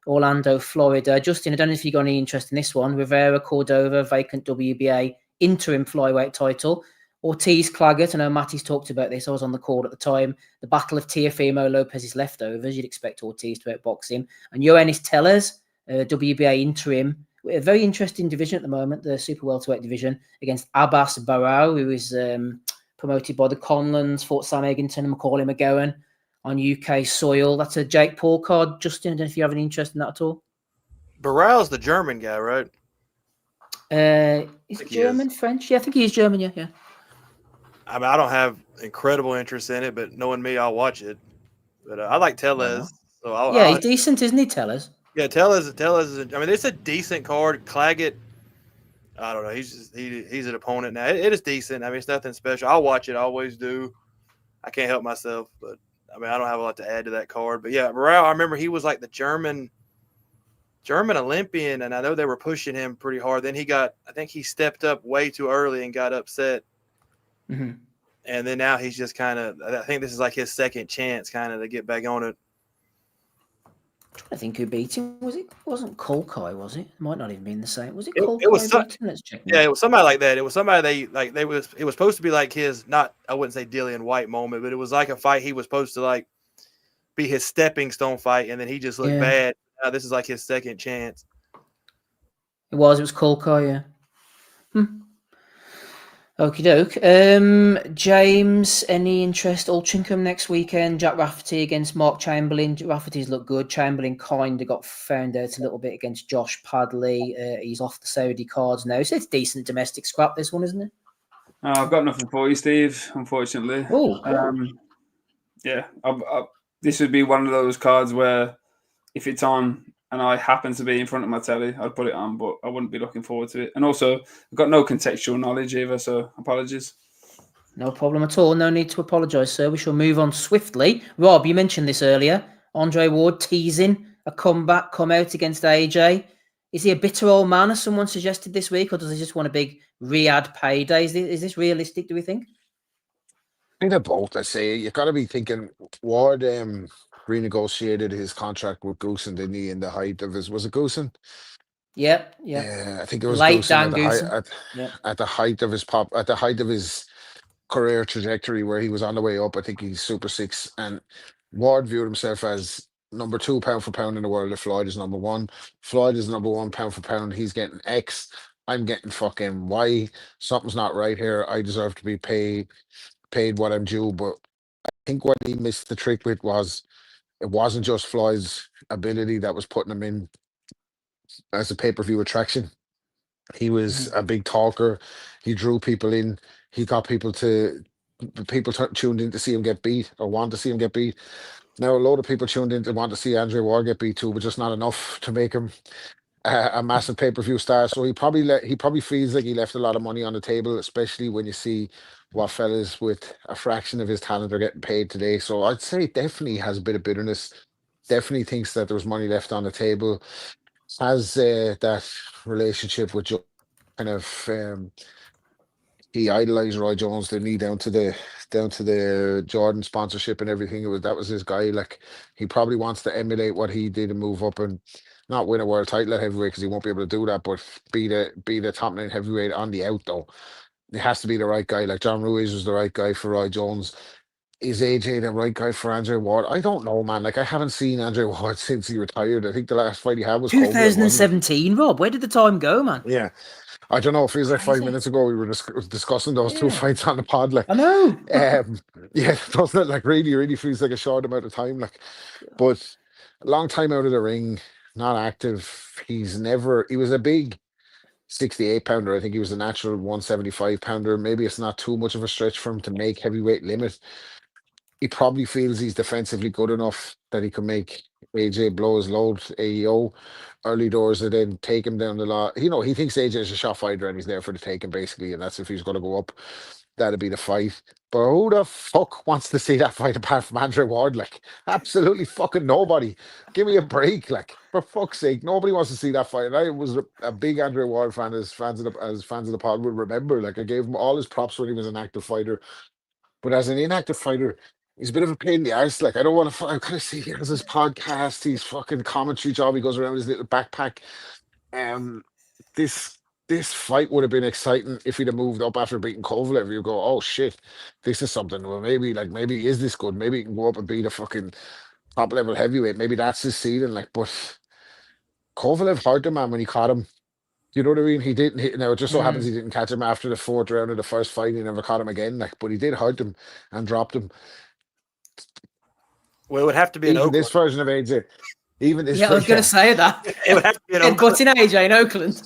Orlando, Florida. Justin, I don't know if you got any interest in this one. Rivera, Cordova, vacant WBA interim flyweight title. Ortiz, Claggett. I know Matty's talked about this. I was on the call at the time. The battle of Teofimo Lopez's leftovers. You'd expect Ortiz to outbox him. And Yoenis Tellez, WBA interim. A very interesting division at the moment, the super welterweight division, against Abbas Barrow, who is promoted by the Conlons, fought Sam Egginton and Macaulay McGowan on UK soil. That's a Jake Paul card. Justin, I don't know if you have any interest in that at all. Barrow's the German guy, right? Is it German, French? Yeah, I think he is German, yeah. I mean, I don't have incredible interest in it, but knowing me, I'll watch it. But I like Tellez. So he's decent, isn't he, Tellez? Yeah, Tellez is. I mean, it's a decent card. Claggett, I don't know. He's an opponent now. It is decent. I mean, it's nothing special. I'll watch it. I always do. I can't help myself. But I mean, I don't have a lot to add to that card. But yeah, Morale, I remember he was like the German Olympian, and I know they were pushing him pretty hard. Then I think he stepped up way too early and got upset. Mm-hmm. And then now he's just kind of, I think this is like his second chance kind of to get back on it. I think who beat him it wasn't Kolkai, was it? It might not even been the same. Was it It Kolkai? was Let's check. Yeah, it was somebody like that. It was somebody it was supposed to be like his, not, I wouldn't say Dillian White moment, but it was like a fight he was supposed to like be his stepping stone fight, and then he just looked bad. Now this is like his second chance. It was Kolkai, yeah. Okie doke. James, any interest? Altrincham next weekend. Jack Rafferty against Mark Chamberlain. Rafferty's looked good. Chamberlain kind of got found out a little bit against Josh Padley. He's off the Saudi cards now. So it's decent domestic scrap, this one, isn't it? I've got nothing for you, Steve, unfortunately. This would be one of those cards where if it's on and I happen to be in front of my telly, I'd put it on, but I wouldn't be looking forward to it. And also, I've got no contextual knowledge either, so apologies. No problem at all. No need to apologise, sir. We shall move on swiftly. Rob, you mentioned this earlier. Andre Ward teasing a come out against AJ. Is he a bitter old man, as someone suggested this week, or does he just want a big Riyadh payday? Is this realistic, do we think? I think they're both. I say you've got to be thinking. Ward renegotiated his contract with Goosen, didn't he? In the height of his, was it Goosen? Yeah. I think it was Late Goosen Dan at the height of his at the height of his career trajectory, where he was on the way up. I think he's Super 6, and Ward viewed himself as number 2 pound for pound in the world if Floyd is number 1. Floyd is number 1 pound for pound. He's getting X. I'm getting fucking Y. Something's not right here. I deserve to be paid what I'm due. But I think what he missed the trick with was it wasn't just Floyd's ability that was putting him in as a pay-per-view attraction. He was a big talker. He drew people in. He got people tuned in to see him get beat or want to see him get beat. Now, a load of people tuned in to want to see Andre Ward get beat too, but just not enough to make him a massive pay-per-view star. So he probably feels like he left a lot of money on the table, especially when you see what fellas with a fraction of his talent are getting paid today. So I'd say definitely has a bit of bitterness. Definitely thinks that there was money left on the table. Has that relationship with Joe kind of he idolized Roy Jones, didn't he, down to the Jordan sponsorship and everything. That was his guy. Like, he probably wants to emulate what he did and move up and not win a world title at heavyweight, because he won't be able to do that, but be the top 9 heavyweight on the out though. It has to be the right guy. Like, John Ruiz was the right guy for Roy Jones. Is AJ the right guy for Andre Ward? I don't know, man. Like, I haven't seen Andre Ward since he retired. I think the last fight he had was 2017, Rob. Where did the time go, man? Yeah. I don't know. It feels like 5 minutes ago we were discussing those 2 fights on the pod. Like, I know. Yeah, doesn't it? Like, really feels like a short amount of time. Like, but a long time out of the ring, not active. He was a big 68 pounder. I think he was a natural 175 pounder. Maybe it's not too much of a stretch for him to make heavyweight limit. He probably feels he's defensively good enough that he can make AJ blow his load, AEO, early doors, and then take him down the line. He thinks AJ is a shot fighter and he's there for the taking, basically, and that's if he's going to go up. That'd be the fight. But who the fuck wants to see that fight apart from Andre Ward? Like, absolutely fucking nobody. Give me a break. Like, for fuck's sake, nobody wants to see that fight. And I was a big Andre Ward fan, as fans of the pod will remember. Like, I gave him all his props when he was an active fighter. But as an inactive fighter, he's a bit of a pain in the arse. Like, I don't want to. I kind of see he has his podcast, his fucking commentary job. He goes around with his little backpack. This fight would have been exciting if he'd have moved up after beating Kovalev. You go, oh shit, this is something. Well, maybe is this good? Maybe he can go up and beat a fucking top level heavyweight. Maybe that's his ceiling. Like, but Kovalev hurt him, man, when he caught him. You know what I mean? He didn't hit. Now, it just so happens he didn't catch him after the 4th round of the first fight. He never caught him again. Like, but he did hurt him and dropped him. Well, it would have to be even this version of AJ. Even this. Yeah, I was going to say that. It would have to be in Oakland. Butting AJ in Oakland.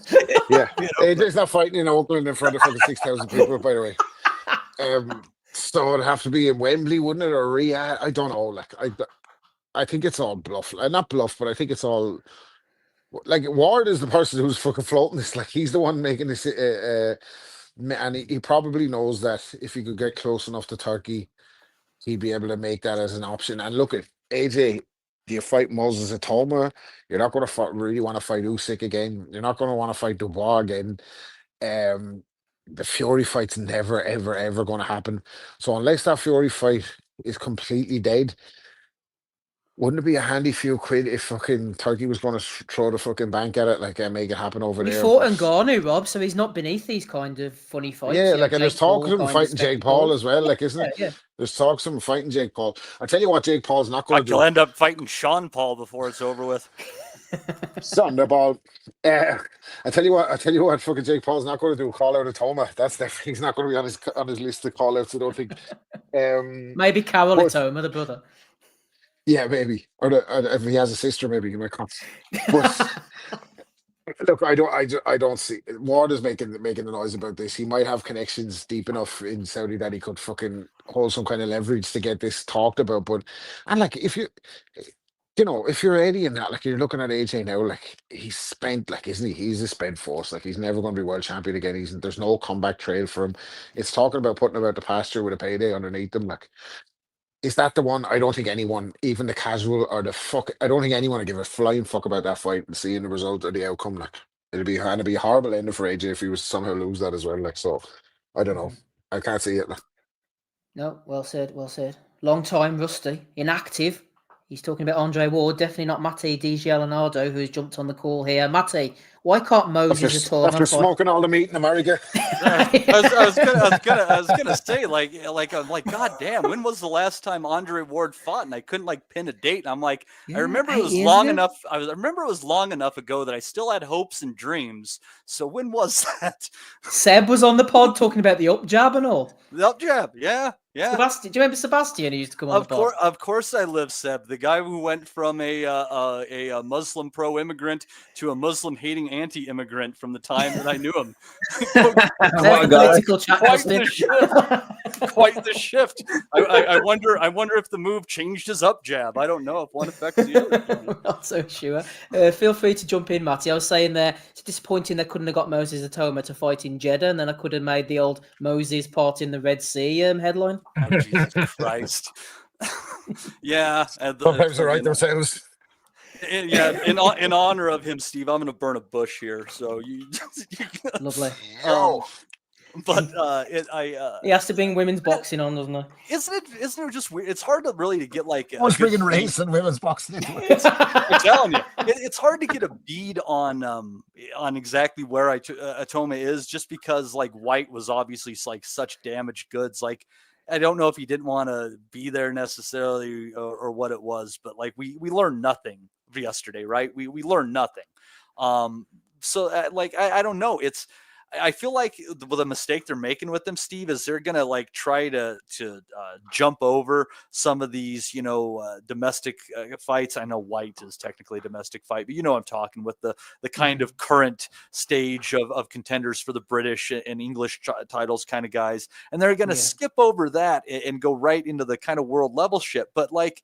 Yeah, AJ's not fighting in Oakland in front of fucking 6,000 people, by the way. So it'd have to be in Wembley, wouldn't it, or Riyadh? I don't know. Like, I think it's all bluff. Not bluff, but I think it's all. Like, Ward is the person who's fucking floating this. Like, he's the one making this. And he probably knows that if he could get close enough to Turkey, he'd be able to make that as an option. And look at AJ. Do you fight Moses Atoma? You're not going to really want to fight Usyk again. You're not going to want to fight Dubois again. Um, the Fury fight's never, ever, ever going to happen. So unless that Fury fight is completely dead, wouldn't it be a handy few quid if fucking Turkey was going to throw the fucking bank at it, like make it happen over We there? fought But Ngannou, Rob, so he's not beneath these kind of funny fights. yeah, you know, like, and there's Jake talk Paul of him kind of fighting Jake spectacle. Paul as well, like, isn't it? Yeah. There's talks of him fighting Jake Paul. I tell you what, Jake Paul's not going Like to do. you'll end up fighting Sean Paul before it's over with. Thunderball. I tell you what, fucking Jake Paul's not going to do. Call out Automa. That's definitely, he's not going to be on his list of call outs. I don't think. Maybe Carol but- Itoma, the brother. Yeah, maybe. Or if he has a sister, maybe he might come. But look, I don't see. Ward is making the noise about this. He might have connections deep enough in Saudi that he could fucking hold some kind of leverage to get this talked about. But and like if if you're Eddie and that, like you're looking at AJ now, like he's spent, like, isn't he? He's a spent force. Like he's never going to be world champion again. There's no comeback trail for him. It's talking about putting him out the pasture with a payday underneath them. Like, is that the one? I don't think anyone, even the casual or the fuck, I don't think anyone would give a flying fuck about that fight and seeing the result or the outcome. Like it'd be a horrible ending for AJ if he was to somehow lose that as well. Like, so I don't know. I can't see it. Like. No, well said, well said. Long time, Rusty, inactive. He's talking about Andre Ward, definitely not Mate Leonardo, who's jumped on the call here. Mate, why can't Moses Atoma after smoking all the meat in America? I was gonna say, I'm like, God damn, when was the last time Andre Ward fought? And I couldn't pin a date. And I'm like, I remember it was long enough. I remember it was long enough ago that I still had hopes and dreams. So when was that? Seb was on the pod talking about the up jab and all. The up jab, yeah. Sebastian, do you remember Sebastian who used to come on the pod? Of course I live, Seb. The guy who went from a Muslim pro-immigrant to a Muslim-hating anti-immigrant from the time that I knew him. Political chat, Quite the shift. I wonder if the move changed his up jab. I don't know if one affects the other. I'm not so sure. Feel free to jump in, Matty. I was saying there, it's disappointing they couldn't have got Moses Atoma to fight in Jeddah, and then I could have made the old Moses part in the Red Sea headline. Oh, Jesus Christ. Yeah. Sometimes they write themselves. Yeah, in honor of him, Steve, I'm going to burn a bush here. So you Lovely. But he has to bring women's boxing on, doesn't he? Isn't it just weird? It's hard to really get What's bringing race and women's boxing into it? I'm telling you, it's hard to get a bead on exactly where Automa is, just because like White was obviously like such damaged goods. Like I don't know if he didn't want to be there necessarily or what it was, but like we learned nothing yesterday, right? We learned nothing. So like I don't know. I feel like the mistake they're making with them, Steve, is they're gonna like try to jump over some of these, domestic fights. I know White is technically a domestic fight, but I'm talking with the kind of current stage of contenders for the British and English titles kind of guys, and they're gonna skip over that and go right into the kind of world level shit. But like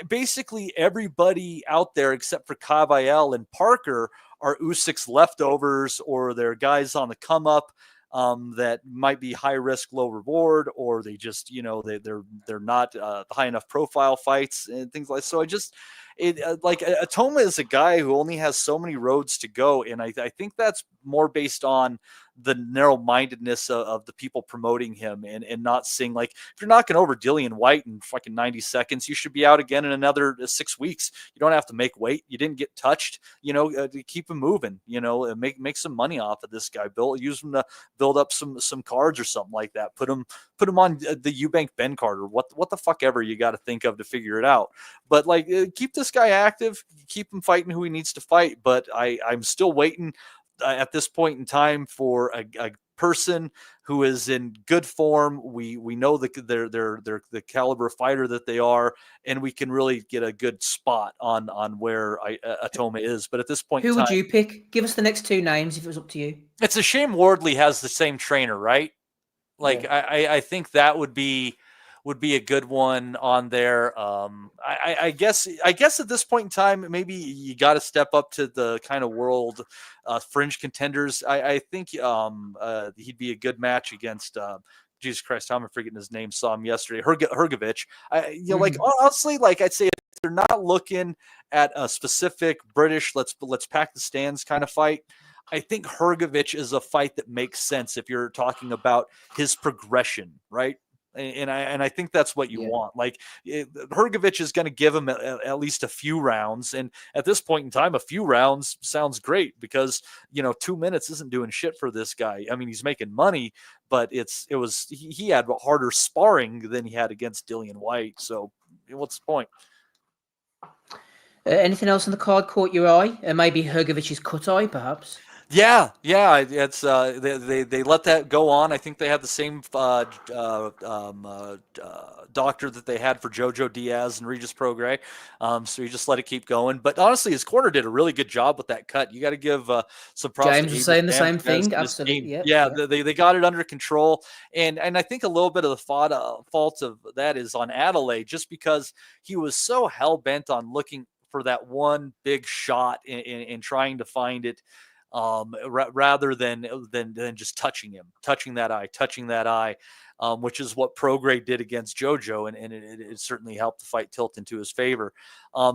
basically everybody out there except for Cavael and Parker are Usyk's leftovers, or they're guys on the come up that might be high risk, low reward, or they just, they're not high enough profile fights and things like. So like Automa is a guy who only has so many roads to go, and I think that's more based on the narrow-mindedness of the people promoting him and not seeing, like, if you're knocking over Dillian White in fucking 90 seconds, you should be out again in another 6 weeks. You don't have to make weight. You didn't get touched, to keep him moving, and make some money off of this guy. Use him to build up some cards or something like that. Put him on the Eubank Ben card, or what the fuck ever you got to think of to figure it out. But like, keep this guy active, keep him fighting who he needs to fight. But I'm still waiting at this point in time for a person who is in good form. We know that they're the caliber fighter that they are, and we can really get a good spot on where Automa is. But at this point, who would you pick? Give us the next two names if it was up to you. It's a shame Wardley has the same trainer, right? Like, yeah. I think that would be a good one on there. I guess at this point in time, maybe you got to step up to the kind of world fringe contenders. I think he'd be a good match against Jesus Christ, I'm forgetting his name. Saw him yesterday. Hergovich. Like honestly, like I'd say if they're not looking at a specific British, let's pack the stands kind of fight. I think Hergovich is a fight that makes sense if you're talking about his progression, right? And I think that's what you want. Like Hergovich is going to give him at least a few rounds, and at this point in time, a few rounds sounds great because 2 minutes isn't doing shit for this guy. I mean, he's making money, but he had harder sparring than he had against Dillian Whyte. So what's the point? Anything else on the card caught your eye? Maybe Hergovich's cut eye, perhaps. Yeah, it's they let that go on. I think they had the same doctor that they had for Jojo Diaz and Regis Prograis, so he just let it keep going. But honestly, his corner did a really good job with that cut. You got to give some props. James was saying the same thing. Absolutely, yeah. They got it under control, and I think a little bit of the fault of that is on Adeleye, just because he was so hell bent on looking for that one big shot and trying to find it. Rather than just touching that eye, which is what Prograis did against Jojo, and it certainly helped the fight tilt into his favor.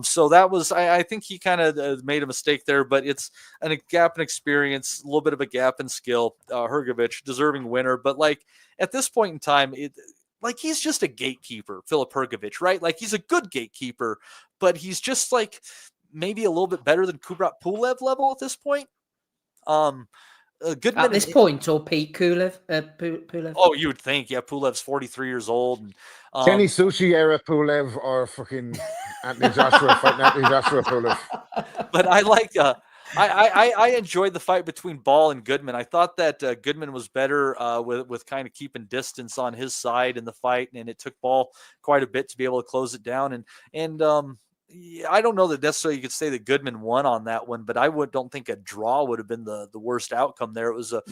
So that was, I think he kind of made a mistake there, but it's a gap in experience, a little bit of a gap in skill. Hergovich, deserving winner, but like at this point in time, he's just a gatekeeper, Filip Hergovich, right? Like he's a good gatekeeper, but he's just like maybe a little bit better than Kubrat Pulev level at this point. Goodman at this point, or Pete Pulev? Oh, you would think, yeah. Pulev's 43 years old. And, Kenny Sushi era Pulev or fucking Anthony Joshua fighting Anthony Joshua Pulev. But I like. I enjoyed the fight between Ball and Goodman. I thought that Goodman was better with kind of keeping distance on his side in the fight, and it took Ball quite a bit to be able to close it down. And I don't know that necessarily you could say that Goodman won on that one, but I don't think a draw would have been the worst outcome there. It was a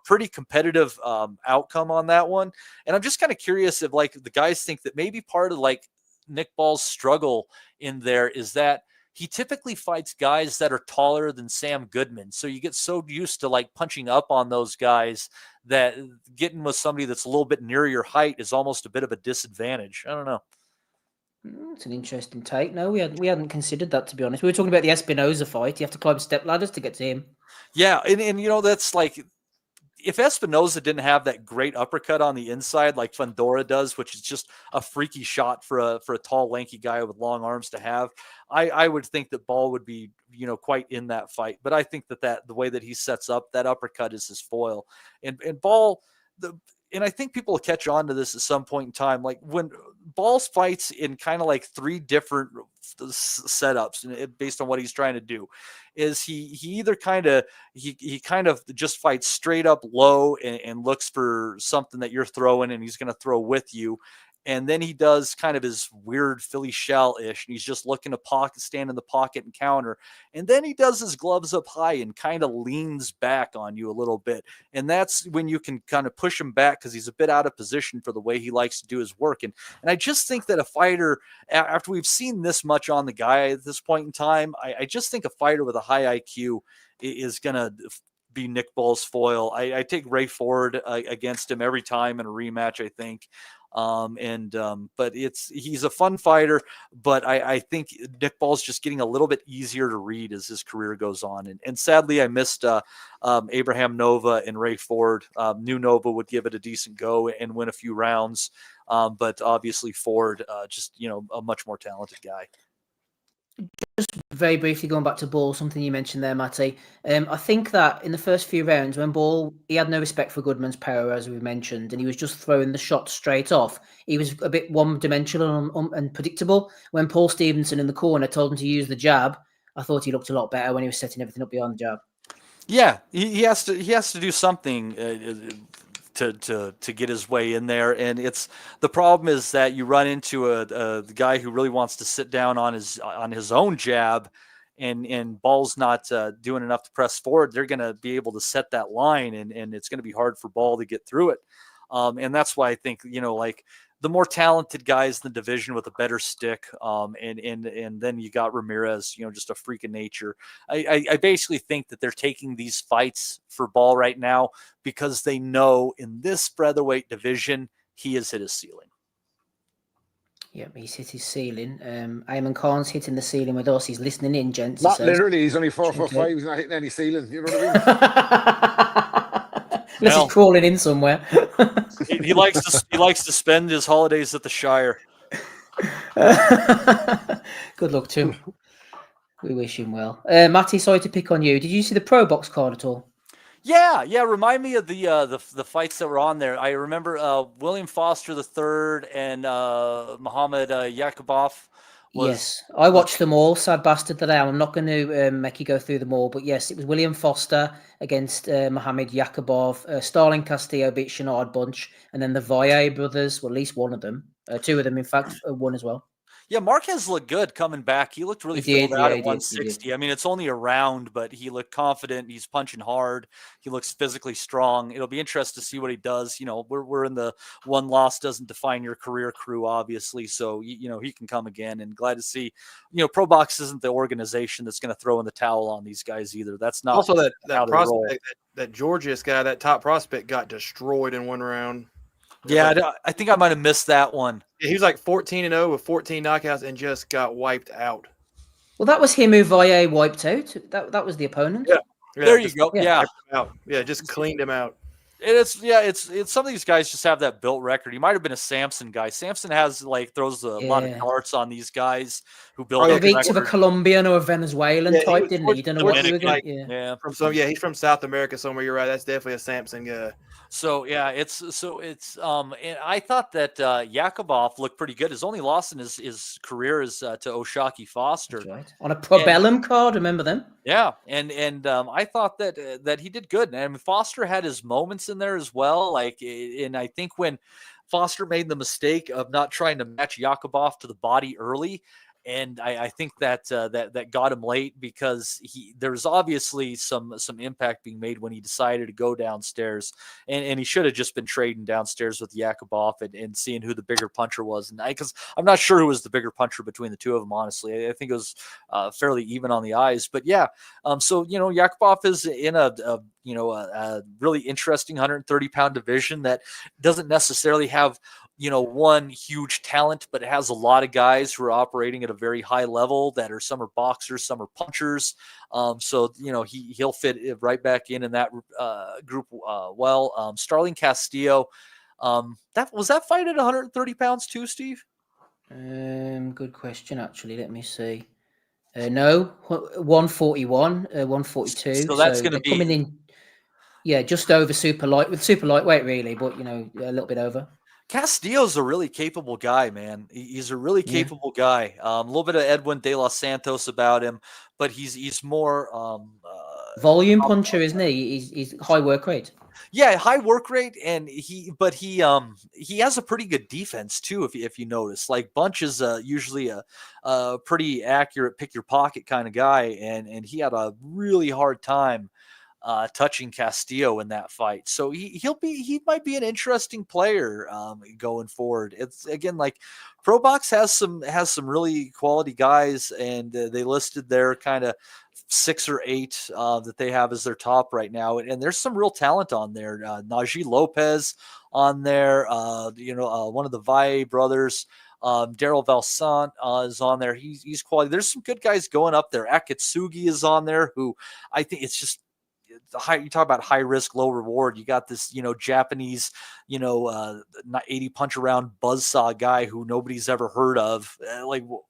pretty competitive outcome on that one. And I'm just kind of curious if like the guys think that maybe part of like Nick Ball's struggle in there is that he typically fights guys that are taller than Sam Goodman. So you get so used to like punching up on those guys that getting with somebody that's a little bit near your height is almost a bit of a disadvantage. I don't know. It's an interesting take. No, we hadn't considered that, to be honest. We were talking about the Espinoza fight. You have to climb step ladders to get to him. Yeah, and that's like if Espinoza didn't have that great uppercut on the inside like Fundora does, which is just a freaky shot for a tall, lanky guy with long arms to have, I would think that Ball would be quite in that fight. But I think that the way that he sets up that uppercut is his foil, and Ball and I think people will catch on to this at some point in time. Like when Ball's fights in kind of like three different setups based on what he's trying to do is he either kind of just fights straight up low and looks for something that you're throwing and he's going to throw with you. And then he does kind of his weird Philly shell-ish, and he's just looking to stand in the pocket and counter. And then he does his gloves up high and kind of leans back on you a little bit. And that's when you can kind of push him back because he's a bit out of position for the way he likes to do his work. And I just think that a fighter, after we've seen this much on the guy at this point in time, I just think a fighter with a high IQ is going to be Nick Ball's foil. I take Ray Ford against him every time in a rematch, I think. But he's a fun fighter, but I think Nick Ball's just getting a little bit easier to read as his career goes on. And sadly, I missed Abraham Nova and Ray Ford. Knew Nova would give it a decent go and win a few rounds. But obviously Ford, just, a much more talented guy. Just very briefly going back to Ball, something you mentioned there, Matty. I think that in the first few rounds, when Ball, he had no respect for Goodman's power, as we mentioned, and he was just throwing the shot straight off. He was a bit one-dimensional and predictable. When Paul Stevenson in the corner told him to use the jab, I thought he looked a lot better when he was setting everything up beyond the jab. Yeah, he has to do something to get his way in there, and the problem is that you run into the guy who really wants to sit down on his own jab, and Ball's not doing enough to press forward. They're going to be able to set that line, and it's going to be hard for Ball to get through it. And that's why I think the more talented guys in the division with a better stick. And then you got Ramirez, just a freak of nature. I basically think that they're taking these fights for Ball right now because they know in this featherweight division, he has hit his ceiling. Yeah, he's hit his ceiling. Ayman Khan's hitting the ceiling with us. He's listening in, gents. Not literally. He's only 4'5". He's not hitting any ceiling. You know what I mean? Unless he's crawling in somewhere. he likes to spend his holidays at the Shire. Good luck to him. We wish him well. Matty, sorry to pick on you. Did you see the Pro Box card at all? Yeah. Remind me of the fights that were on there. I remember William Foster III and Muhammad Yakubov. Yes, I watched them all. Sad bastard that I am. I'm not going to make you go through them all, but yes, it was William Foster against Muhammad Yakubov. Starling Castillo beat Shenard Bunch, and then the Valle brothers, well, at least one of them, two of them, in fact, won as well. Yeah, Marquez looked good coming back. He looked really filled out at 160. I mean, it's only a round, but he looked confident. He's punching hard. He looks physically strong. It'll be interesting to see what he does. We're in the one loss doesn't define your career crew, obviously. So, he can come again, and glad to see, Pro Box isn't the organization that's going to throw in the towel on these guys either. That's not also that prospect, that Georgius guy, that top prospect got destroyed in one round. Yeah, I think I might have missed that one. He was like 14-0 with 14 knockouts and just got wiped out. Well, that was him who Valle wiped out. That was the opponent. Yeah, there you go. Yeah, just cleaned him out. It's some of these guys just have that built record. He might have been a Samson guy. Samson throws a lot of darts on these guys who build. He beat to a Colombian or a Venezuelan type, didn't he? You don't know what he was going. He's from South America somewhere. You're right. That's definitely a Samson guy. So and I thought that Yakubov looked pretty good. His only loss in his career is to Oshaki Foster. That's right. On a Probellum card, remember them? Yeah, and I thought that he did good. And Foster had his moments in there as well. And I think when Foster made the mistake of not trying to match Yakubov to the body early, and I think that got him late because there was obviously some impact being made when he decided to go downstairs, and he should have just been trading downstairs with Yakubov and seeing who the bigger puncher was. And because I'm not sure who was the bigger puncher between the two of them, honestly. I think it was fairly even on the eyes. But yeah, so Yakubov is in a really interesting 130-pound division that doesn't necessarily have one huge talent, but it has a lot of guys who are operating at a very high level that are, some are boxers, some are punchers. So, he'll fit right back in that group well. Starling Castillo, that fight at 130 pounds too, Steve? Good question, actually. Let me see. No, 141, 142. So that's going to be coming in, just over super lightweight, really, but a little bit over. Castillo's a really capable guy, man. He's a really capable guy. A little bit of Edwin De Los Santos about him, but he's more volume puncher, isn't he? He's high work rate. Yeah, high work rate, and he has a pretty good defense too. If you notice, like Bunch is usually a pretty accurate pick your pocket kind of guy, and he had a really hard time touching Castillo in that fight. So he might be an interesting player going forward. It's again, like Pro Box has some really quality guys, and they listed their kind of 6 or 8 that they have as their top right now. And there's some real talent on there. Najee Lopez on there, one of the Valle brothers. Daryl Valsant is on there. He's quality. There's some good guys going up there. Akatsugi is on there, who I think it's just you talk about high risk, low reward. You got this, Japanese, 80 punch around buzzsaw guy who nobody's ever heard of.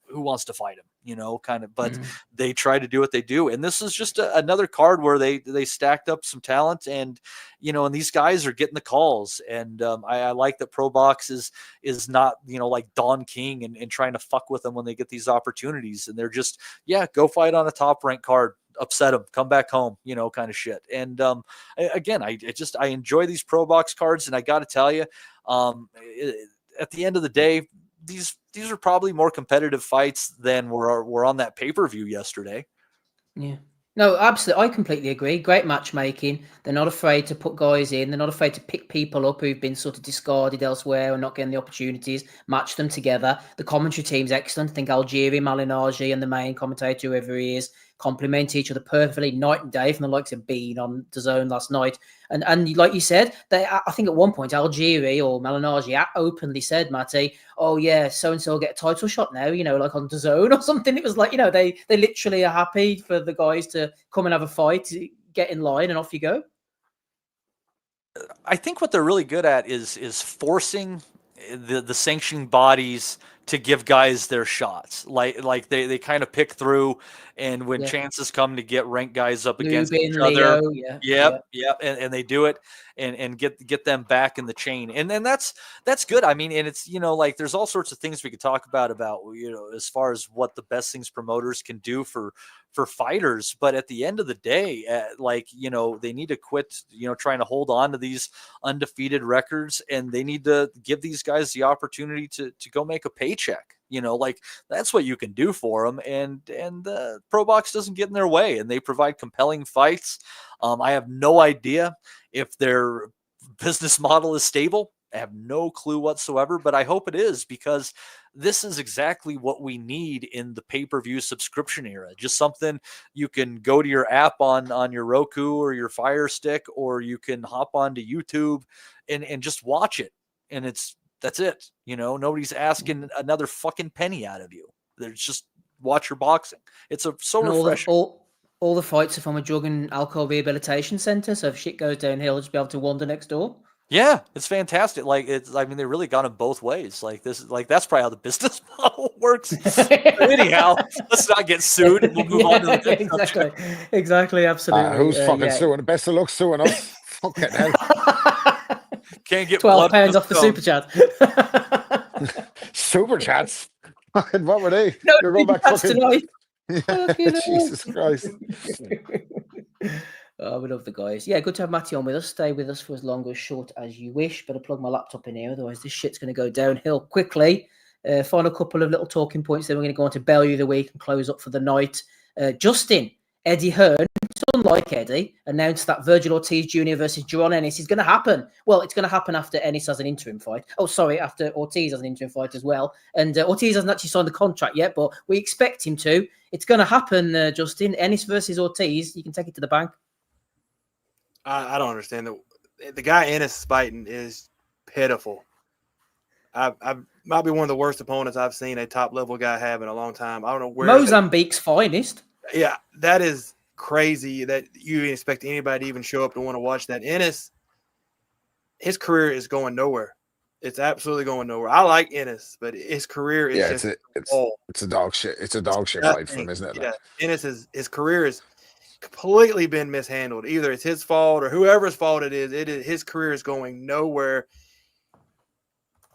Who wants to fight him? But they try to do what they do. And this is just another card where they stacked up some talent, and, and these guys are getting the calls. And I like that Pro Box is not, like Don King and trying to fuck with them when they get these opportunities. And they're just, go fight on a top ranked card, upset them, come back home, kind of shit. And again, I enjoy these Pro Box cards. And I got to tell you, at the end of the day, these are probably more competitive fights than were on that pay-per-view yesterday. Yeah. No, absolutely. I completely agree. Great matchmaking. They're not afraid to put guys in. They're not afraid to pick people up who've been sort of discarded elsewhere and not getting the opportunities, match them together. The commentary team's excellent. I think Algieri, Malinagi, and the main commentator, whoever he is, complement each other perfectly, night and day, from the likes of Bean on the Zone last night. And like you said, I think at one point Algieri or Malinagi openly said, Matty, oh yeah, so and so will get a title shot now, like on the Zone or something. It was like, they literally are happy for the guys to come and have a fight, get in line, and off you go. I think what they're really good at is forcing the sanctioning bodies to give guys their shots. Like they kind of pick through, and when chances come to get ranked guys up against each other, and they do it and get them back in the chain. And then that's good. I mean, and it's, like there's all sorts of things we could talk about, as far as what the best things promoters can do for fighters. But at the end of the day, they need to quit, trying to hold on to these undefeated records, and they need to give these guys the opportunity to go make a paycheck. That's what you can do for them. And Pro Box doesn't get in their way, and they provide compelling fights. I have no idea if their business model is stable. I have no clue whatsoever, but I hope it is, because this is exactly what we need in the pay-per-view subscription era. Just something you can go to your app on your Roku or your Fire Stick, or you can hop onto YouTube and just watch it. And that's it. Nobody's asking another fucking penny out of you. They're just watch your boxing. It's so refreshing. All the fights are from a drug and alcohol rehabilitation center, so if shit goes downhill, just be able to wander next door. Yeah, it's fantastic. They really got them both ways. That's probably how the business model works. Anyhow, let's not get sued, and we'll move on to the next subject. Exactly, absolutely. Who's fucking suing? Best of luck suing us. Fucking hell. Can't get £12 off the super chat. Super chats. Fucking what were they? No, you're going back fucking tonight. Jesus Christ. Oh, we love the guys. Yeah, good to have Matty on with us. Stay with us for as long or short as you wish. Better plug my laptop in here, otherwise this shit's going to go downhill quickly. Final couple of little talking points, then we're going to go on to Bellew of the week and close up for the night. Justin, Eddie Hearn, unlike Eddie, announced that Virgil Ortiz Jr. versus Jaron Ennis is going to happen. Well, it's going to happen after Ennis has an interim fight. Oh, sorry, after Ortiz has an interim fight as well. And Ortiz hasn't actually signed the contract yet, but we expect him to. It's going to happen, Justin. Ennis versus Ortiz. You can take it to the bank. I don't understand. The guy Ennis fighting is pitiful. I might be one of the worst opponents I've seen a top-level guy have in a long time. I don't know where. Mozambique's finest. Yeah, that is crazy that you expect anybody to even show up to want to watch that. Ennis, his career is going nowhere. It's absolutely going nowhere. I like Ennis, but his career is it's a dog shit. It's a dog shit fight for him, isn't it? Yeah, Ennis his career is completely been mishandled. Either it's his fault or whoever's fault it is. His career is going nowhere.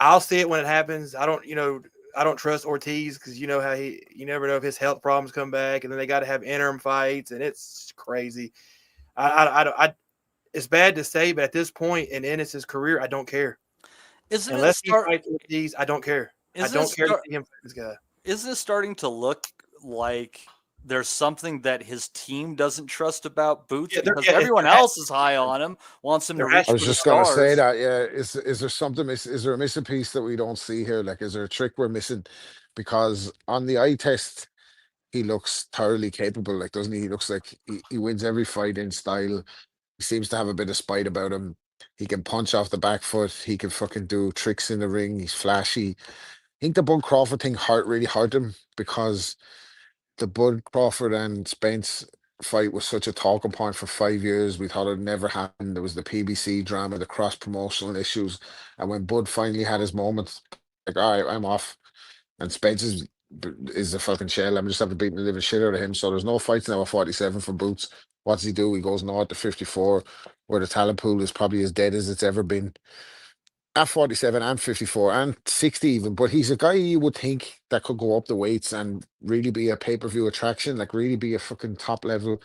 I'll see it when it happens. I don't trust Ortiz because you never know if his health problems come back, and then they got to have interim fights, and it's crazy. It's bad to say, but at this point in Ennis's career, I don't care. Unless he fights Ortiz, I don't care. I don't care to see him fight this guy. Is this starting to look like there's something that his team doesn't trust about Boots? Because everyone else is high on him, wants him to reach. I was just going to say that. Yeah, is there something? Is there a missing piece that we don't see here? Like, is there a trick we're missing? Because on the eye test, he looks thoroughly capable. Like, doesn't he? He looks like he wins every fight in style. He seems to have a bit of spite about him. He can punch off the back foot. He can fucking do tricks in the ring. He's flashy. I think the Bud Crawford thing really hurt him because the Bud Crawford and Spence fight was such a talking point for 5 years. We thought it never happened. There was the PBC drama, the cross promotional issues. And when Bud finally had his moment, like, all right, I'm off. And Spence is a fucking shell. I'm just have to beat the living shit out of him. So there's no fights now at 47 for Boots. What does he do? He goes north to 54, where the talent pool is probably as dead as it's ever been. At 47 and 54 and 60 even, but he's a guy you would think that could go up the weights and really be a pay-per-view attraction, like really be a fucking top level.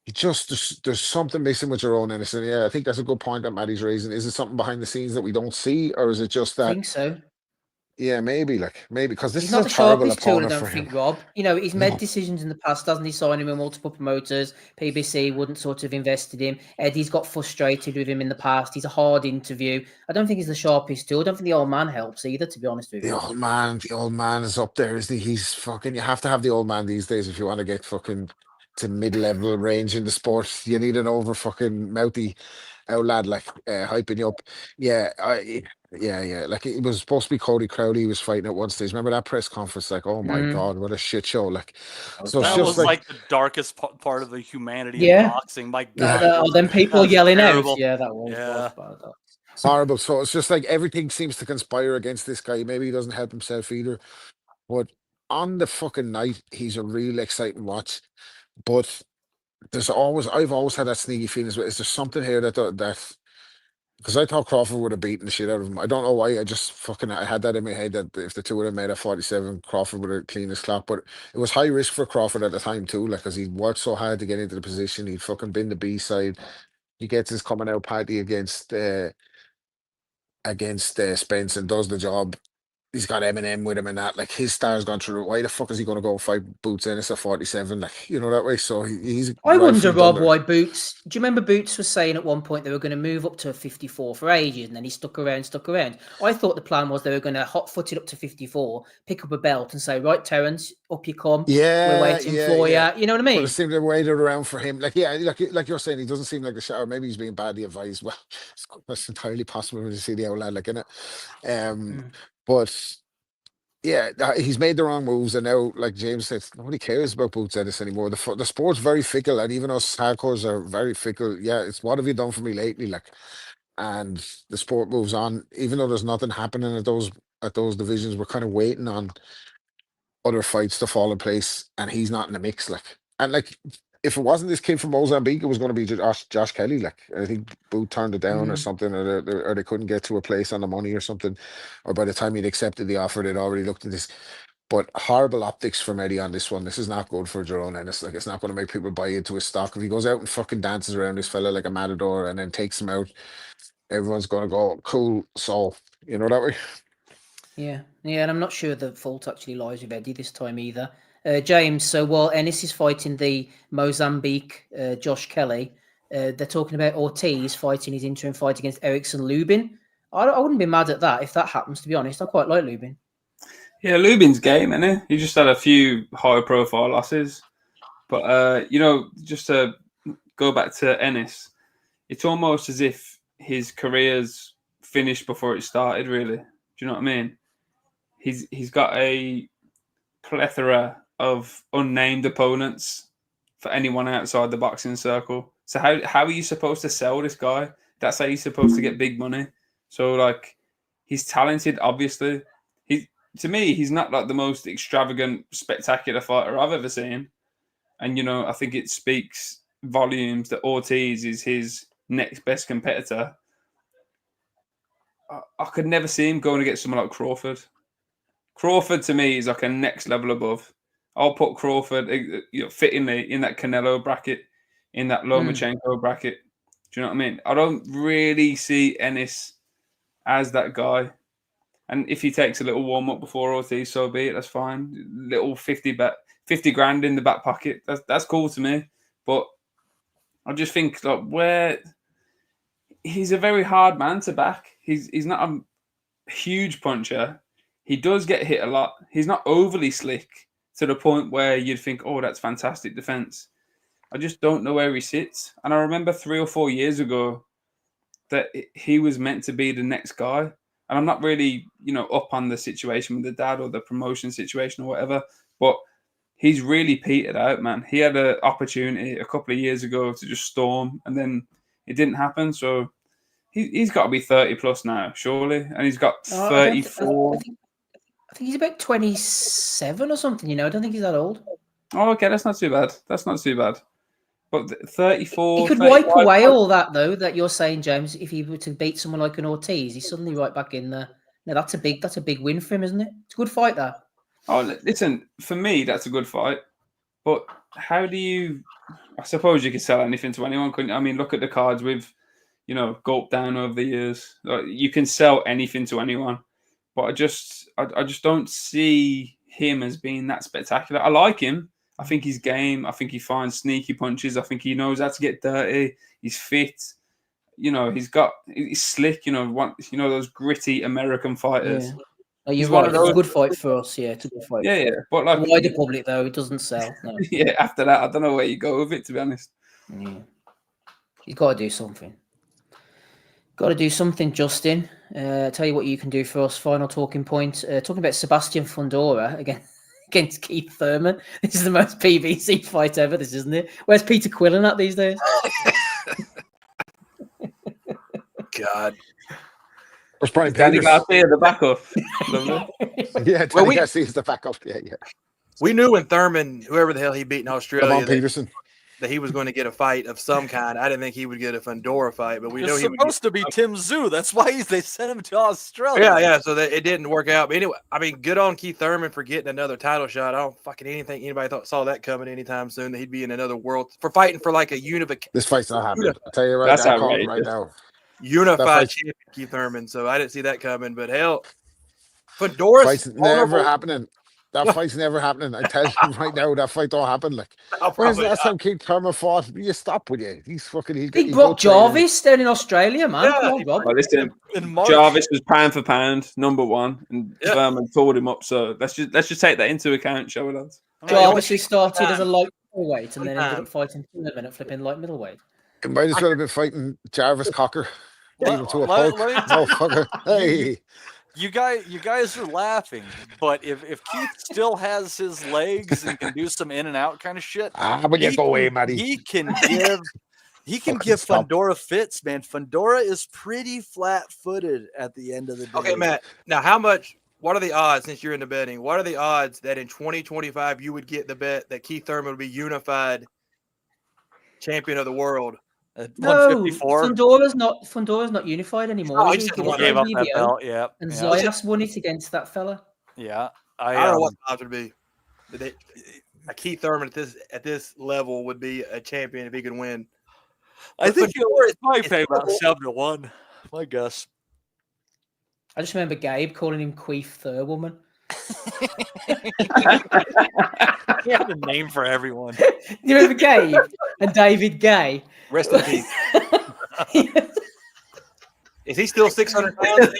There's something missing with Jaron Ennis. And yeah, I think that's a good point that Matty's raising. Is it something behind the scenes that we don't see, or is it just that? I think so. Yeah, maybe because this He's is not a the terrible sharpest tool, I opponent don't for him. think, Rob. You know, he's made No. decisions in the past, hasn't he? Signing with multiple promoters. PBC wouldn't sort of invested him. Eddie's got frustrated with him in the past. He's a hard interview. I don't think he's the sharpest tool. I don't think the old man helps either, to be honest with you. The old man is up there, isn't he? He's fucking. You have to have the old man these days if you want to get fucking to mid-level range in the sport. You need an over fucking mouthy out lad hyping you up. Yeah, yeah. Like it was supposed to be Cody Crowley he was fighting at one stage. Remember that press conference? Like, oh my god, what a shit show! Like, so it's That just was like the darkest part of the humanity Yeah. of boxing. My God, Then people was yelling terrible. out. Yeah, that was Yeah. bad. horrible. So it's just like everything seems to conspire against this guy. Maybe he doesn't help himself either. But on the fucking night, he's a real exciting watch. But I've always had that sneaky feeling. Is there something here that because I thought Crawford would have beaten the shit out of him. I don't know why. I had that in my head that if the two of them made a 47, Crawford would have cleaned his clock. But it was high risk for Crawford at the time too, like because he worked so hard to get into the position. He'd fucking been the B side. He gets his coming out party against Spence and does the job. He's got Eminem with him and that. Like his star's gone through. Why the fuck is he going to go fight Boots Ennis at 47? Like that way. So he's. I wonder, rightfully done Rob, there. why Boots. Do you remember Boots was saying at one point they were going to move up to 54 for ages, and then he stuck around. I thought the plan was they were going to hot foot it up to 54, pick up a belt, and say, "Right, Terence, up you come. Yeah, we're waiting for you." You know what I But mean? it seemed to waited around for him. Like you're saying, he doesn't seem like a shot, or maybe he's being badly advised. Well, that's entirely possible when you see the old lad, like in it. But yeah, he's made the wrong moves, and now, like James said, nobody cares about Boots Ennis anymore. The sport's very fickle, and even us hardcores are very fickle. Yeah, it's what have you done for me lately, like, and the sport moves on. Even though there's nothing happening at those divisions, we're kind of waiting on other fights to fall in place, and he's not in the mix. If it wasn't this kid from Mozambique, it was going to be Josh Kelly. Like, I think Boot turned it down or something, or they couldn't get to a place on the money or something, or by the time he'd accepted the offer, they'd already looked at this. But horrible optics from Eddie on this one. This is not good for Jerome Ennis. Like, it's not going to make people buy into his stock. If he goes out and fucking dances around this fella like a matador and then takes him out, everyone's going to go, cool, so, that way. Yeah, and I'm not sure the fault actually lies with Eddie this time either. James, so while Ennis is fighting the Mozambique Josh Kelly, they're talking about Ortiz fighting his interim fight against Erickson Lubin. I wouldn't be mad at that if that happens, to be honest. I quite like Lubin. Yeah, Lubin's game, isn't he? He just had a few high-profile losses. But, just to go back to Ennis, it's almost as if his career's finished before it started, really. Do you know what I mean? He's got a plethora of unnamed opponents for anyone outside the boxing circle. So how are you supposed to sell this guy? That's how you're supposed to get big money. So like, he's talented, obviously. To me, he's not like the most extravagant, spectacular fighter I've ever seen. And I think it speaks volumes that Ortiz is his next best competitor. I could never see him going to get someone like Crawford. Crawford to me is like a next level above. I'll put Crawford, fittingly in that Canelo bracket, in that Lomachenko bracket. Do you know what I mean? I don't really see Ennis as that guy. And if he takes a little warm up before Ortiz, so be it. That's fine. Little 50 grand in the back pocket. That's cool to me. But I just think like where he's a very hard man to back. He's not a huge puncher. He does get hit a lot. He's not overly slick to the point where you'd think, oh, that's fantastic defense. I just don't know where he sits. And I remember 3 or 4 years ago that he was meant to be the next guy. And I'm not really, up on the situation with the dad or the promotion situation or whatever, but he's really petered out, man. He had an opportunity a couple of years ago to just storm, and then it didn't happen. So he's got to be 30 plus now, surely. And he's got 34. I think he's about 27 or something, I don't think he's that old. Oh, okay, that's not too bad. But 34. He could wipe away all that, though, that you're saying, James. If he were to beat someone like an Ortiz, he's suddenly right back in there. No, that's a big win for him, isn't it? It's a good fight, that. Oh, listen, for me, that's a good fight. But how do you... I suppose you could sell anything to anyone, couldn't you? I mean, look at the cards we've, gulped down over the years. Like, you can sell anything to anyone. but I just don't see him as being that spectacular. I like him. I think he's game. I think he finds sneaky punches. I think he knows how to get dirty. He's fit. You know, he's slick. You know, those gritty American fighters. Yeah. Oh, you're right. It's a good fight for us. Yeah, it's a good fight. Yeah. But like the wider public, though, it doesn't sell. No. Yeah. After that, I don't know where you go with it. To be honest. Yeah. You've got to do something. Got to do something, Justin. Tell you what you can do for us. Final talking point. Talking about Sebastian Fundora against Keith Thurman. This is the most PVC fight ever, this, isn't it? Where's Peter Quillen at these days? God. Where's Brian Danny Peters? Garcia, the backup. Yeah, Danny Garcia's the backup. Yeah. We knew when Thurman, whoever the hell he beat in Australia, Peterson, that he was going to get a fight of some kind. I didn't think he would get a Fundora fight, but we know he was supposed to be Tim Tszyu. That's why they sent him to Australia. Yeah. So that it didn't work out. But anyway, I mean, good on Keith Thurman for getting another title shot. I don't fucking think anybody saw that coming anytime soon. That he'd be in another world for fighting for like a unification. This fight's not happening. I'll tell you right now. I'm calling right now. Unified champion Keith Thurman. So I didn't see that coming. But hell, Fundora's fight's never happening. That fight's never happening. I tell you right now, that fight don't happen. Like, when's the last time Keith Thurman fought? You stop with you. He's fucking. Big Brock Jarvis down in Australia, man. Yeah. Come on, Rob. Well, listen, Jarvis was pound for pound #1, and Thurman tore him up. So let's just take that into account, shall we, lads? Jarvis started as a light middleweight and then ended up fighting Thurman at flipping light middleweight. He might as well have been fighting Jarvis Cocker. Even to a pulp. Motherfucker. Hey. You guys are laughing, but if Keith still has his legs and can do some in and out kind of shit, but you go away, Matty. He can give Fundora fits, man. Fundora is pretty flat-footed at the end of the day. Okay, Matt. Now, what are the odds, since you're into betting, what are the odds that in 2025 you would get the bet that Keith Thurman would be unified champion of the world? No, Fundora's not unified anymore. Oh, he just gave up that belt, yeah. And Zayas won it against that fella. Yeah, I don't know what the odds would be. Keith Thurman at this level would be a champion if he could win. I think it's probably pay about 7-1. My guess. I just remember Gabe calling him Queef Thurwoman. He had a name for everyone. You remember Gabe and David Gay? Rest in peace. Is he still 600 pounds?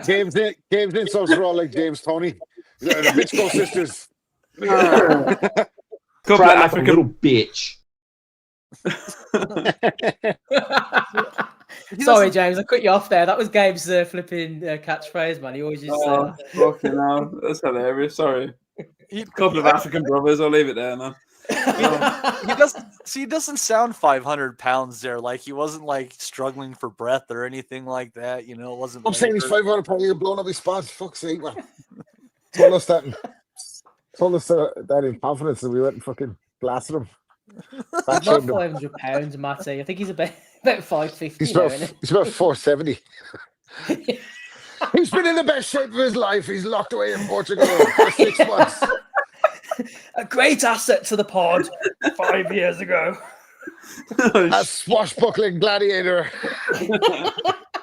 James insults are all like James Tony. The Mitchell sisters. Couple of African little bitch. Sorry, James, I cut you off there. That was Gabe's flipping catchphrase, man. He always used to say that. Fucking hell. That's hilarious. Sorry. A couple of African brothers. I'll leave it there, man. He doesn't sound 500 pounds there. Like he wasn't like struggling for breath or anything like that. You know, it wasn't. I'm saying he's 500 pounds. You're blowing up his spot. Fuck's sake, man. Told us that in confidence, and we went and fucking blasted him. He's not 500 pounds, Matty. I think he's about 550. He's about 470. He's been in the best shape of his life. He's locked away in Portugal for 6 months. A great asset to the pod 5 years ago. A swashbuckling gladiator.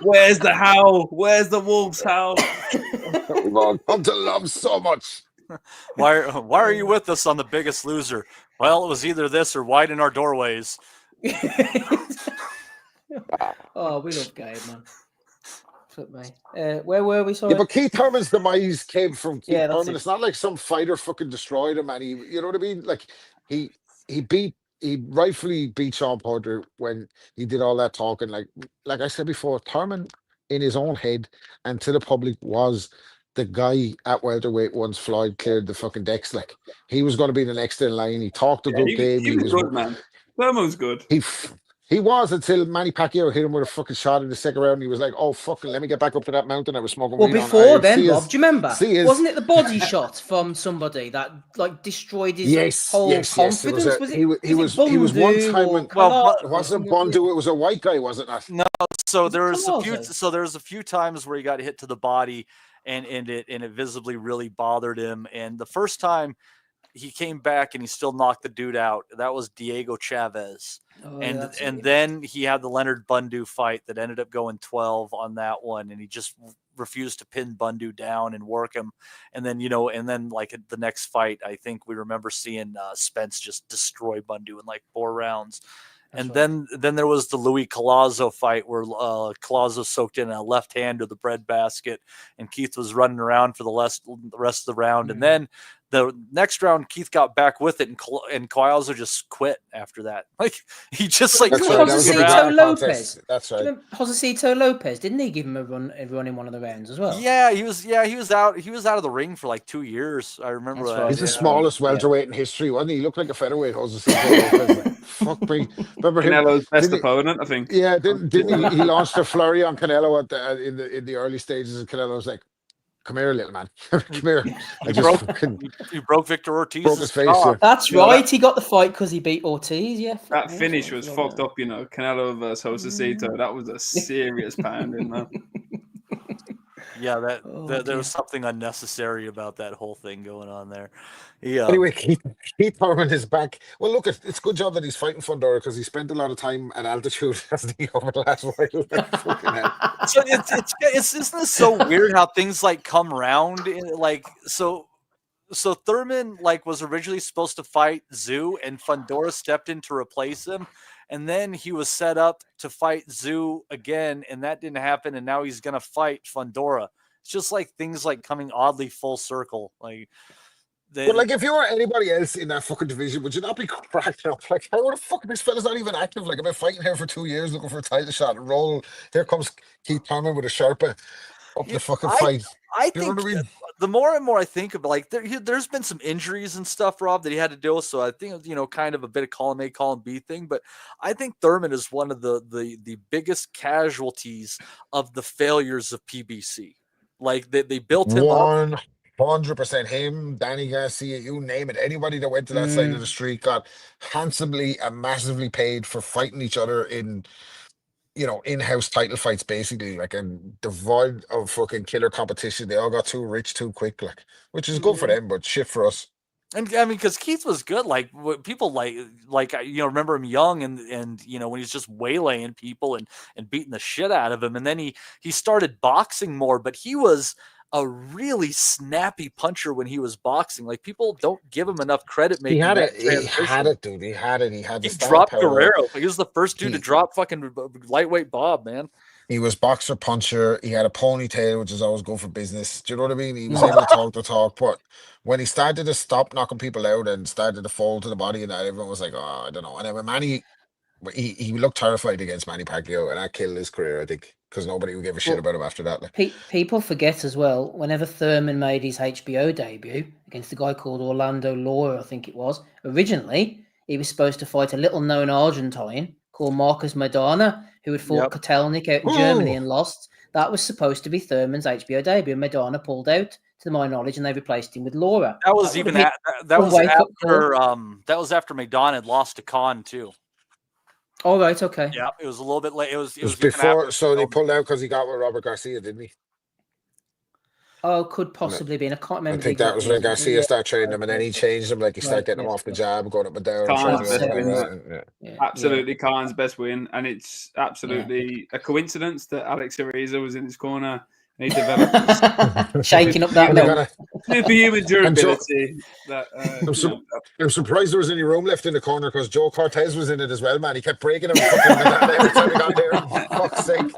Where's the howl? Where's the wolves howl? We've all come to love so much. Why are you with us on The Biggest Loser? Well, it was either this or widen our doorways. Oh, we love Gabe, man. Where were we? Sorry. Yeah, but Keith Thurman's demise came from Keith Thurman. It. It's not like some fighter fucking destroyed him, and you know what I mean? Like he rightfully beat Sean Porter when he did all that talking. Like I said before, Thurman in his own head and to the public was the guy at welterweight once Floyd cleared the fucking decks. Like he was going to be the next in line. He talked a good game. He was good, man. Thurman was good. He was until Manny Pacquiao hit him with a fucking shot in the second round. And he was like, "Oh fucking, let me get back up to that mountain I was smoking." Well, before then, Rob, do you remember? Wasn't it the body shot from somebody that like destroyed his whole confidence? He was one time when it wasn't Bondu. It was a white guy, wasn't it? No. So there was a few times where he got hit to the body, and it visibly really bothered him. And the first time he came back and he still knocked the dude out. That was Diego Chavez. And then he had the Leonard Bundu fight that ended up going 12 on that one, and he just refused to pin Bundu down and work him. And then, and then like the next fight, I think we remember seeing Spence just destroy Bundu in like 4 rounds. And then there was the Louis Collazo fight where Collazo soaked in a left hand to the breadbasket, and Keith was running around for the rest of the round. And then the next round, Keith got back with it, and Collazo just quit after that. Like he just like Josecito Lopez. That's right. Josecito Lopez, didn't he give him a run in one of the rounds as well? Yeah, he was out. He was out of the ring for like 2 years. I remember that. He's the smallest welterweight in history, wasn't he? He looked like a featherweight. Josecito Lopez. Fuck me. Remember him? Canelo's best opponent, I think. Yeah, didn't he launched a flurry on Canelo in the early stages, and Canelo was like, "Come here, little man. Come here." He broke Victor Ortiz. Broke his face. Yeah. That's right. He got the fight because he beat Ortiz. Yeah. That finish was fucked up, Canelo versus Josecito. That was a serious pounding, man. Yeah, there was something unnecessary about that whole thing going on there. Yeah. Anyway, Keith Thurman is back. Well, look, it's a good job that he's fighting Fundora because he spent a lot of time at altitude, hasn't he, over the last while? So isn't it so weird how things like come around? So Thurman was originally supposed to fight Zoo, and Fundora stepped in to replace him. And then he was set up to fight Zoo again, and that didn't happen. And now he's going to fight Fundora. It's just like things like coming oddly full circle. If you were anybody else in that fucking division, would you not be cracked up? Like, how the fuck this fella's not even active? Like, I've been fighting here for 2 years looking for a title shot and roll. Here comes Keith Thurman with a Sherpa up the fucking fight. I think the more and more I think of there's been some injuries and stuff, Rob, that he had to deal with. So I think, kind of a bit of column A, column B thing. But I think Thurman is one of the biggest casualties of the failures of PBC. Like they built him up. 100% him, Danny Garcia, you name it. Anybody that went to that side of the street got handsomely and massively paid for fighting each other in in-house title fights, basically, and devoid of fucking killer competition. They all got too rich too quick, which is good for them, but shit for us. And I mean, because Keith was good, people remember him young and when he's just waylaying people and beating the shit out of him, and then he started boxing more, but he was a really snappy puncher when he was boxing. Like, people don't give him enough credit. He had it, dude. He had it. He dropped Guerrero. He was the first dude to drop fucking lightweight Bob, man. He was boxer puncher. He had a ponytail, which is always good for business. Do you know what I mean? He was able to talk the talk, but when he started to stop knocking people out and started to fall to the body and that, everyone was like, "Oh, I don't know." And then when Manny, he looked terrified against Manny Pacquiao, and that killed his career, I think, because nobody would give a shit about him after that. People forget as well, whenever Thurman made his HBO debut against a guy called Orlando Laura, I think it was, originally he was supposed to fight a little-known Argentine called Marcus Maidana, who had fought Kotelnik out in Germany and lost. That was supposed to be Thurman's HBO debut. Maidana pulled out, to my knowledge, and they replaced him with Laura. That was after Maidana had lost to Khan too. Oh, right, okay. Yeah, it was a little bit late. It was before, so they pulled out because he got with Robert Garcia, didn't he? Oh, could possibly be. And I can't remember. I think that was when Garcia started training him, and then he changed him. Like, he started getting him off the jab, going up and down. Absolutely, Khan's best win, and it's absolutely a coincidence that Alex Ariza was in his corner. He developed shaking up that superhuman durability. I'm surprised there was any room left in the corner because Joe Cortez was in it as well, man. He kept breaking him every time he got there. For fuck's sake.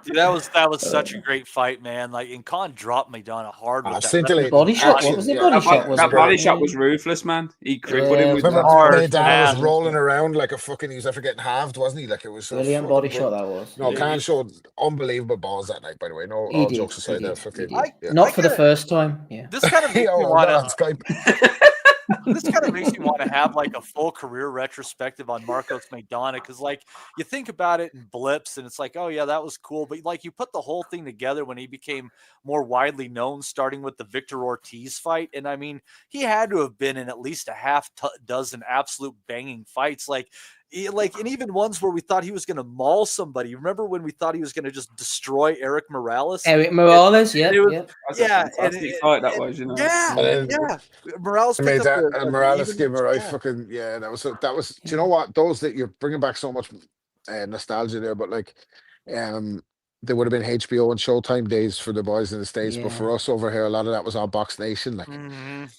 Dude, that was such a great fight, man. And Khan dropped Maidana hard with that body shot. What was it? That body shot was ruthless, man. He crippled him with hard. Maidana was rolling around like a fucking. He was after getting halved, wasn't he? Like, it was brilliant body shot that was. No, Khan showed unbelievable balls that night. By the way, no, all jokes aside, that fucking not for the first time. Yeah, this kind of makes me want to. This kind of makes me want to have a full career retrospective on Marcos Maidana, because you think about it in blips and it's like, oh yeah, that was cool, but you put the whole thing together when he became more widely known, starting with the Victor Ortiz fight, and I mean, he had to have been in at least a half dozen absolute banging fights, and even ones where we thought he was going to maul somebody. Remember when we thought he was going to just destroy Eric Morales? Yeah. That's a fantastic fight that was, Yeah. Morales made that, and Morales gave him a right fucking that was. Do you know what? Those that you're bringing back so much nostalgia there, but they would have been HBO and Showtime days for the boys in the States, but Yeah. for us over here, a lot of that was on Box Nation, like,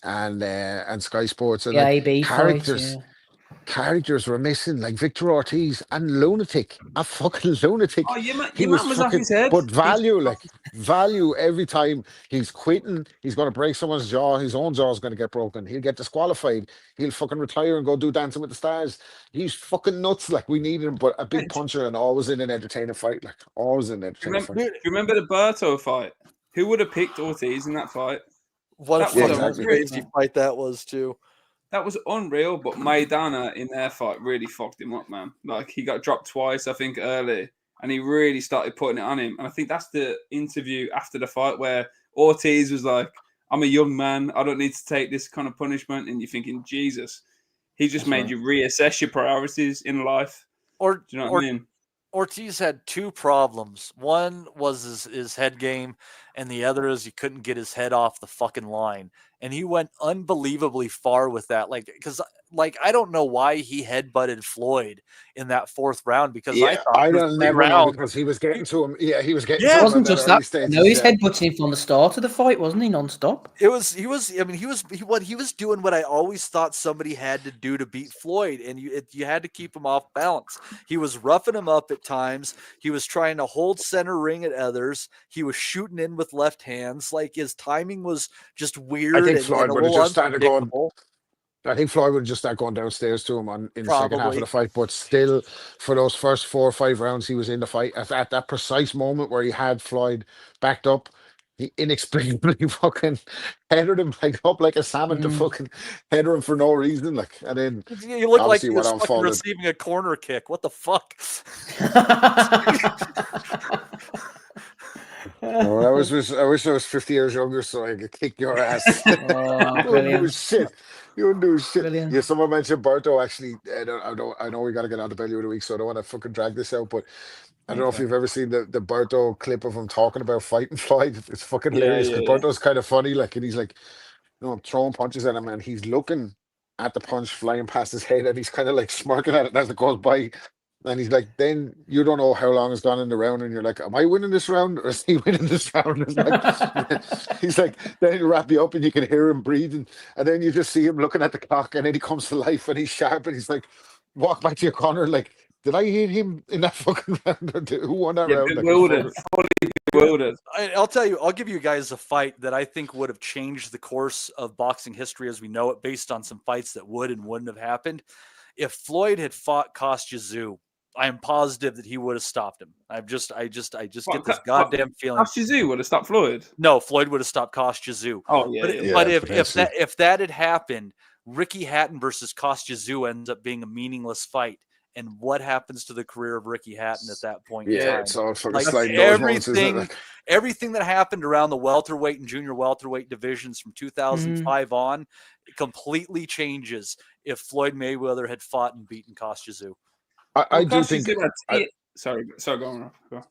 and Sky Sports, and Yeah, like AB fights, characters were missing, like Victor Ortiz and Lunatic, a fucking lunatic. Oh, your He man was off fucking, his head. but value every time he's quitting, he's going to break someone's jaw, his own jaw is going to get broken, he'll get disqualified, he'll fucking retire and go do Dancing with the Stars. He's fucking nuts. Like, we need him, but a big puncher and always in an entertaining fight, like always in an entertaining fight. Do you remember the Berto fight? Who would have picked Ortiz in that fight? What a That fucking crazy fight that was too. That was unreal, but Maidana in their fight really fucked him up, man. Like, he got dropped twice, I think, early, and he really started putting it on him. And I think that's the interview after the fight where Ortiz was like, I'm a young man, I don't need to take this kind of punishment. And you're thinking, Jesus, he just made you reassess your priorities in life. Do you know what I mean? Ortiz had two problems. One was his head game, and the other is he couldn't get his head off the fucking line. And he went unbelievably far with that. Like, because I don't know why he headbutted Floyd in that fourth round, because I don't never know, because he was getting to him. Yeah, he was getting to him. It wasn't in just early that. stages, No, he's headbutting him from the start of the fight, wasn't he? Non-stop. He was doing what I always thought somebody had to do to beat Floyd, and you had to keep him off balance. He was roughing him up at times. He was trying to hold center ring at others. He was shooting in with left hands. Like, his timing was just weird. I think Floyd would have just started going. unpredictable. I think Floyd would just start going downstairs to him in the second half of Probably. the fight. But still, for those first 4 or 5 rounds, he was in the fight. At that precise moment where he had Floyd backed up, he inexplicably fucking headed him up like a salmon to fucking header him for no reason. Like, and then You look like obviously he what was fucking unfolded. receiving a corner kick. What the fuck? Oh, I wish I was 50 years younger so I could kick your ass. Oh, You wouldn't do brilliant. shit. You wouldn't do shit. Brilliant. Yeah, someone mentioned Berto. Actually, I know we got to get on the belly of the week, so I don't want to fucking drag this out. But I don't know if you've ever seen the Berto clip of him talking about fighting Floyd. It's fucking hilarious because Berto's kind of funny, like, and he's like, throwing punches at him, and he's looking at the punch flying past his head, and he's kind of like smirking at it as it goes by. And he's like, then you don't know how long it's gone in the round, and you're like, am I winning this round or is he winning this round? It's like, he's like, then he'll wrap you up and you can hear him breathing, and then you just see him looking at the clock, and then he comes to life and he's sharp, and he's like, walk back to your corner, like, did I hit him in that fucking round? Or who won that round? Bewildered, fully bewildered. I'll tell you, I'll give you guys a fight that I think would have changed the course of boxing history as we know it, based on some fights that would and wouldn't have happened. If Floyd had fought Kostya Tszyu, I am positive that he would have stopped him. I just get this goddamn feeling. Kostya Tszyu would have stopped Floyd. No, Floyd would have stopped Kostya Tszyu. Oh yeah, But if that had happened, Ricky Hatton versus Kostya Tszyu ends up being a meaningless fight. And what happens to the career of Ricky Hatton at that point? in time? It's all fucking Like, sliding doors moments, isn't it? Like, everything that happened around the welterweight and junior welterweight divisions from 2005 on completely changes if Floyd Mayweather had fought and beaten Kostya Tszyu. I do think. Sorry, go on. Go.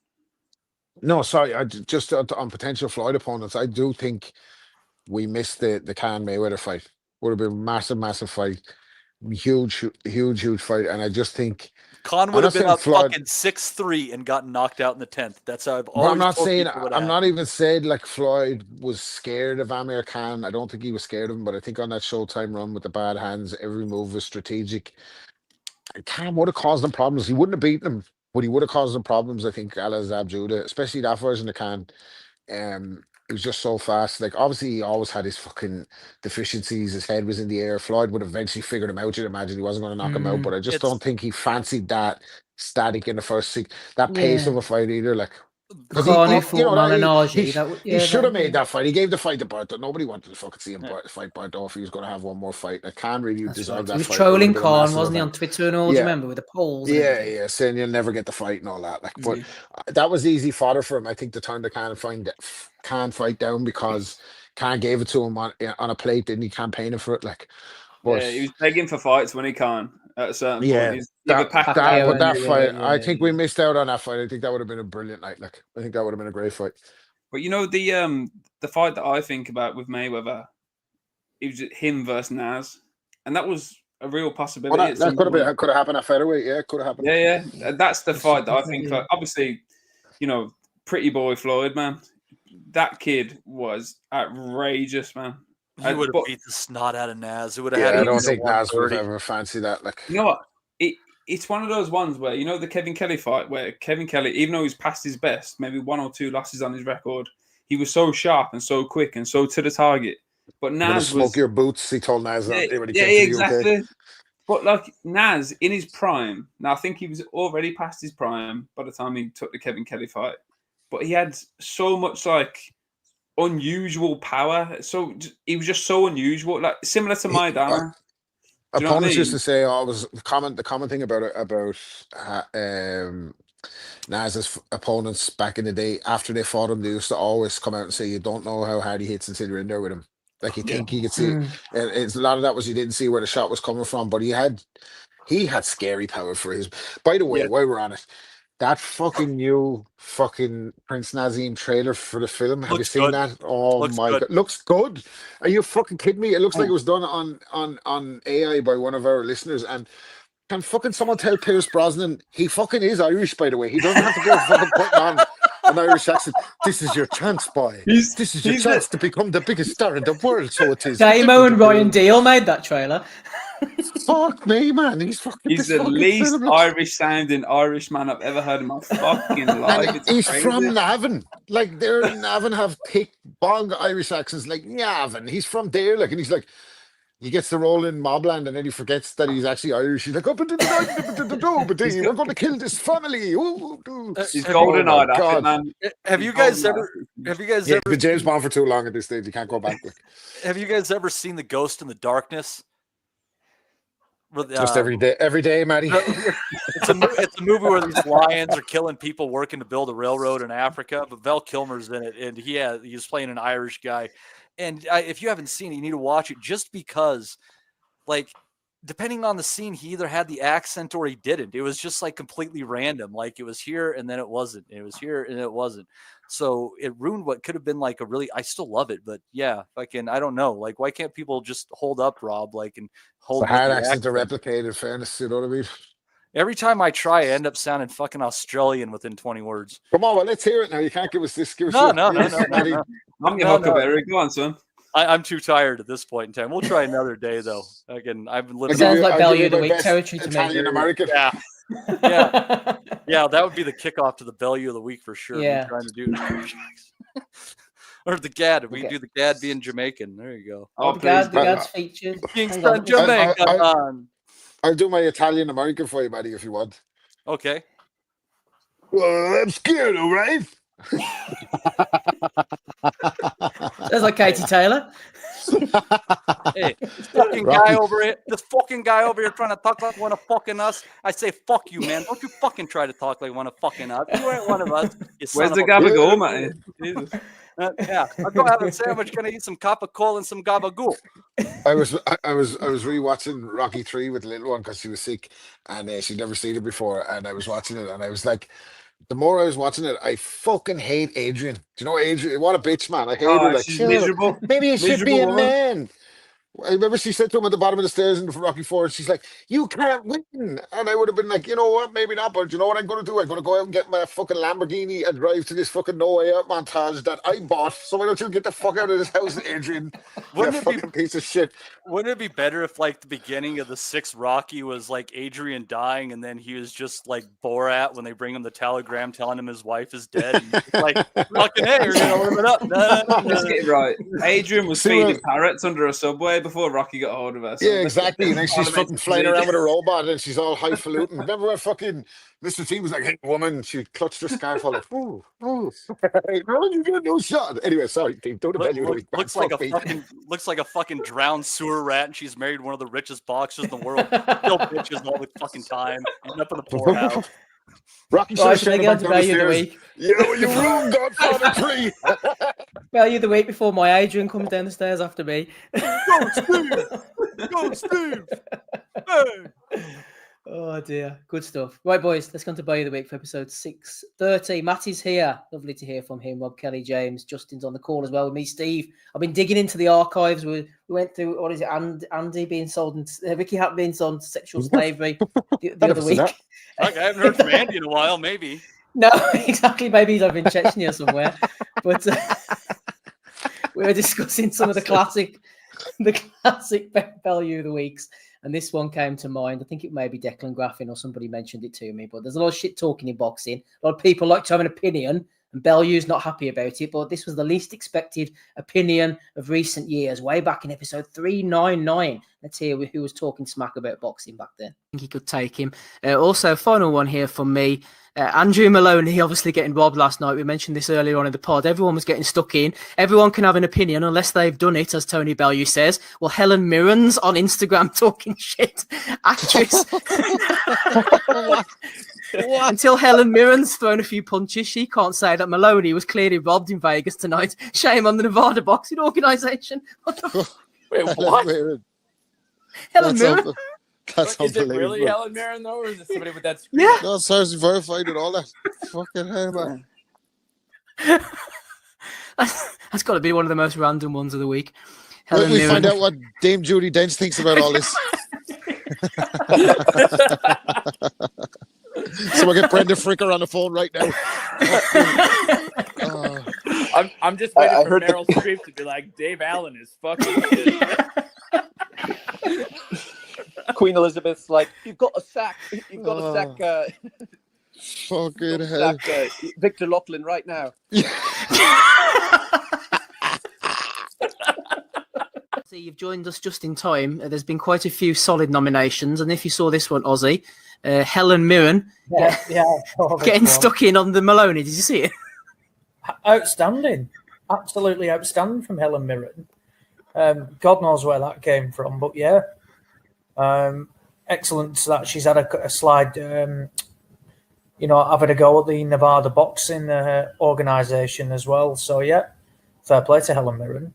No, sorry. I just on potential Floyd opponents, I do think we missed the Khan Mayweather fight. Would have been a massive fight, huge fight, and I just think Khan would have been up fucking 6-3 and gotten knocked out in the 10th. That's how I've always. I'm not saying. I'm not even saying like Floyd was scared of Amir Khan. I don't think he was scared of him, but I think on that Showtime run with the bad hands, every move was strategic. Khan would have caused them problems. He wouldn't have beaten him, but he would have caused them problems. I think Al-Azab Judah, especially that version of Khan. He was just so fast. Like, obviously, he always had his fucking deficiencies. His head was in the air. Floyd would have eventually figured him out. You'd imagine he wasn't going to knock him out, but I just don't think he fancied that static in the first 6. That pace of a fight either. Like, he should have made that fight. He gave the fight to Berto. Nobody wanted to fucking see him fight Berto if he was going to have one more fight. I can't really deserve that fight. He was trolling Khan, wasn't he, on Twitter and all? Do you remember, with the polls? Yeah, saying you'll never get the fight and all that. Like, but that was easy fodder for him. I think to turn the Khan fight down because Khan gave it to him on a plate, didn't he? Campaigning for it, like. But, he was begging for fights when he can't. At a certain point, that fight, I think we missed out on that fight. I think that would have been a brilliant night. Like, I think that would have been a great fight. But you know the fight that I think about with Mayweather, it was him versus Nas, and that was a real possibility. Well, that could have happened at featherweight. Yeah, it could have happened. Yeah. That's the fight that I think. Obviously, pretty boy Floyd, man. That kid was outrageous, man. He would have But beat the snot out of Naz. It would have Yeah, had I him don't at think Naz would have 130. ever fancied that. Like, you know what? It's one of those ones where, you know, the Kevin Kelly fight where Kevin Kelly, even though he's past his best, maybe 1 or 2 losses on his record, he was so sharp and so quick and so to the target. But I'm gonna Naz smoke was your boots. He told Naz that when he came to the exactly. UK. But like Naz in his prime, now I think he was already past his prime by the time he took the Kevin Kelly fight. But he had so much like unusual power. So he was just so unusual, like similar to Maidana. Opponents used to say, "Oh, it was the common thing about Naz's opponents back in the day. After they fought him, they used to always come out and say, "You don't know how hard he hits until you're in there with him. Like you think he could see." And it's a lot of that was you didn't see where the shot was coming from, but he had scary power for his. By the way, while we're on it, that fucking new fucking Prince Nazim trailer for the film. Have you seen that? Oh my god, looks good. Are you fucking kidding me? It looks like it was done on AI by one of our listeners. And can fucking someone tell Pierce Brosnan he fucking is Irish? By the way, he doesn't have to go fucking putting on an Irish accent. This is your chance, boy. This is your chance to become the biggest star in the world. So it is. Damo and Ryan Deal made that trailer. Fuck me, man. He's the least Irish sounding Irish man I've ever heard in my fucking life. And he's from Navan. Like, they're in Navan have thick, bong Irish accents like Navan. He's from there. Like, and he's like, he gets the role in Mobland and then he forgets that he's actually Irish. He's like, up into the night, we're going to kill this family. He's golden eyed, man. Have you guys ever? He's been James Bond for too long at this stage. You can't go back. Have you guys ever seen The Ghost in the Darkness? Just every day, Matty. It's a movie where these lions are killing people working to build a railroad in Africa. But Val Kilmer's in it, and he's playing an Irish guy. And if you haven't seen it, you need to watch it just because, like, depending on the scene, he either had the accent or he didn't. It was just like completely random. Like it was here and then it wasn't. It was here and it wasn't. So it ruined what could have been like a really. I still love it, but yeah, I don't know. Like, why can't people just hold up, Rob? Like, and hold. It's a hard accent to replicate. In fairness, you know what I mean. Every time I try, I end up sounding fucking Australian within 20 words. Come on, well, let's hear it now. You can't give us this. Give us no. I'm your Huckleberry. Go on, son. I'm too tired at this point in time. We'll try another day, though. Again, I've been living. It sounds like Value of the Week territory to me. Italian American. Yeah, that would be the kickoff to the Value of the Week for sure. Yeah. Trying to do or the Gad. We do the Gad being Jamaican. There you go. Oh, the Gad's featured. Kingston, Jamaica. I'll do my Italian American for you, buddy, if you want. Okay. Well, I'm scared, all right? That's like Katie Taylor. Hey, this fucking guy over here trying to talk like one of fucking us. I say, fuck you, man. Don't you fucking try to talk like one of fucking us. You ain't one of us. Where's the gabagool, man? Jesus. Yeah, I'll go have a sandwich. Gonna eat some Coca-Cola and some gabagool. I was rewatching Rocky 3 with the little one because she was sick and she'd never seen it before. And I was watching it and I was like, the more I was watching it, I fucking hate Adrian. Do you know Adrian? What a bitch, man. I hate her. Like, she's miserable. Maybe you should be a man. I remember she said to him at the bottom of the stairs in Rocky 4, she's like, you can't win. And I would have been like, you know what? Maybe not, but you know what I'm going to do? I'm going to go out and get my fucking Lamborghini and drive to this fucking No Way Out montage that I bought. So why don't you get the fuck out of this house, Adrian? Wouldn't you fucking piece of shit. Wouldn't it be better if, like, the beginning of the 6th Rocky was, like, Adrian dying and then he was just, like, Borat when they bring him the telegram telling him his wife is dead? And he's like, fucking hey, you're going to live it up. Let's get it right. Adrian was feeding parrots under a subway before Rocky got hold of her. So yeah, exactly. And then she's fucking flying around with a robot and she's all highfalutin. Remember when fucking Mr. T was like, hey, woman, she clutched her scarf all like, ooh. You get no shot. Anyway, sorry, Steve. Don't looks like a fucking drowned sewer rat and she's married one of the richest boxers in the world. Still bitches all the fucking time. Ending up in the poorhouse. Rocky should have gone to Value of the Week. You ruined Godfather 3. Value of the Week before my Adrian comes down the stairs after me. Go, Steve! Go, Steve! Hey! Oh dear, good stuff. Right, boys, let's go to Value of the Week for episode 630. Matty's here. Lovely to hear from him. Rob, Kelly, James, Justin's on the call as well with me, Steve. I've been digging into the archives. We went through, what is it, Andy being sold, and Ricky being sold into sexual slavery the other week. I haven't heard from Andy in a while, maybe. No, exactly. Maybe he's over in Chechnya somewhere. But we were discussing some of the classic value of the weeks, and this one came to mind. I think it may be Declan Graffin or somebody mentioned it to me, but there's a lot of shit talking in boxing. A lot of people like to have an opinion, and Bellew's not happy about it, but this was the least expected opinion of recent years, way back in episode 399. Let's hear who was talking smack about boxing back then. I think he could take him. Also, final one here from me. Andrew Maloney obviously getting robbed last night. We mentioned this earlier on in the pod. Everyone was getting stuck in. Everyone can have an opinion unless they've done it, as Tony Bellew says. Well, Helen Mirren's on Instagram talking shit. Actress. What? Until Helen Mirren's thrown a few punches, she can't say that Maloney was clearly robbed in Vegas tonight. Shame on the Nevada Boxing Organisation. Wait, what? Helen Mirren? That's Is it unbelievable. really Helen Mirren though, or is it somebody with that screen? Yeah. No, it's seriously verified and all that. Fucking hell, man. That's got to be one of the most random ones of the week. Wait, Helen we Mirren. find out what Dame Judi Dench thinks about all this. So we'll get Brenda Fricker on the phone right now. I'm just waiting for Meryl Streep to be like, Dave Allen is fucking shit. Queen Elizabeth's like, you've got to sack Fucking hell. Victor Loughlin right now. See, you've joined us just in time. There's been quite a few solid nominations, and if you saw this one, Ozzy, Helen Mirren getting stuck in on the Maloney. Did you see it? Outstanding, absolutely outstanding from Helen Mirren. God knows where that came from, but yeah, excellent that she's had a slide. Having a go at the Nevada Boxing Organisation as well. So yeah, fair play to Helen Mirren.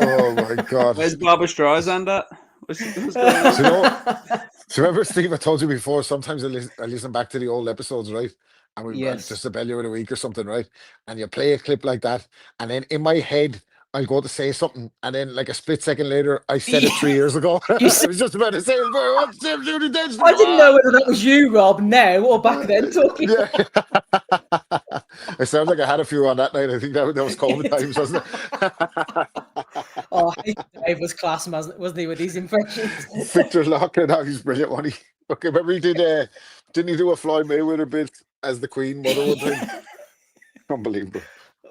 Oh my God! Where's Barbara Streisand at? What's going on? So remember, Steve, I told you before, sometimes I listen back to the old episodes, right? And we just a Bellew in a week or something, right? And you play a clip like that, and then in my head, I'll go to say something, and then like a split second later, I said it 3 years ago. I was just about to say, I didn't know whether that was you, Rob, now or back then talking. Yeah. It sounds like I had a few on that night. I think that was COVID times, wasn't it? Oh, Dave was class, wasn't he, with these impressions? Victor Loughlin, he's brilliant, wasn't he? Okay, remember he didn't he do a Floyd Mayweather bit as the Queen Mother would do? Unbelievable.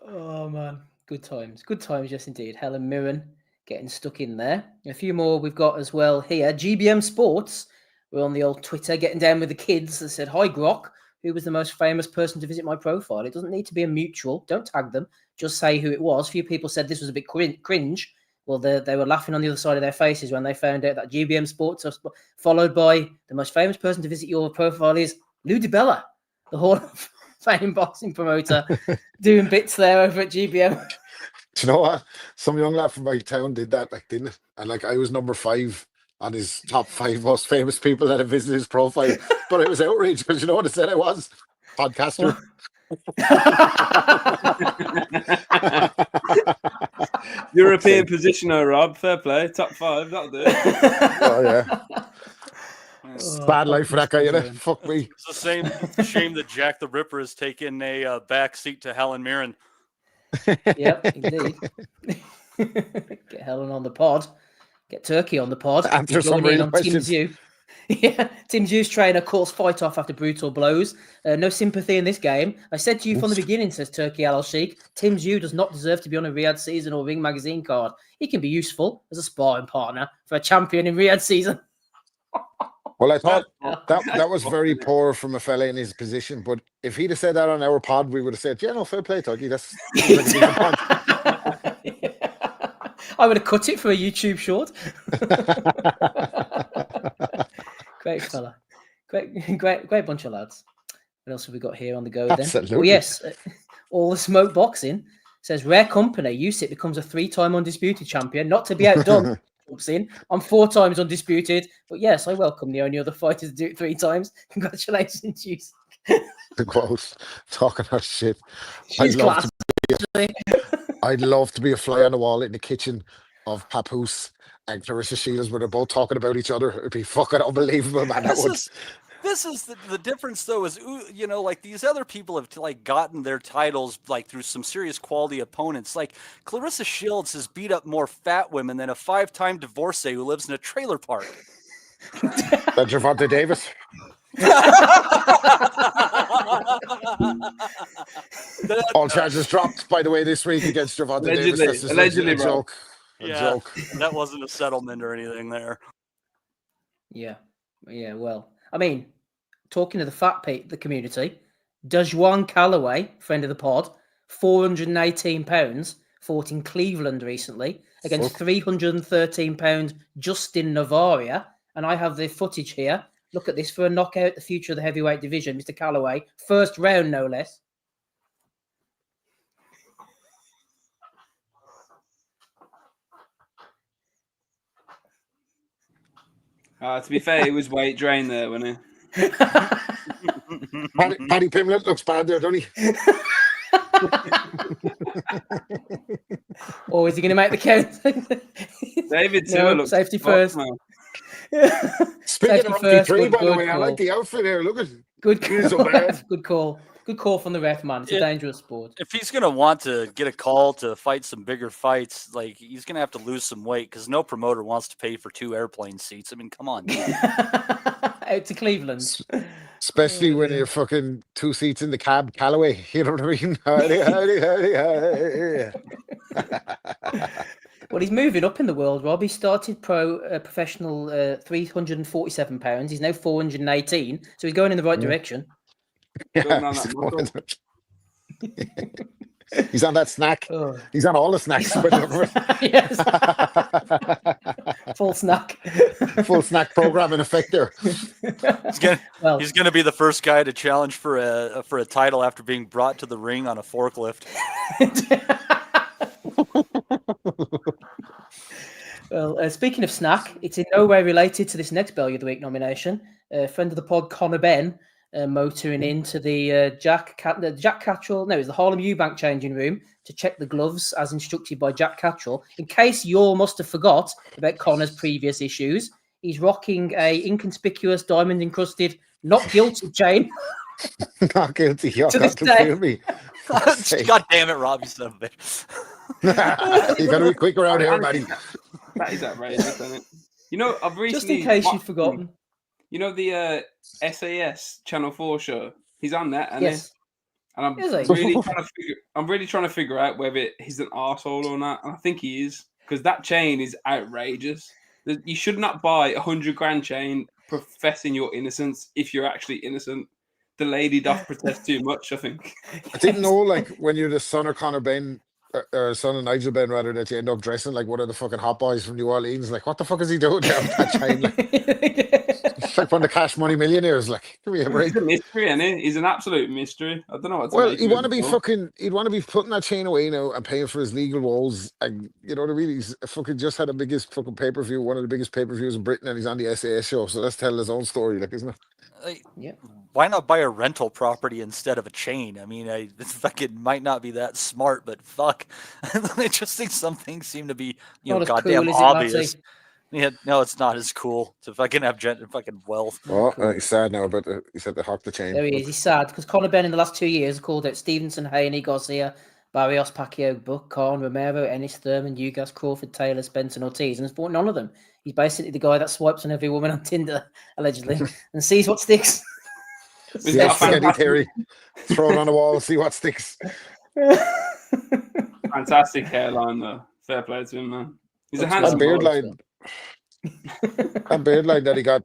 Oh man, good times, yes indeed. Helen Mirren getting stuck in there. A few more we've got as well here. GBM Sports, we're on the old Twitter getting down with the kids. They said, hi Grok, who was the most famous person to visit my profile? It doesn't need to be a mutual, don't tag them, just say who it was. A few people said this was a bit cringe. Well, they were laughing on the other side of their faces when they found out that GBM Sports are followed by the most famous person to visit your profile is Lou DiBella, the Hall of Fame boxing promoter, doing bits there over at GBM. Do you know what? Some young lad from my town did that, didn't it? And I was number 5 on his top 5 most famous people that have visited his profile. But I was outraged because you know what I said I was? Podcaster. European positioner, Rob. Fair play. Top 5. That'll do it. Oh, yeah. Bad life for that guy, innit? Fuck me. It's the same shame that Jack the Ripper has taken a back seat to Helen Mirren. Yep, indeed. Get Helen on the pod. Get Turkey on the pod. Answer some real questions. Yeah, Tim Zhu's trainer calls fight off after brutal blows. No sympathy in this game. I said to you from the beginning, says Turkey Al Sheikh, Tim Zhu does not deserve to be on a Riyadh season or Ring magazine card. He can be useful as a sparring partner for a champion in Riyadh season. Well, I thought that was very poor from a fella in his position. But if he'd have said that on our pod, we would have said, yeah, no, fair play, Turkey. That's like a decent point. I would have cut it for a YouTube short. Great fella. Great bunch of lads. What else have we got here on the go then? Absolutely. Well, yes, All the Smoke Boxing says, rare company, Usyk becomes a 3-time undisputed champion, not to be outdone. Jumps in. I'm 4 times undisputed, but yes, I welcome the only other fighter to do it 3 times. Congratulations, Usyk. The quote, talking her shit. She's class. I'd love to be a fly on the wall in the kitchen of Papoose and Clarissa Shields where they're both talking about each other. It'd be fucking unbelievable, man. this is the difference, though, is, you know, like these other people have like gotten their titles like through some serious quality opponents. Like Clarissa Shields has beat up more fat women than a 5-time divorcee who lives in a trailer park. That's Gervonta Davis. All charges dropped, by the way, this week against Gervonta Davis. That's just allegedly, a joke. Yeah, that wasn't a settlement or anything there. Yeah. Well, I mean, talking to the community, Dejuan Calloway, friend of the pod, £418, fought in Cleveland recently against £313 Justin Navaria. And I have the footage here. Look at this for a knockout, the future of the heavyweight division, Mr. Calloway. First round, no less. To be fair, it was weight drain there, wasn't it? Paddy Pimlet looks bad there, don't he? Or is he going to make the count? David Tua looks safety first. Speaking of RP3, by the way, I like the outfit here. Look at good call. Good call from the ref, man. It's a dangerous sport. If he's going to want to get a call to fight some bigger fights, like he's going to have to lose some weight because no promoter wants to pay for 2 airplane seats. I mean, come on. Out to Cleveland. Especially when you're fucking 2 seats in the cab, Callaway. You know what I mean? Howdy. Well, he's moving up in the world, Rob. He started professional £347. He's now 418. So he's going in the right direction. Yeah, he's on that snack. He's on all the snacks. Yes. Full snack. Full snack program in effect there. He's gonna be the first guy to challenge for a title after being brought to the ring on a forklift. Well, speaking of snack, it's in no way related to this next Belly of the Week nomination. Friend of the pod, Connor Ben, motoring into the Jack Cattrall. No, it's the Harlem Eubank changing room to check the gloves as instructed by Jack Cattrall. In case you all must have forgot about Connor's previous issues, he's rocking a inconspicuous diamond encrusted not guilty chain. Not guilty. To this day. Me. God damn it, Rob, you son of a bitch. You gotta be quick around here, buddy. That is outrageous, isn't it? You know, I've recently... Just in case you've forgotten. You know the SAS Channel 4 show? He's on that, and yes. And I'm really trying to figure out whether he's an arsehole or not. And I think he is, because that chain is outrageous. You should not buy $100,000 chain professing your innocence if you're actually innocent. The lady doth protest too much, I think. I didn't know, like, when you're the son of Conor Ben, or son of Nigel Ben, rather, that you end up dressing like one of the fucking hot boys from New Orleans. Like, what the fuck is he doing there with that chain? Like, like one of the Cash Money millionaires. Like, give me a break. He's a mystery, isn't he? He's an absolute mystery. I don't know what to Well, make he'd of want to him be for. fucking. He'd want to be putting that chain away now and paying for his legal woes. And you know what I mean? He's fucking just had the biggest fucking pay-per-view, one of the biggest pay-per-views in Britain, and he's on the SAS show. So that's telling his own story, like, isn't it? Yeah. Why not buy a rental property instead of a chain? I mean, this fucking might not be that smart, but fuck. I just think some things seem to be, Not as goddamn cool, is it, obvious. Matty? Yeah, no, it's not as cool to fucking have fucking wealth. Well, he's sad now, but he said to hawk the chain. There he is. He's sad because Conor Ben in the last 2 years called out Stevenson, Haney, Garcia, Barrios, Pacquiao, Buck, Khan, Romero, Ennis, Thurman, Ugas, Crawford, Taylor, Spencer, and Ortiz, and has bought none of them. He's basically the guy that swipes on every woman on Tinder, allegedly, and sees what sticks. Yeah, spaghetti theory. Throw it on the wall, see what sticks. Fantastic hairline, though. Fair play to him, man. He's a handsome beard boy. line. That beard line that he got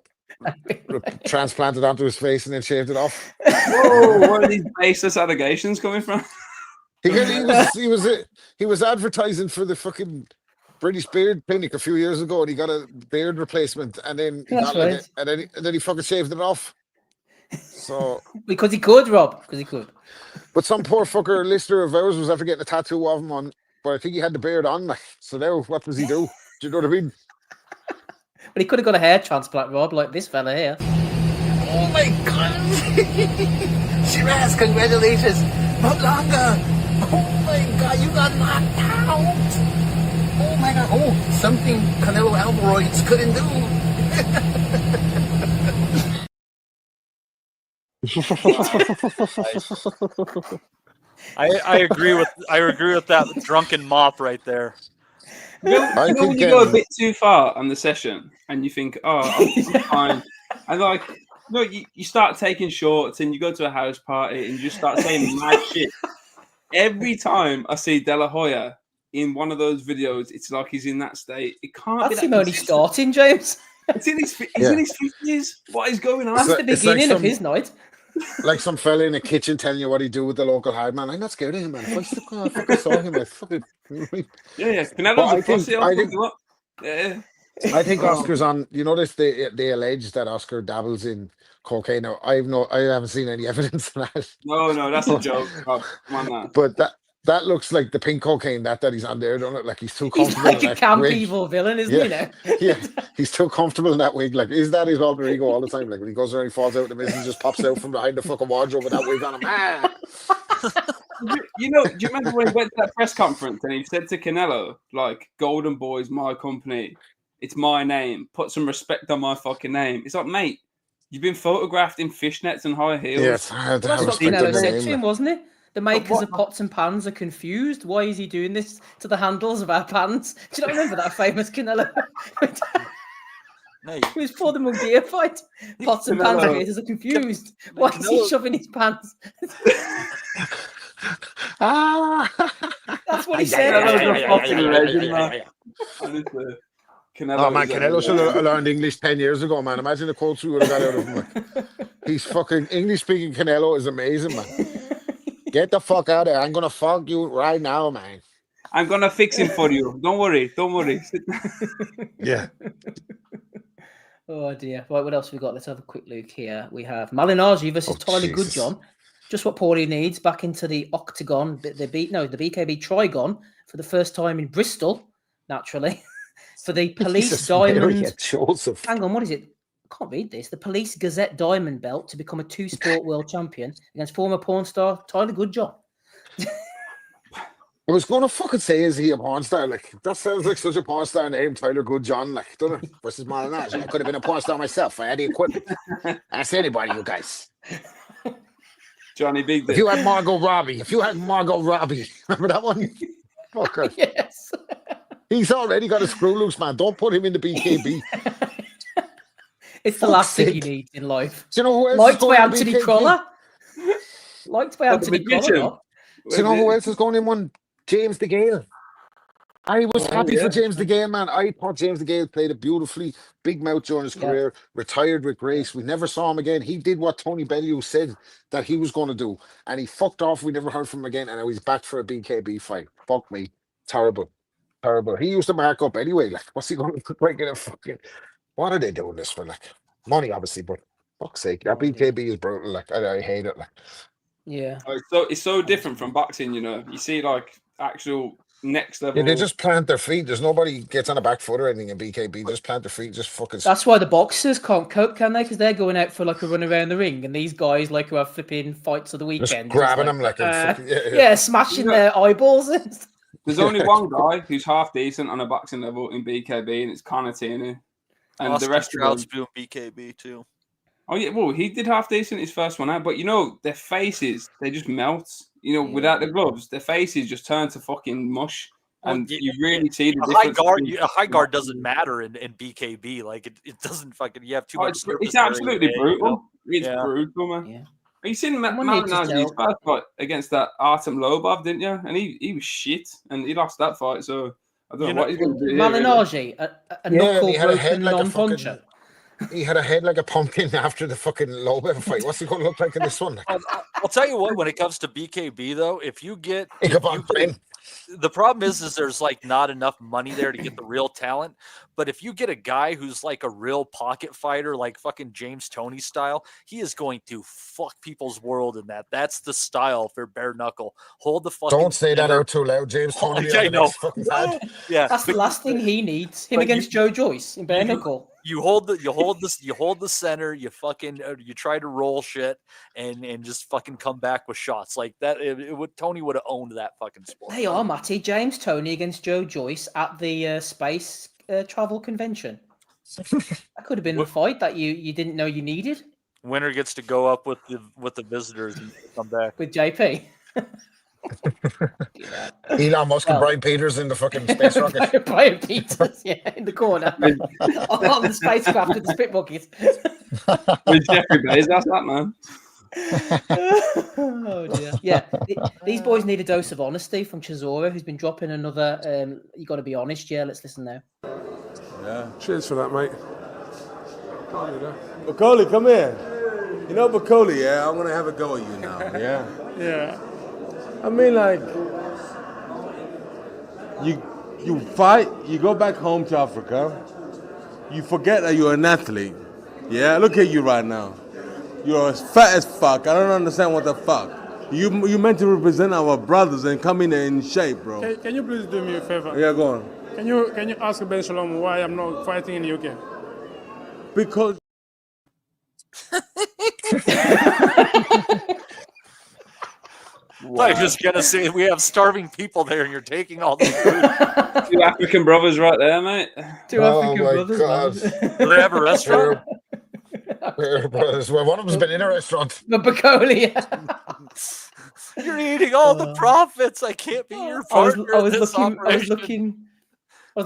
transplanted onto his face and then shaved it off. Whoa, where are these baseless allegations coming from? He was advertising for the fucking British beard clinic a few years ago, and he got a beard replacement, and then he got like and then he fucking shaved it off. So because he could, Rob, because he could. But some poor fucker listener of ours was after getting a tattoo of him on, but I think he had the beard on. Like, so now what does he do? Do you know what I mean? But he could have got a hair transplant, Rob, like this fella here. Oh my God! Shiraz, congratulations! Not longer! Oh my God, you got knocked out! Oh my God! Oh, something Canelo Alvarez couldn't do! I agree with that drunken mop right there. You know when you go a bit too far on the session and you think, I'm fine. And like, no, you start taking shorts and you go to a house party and you just start saying mad shit. Every time I see De La Hoya in one of those videos, it's like he's in that state. It can't be That's that him only starting, James. It's in his 50s. What is going on? That's the beginning of his night. Like some fella in the kitchen telling you what he do with the local hard man. I'm not scared of him, man. If I fucking saw him, I fucking... Yeah. Canelo's a pussy. I think Oscar's on. You notice they allege that Oscar dabbles in cocaine. Now I haven't seen any evidence of that. No, that's a joke. Come on, man. But that looks like the pink cocaine that he's on there, don't it? Like he's too He's comfortable. like a camp evil villain, isn't he? Now? Yeah, he's too comfortable in that wig. Like, is that his alter ego all the time? Like when he goes there, he falls out the mist and just pops out from behind the fucking wardrobe with that wig on him. Do you remember when he went to that press conference and he said to Canelo, like, Golden Boy's my company, it's my name, put some respect on my fucking name. It's like, mate, you've been photographed in fishnets and high heels. Yeah, it's hard to That's what Canelo said to him, wasn't it? The makers of pots and pans are confused. Why is he doing this to the handles of our pans? Do you not remember that famous Canelo? No, it was for the Munguia fight. Pots and pans creators are confused. Why is he shoving his pants? That's what he said. Oh man, Canelo should have learned English 10 years ago, man. Imagine the quotes we would have got out of him. He's fucking English speaking Canelo is amazing, man. Get the fuck out of there. I'm gonna fuck you right now, man. I'm gonna fix him for you. Don't worry. Yeah. Oh dear. Right, what else we got? Let's have a quick look here. We have Malignaggi versus Tyler Goodjohn. Just what Paulie needs, back into the octagon, the BKB Trigon for the first time in Bristol, naturally. For the Police Diamond. Joseph. Hang on, what is it? I can't read this. The Police Gazette Diamond belt to become a two-sport world champion against former porn star Tyler Goodjohn. I was going to fucking say, is he a porn star? Like, that sounds like such a porn star name, Tyler Goodjohn. Like, doesn't it? Versus Malignaggi. I could have been a porn star myself. I had the equipment. Ask anybody, you guys. Johnny Big Dick. If you had Margot Robbie. Remember that one? Fucker. Yes. He's already got a screw loose, man. Don't put him in the BKB. It's the last thing you need in life. Do you know who else Liked is going by in Anthony BKB? Crawler. Liked by Anthony Crawler. Do you know who else is going in one? James DeGale. I was happy for James DeGale, man. I thought James DeGale played it beautifully. Big mouth during his career. Retired with grace. We never saw him again. He did what Tony Bellew said that he was going to do. And he fucked off. We never heard from him again. And now he's back for a BKB fight. Fuck me. Terrible. He used to mark up anyway. Like, what's he going to break in a fucking... What are they doing this for? Like, money, obviously, but fuck's sake. That BKB is brutal. Like, I hate it. Like, yeah. So it's so different from boxing, you know. You see, like, actual next level. yeah, they just plant their feet. There's nobody gets on a back foot or anything in BKB. Just plant their feet. Just fucking. That's why the boxers can't cope, can they? Because they're going out for like a run around the ring, and these guys like who have flipping fights of the weekend, just grabbing them like a fucking, smashing their eyeballs. There's only one guy who's half decent on a boxing level in BKB, and it's Conor Tierney. And Oscar the rest Trout's of doing BKB too. Oh yeah, well he did half decent his first one out, but you know their faces they just melt. You know, without the gloves, their faces just turn to fucking mush, and you really see the difference. A high guard doesn't matter in BKB. Like it doesn't fucking. You have too much. It's absolutely brutal. It's brutal, man. Yeah. You seen Malignaggi's first fight against that Artem Lobov, didn't you? And he was shit, and he lost that fight. So I don't know what he's going to do. Malignaggi, a knuckle broken non-puncher. He had a head like a pumpkin after the fucking Lobov fight. What's he going to look like in this one? I'll tell you what. When it comes to BKB, though, the problem is there's like not enough money there to get the real talent. But if you get a guy who's like a real pocket fighter, like fucking James Toney style, he is going to fuck people's world in that. That's the style for bare knuckle. Hold the fucking. Don't say that out too loud, James Toney. I know. Yeah, that's the last thing he needs. Him against Joe Joyce in bare knuckle. You hold the center. You fucking you try to roll shit and just fucking come back with shots like that. Tony would have owned that fucking sport. They are Matty James Toney against Joe Joyce at the space travel convention. That could have been the fight that you didn't know you needed. Winner gets to go up with the visitors and come back with JP. Elon Musk and Brian Peters in the fucking space rocket. Brian Peters, yeah, in the corner on the spacecraft with the spit bucket. With Jeffrey Bezos, that man. Oh dear. Yeah, these boys need a dose of honesty from Chisora, who's been dropping another. You got to be honest. Yeah, let's listen now. Yeah. Cheers for that, mate. Bacoli, come here. You know, Bacoli, yeah, I'm gonna have a go at you now. Yeah. Yeah. I mean, like, you fight, you go back home to Africa, you forget that you're an athlete. Yeah, look at you right now. You're as fat as fuck. I don't understand what the fuck. You meant to represent our brothers and come in shape, bro. Can you please do me a favor? Yeah, go on. Can you ask Ben Shalom why I'm not fighting in the UK? Because. I'm just gonna say we have starving people there, and you're taking all the food. Two African brothers right there, mate. Two African brothers. Do they have a restaurant? Brothers. Well, one of them's been in a restaurant. The Bacoli. You're eating all the profits. I can't be your partner. I was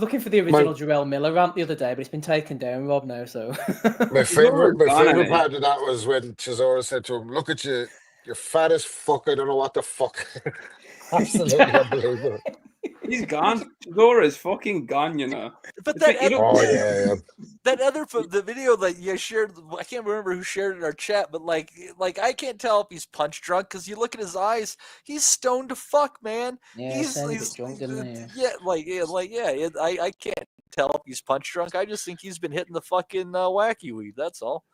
looking for the original Jarrell Miller rant the other day, but it's been taken down, Rob, now. So my favorite part of that was when Chisora said to him, "Look at you, you're fat as fuck. I don't know what the fuck." Absolutely unbelievable. He's gone. Chisora is fucking gone, you know. But that other, the video that you shared, I can't remember who shared it in our chat, but like I can't tell if he's punch drunk because you look at his eyes, he's stoned to fuck, man. Yeah, he's drunk, didn't he? I can't tell if he's punch drunk. I just think he's been hitting the fucking wacky weed. That's all.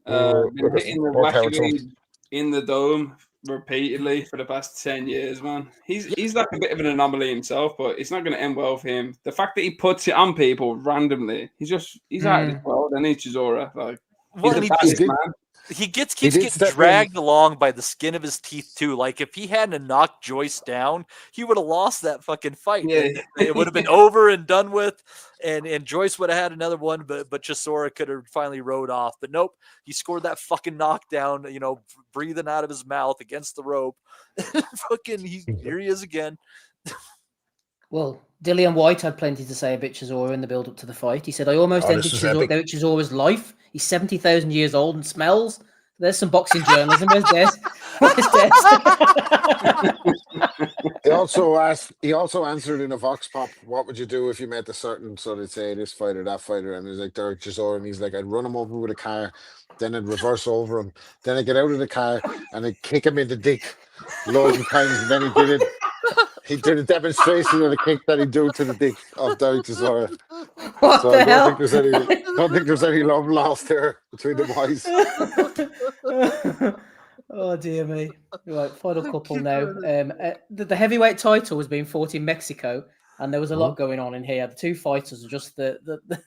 Been hitting the wacky weed in the dome repeatedly for the past 10 years, man. He's like a bit of an anomaly himself, but it's not going to end well for him. The fact that he puts it on people randomly, he's out of this world, and he's Chisora. Like, he's the baddest man. He keeps getting dragged along by the skin of his teeth too. Like if he hadn't knocked Joyce down, he would have lost that fucking fight. Yeah. It would have been over and done with, and Joyce would have had another one, but Chisora could have finally rode off. But nope, he scored that fucking knockdown. You know, breathing out of his mouth against the rope. Fucking, here he is again. Well, Dillian White had plenty to say about Chisora in the build-up to the fight. He said, "I almost ended Chisora's life. He's 70,000 years old and smells." There's some boxing journalism. Where's Des? He also answered in a vox pop, "What would you do if you met a certain?" So they'd say this fighter, that fighter, and he's like Derek Chisora, and he's like, "I'd run him over with a car, then I'd reverse over him, then I'd get out of the car and I'd kick him in the dick loads of times, and then he did it." He did a demonstration of the kick that he do to the dick of Derek Chisora. What so the I hell? don't think there's any love lost there between the boys. Oh dear me! Right, final couple now. The heavyweight title was being fought in Mexico, and there was a lot going on in here. The two fighters are just the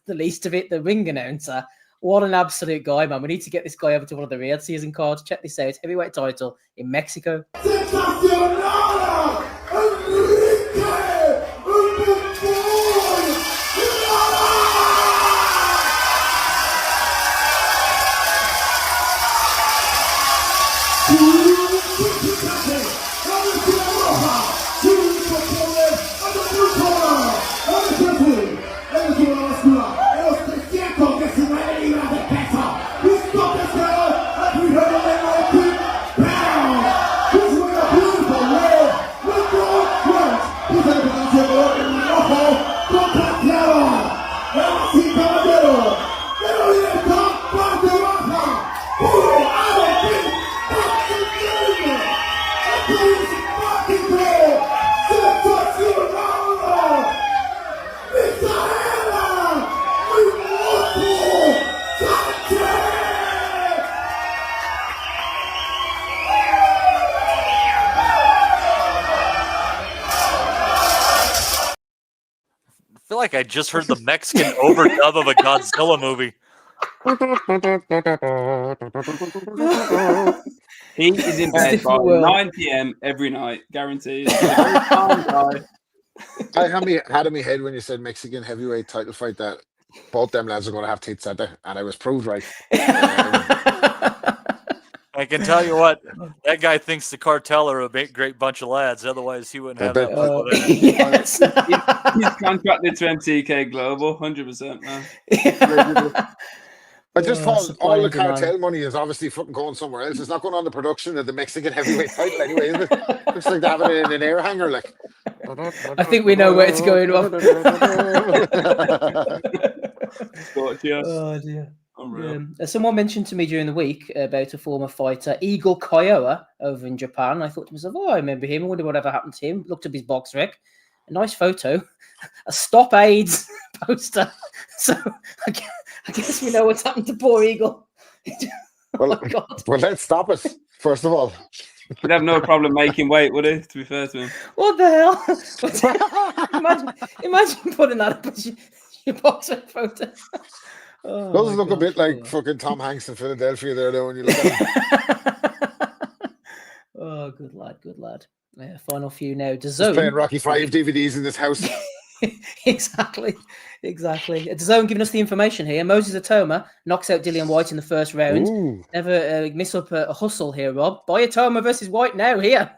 least of it. The ring announcer, what an absolute guy, man! We need to get this guy over to one of the real season cards. Check this out: heavyweight title in Mexico. I feel like I just heard the Mexican overdub of a Godzilla movie. He is in bed by 9 p.m. every night, guaranteed. He's a very calm guy. I had in my head when you said Mexican heavyweight title fight that both them lads are going to have tits at there, and I was proved right. I can tell you what, that guy thinks the cartel are a great bunch of lads. Otherwise, he wouldn't have that much. Yes. He's contracted to MTK Global, 100%, man. I just thought all the cartel money is obviously fucking going somewhere else. It's not going on the production of the Mexican heavyweight title anyway, is it? Looks like they have it in an air hanger, like. I think we know where it's going, Rob. Oh dear. Someone mentioned to me during the week about a former fighter, Eagle Kiowa, over in Japan. I thought to myself, I remember him. I wonder whatever happened to him. Looked up his box rec. A nice photo. A Stop AIDS poster. So I guess we know what's happened to poor Eagle. Well, let's stop it, first of all. He'd have no problem making weight, would he? To be fair to him. What the hell? imagine putting that up as your box rec photo. Oh, those look a bit like fucking Tom Hanks in Philadelphia there, though, when you look at him. Oh, good lad, good lad. Final few now. He's playing Rocky 5 DVDs in this house. Exactly. DAZN giving us the information here. Moses Automa knocks out Dillian Whyte in the first round. Ooh. Never miss up a hustle here, Rob. Buy Automa versus Whyte now here.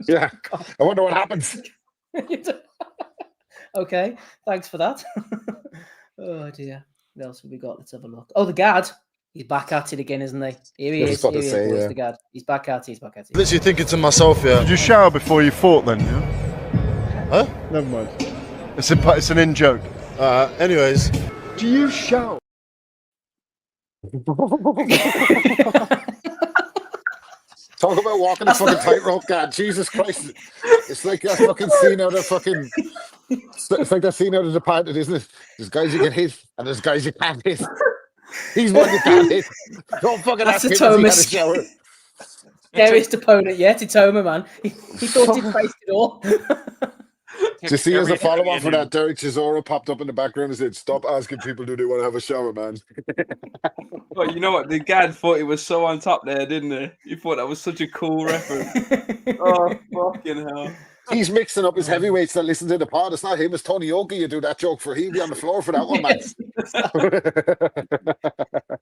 Yeah, I wonder what happens. Okay, thanks for that. Oh dear. What else have we got? Let's have a look. Oh, the Gad. He's back at it again, isn't he? Here he is. The Gad. He's back at it. Literally thinking to myself, yeah. Did you shower before you fought then, yeah? Huh? Never mind. It's an in-joke. Anyways. Do you shower? Talk about walking a fucking tightrope, God. Jesus Christ. It's like that fucking scene out of fucking... It's like that scene out of Departed, isn't it? There's guys you can hit, and there's guys you can't hit. He's one you can't hit. Don't fucking ask him if he had a shower. Scariest opponent yet, Itauma, man. He thought he'd faced it all. Do you see, as a follow-on for that, Derek Chisora popped up in the background and said, "Stop asking people, do they want to have a shower, man?" Well, you know what? The Gad thought he was so on top there, didn't he? He thought that was such a cool reference. Oh, fucking hell. He's mixing up his heavyweights that listen to the pod. It's not him, it's Tony Yoki. You do that joke for, he'd be on the floor for that one, man.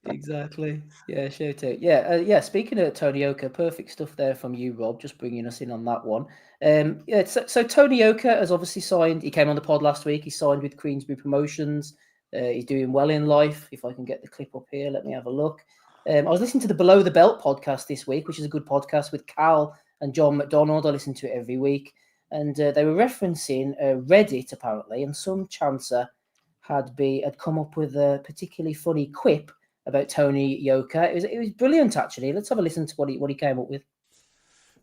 Exactly. Yeah, shout out. Yeah, speaking of Tony Yoka, perfect stuff there from you, Rob, just bringing us in on that one. So Tony Yoka has obviously signed. He came on the pod last week. He signed with Queensbury Promotions. He's doing well in life. If I can get the clip up here, let me have a look. I was listening to the Below the Belt podcast this week, which is a good podcast with Cal and John McDonald. I listen to it every week. And they were referencing Reddit, apparently, and some chancer had come up with a particularly funny quip about Tony Yoka. It was brilliant, actually. Let's have a listen to what he came up with.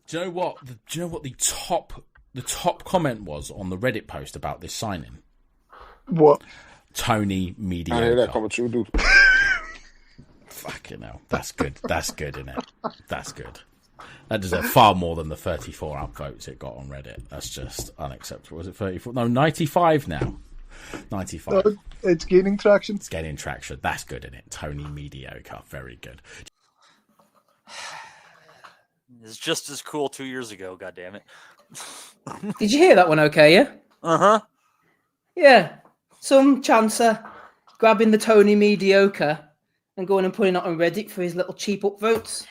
Do you know what? The top comment was on the Reddit post about this signing? What? Tony mediocre. I hear that coming true, dude. Fucking hell. That's good. That's good, isn't it? That's good. That deserves far more than the 34 upvotes it got on Reddit. That's just unacceptable. Was it 34? No, 95 now. 95. No, it's gaining traction. It's gaining traction. That's good, isn't it? Tony mediocre. Very good. It's just as cool 2 years ago, goddammit. Did you hear that one okay, yeah? Uh-huh. Yeah. Some chancer grabbing the Tony mediocre and going and putting it on Reddit for his little cheap upvotes.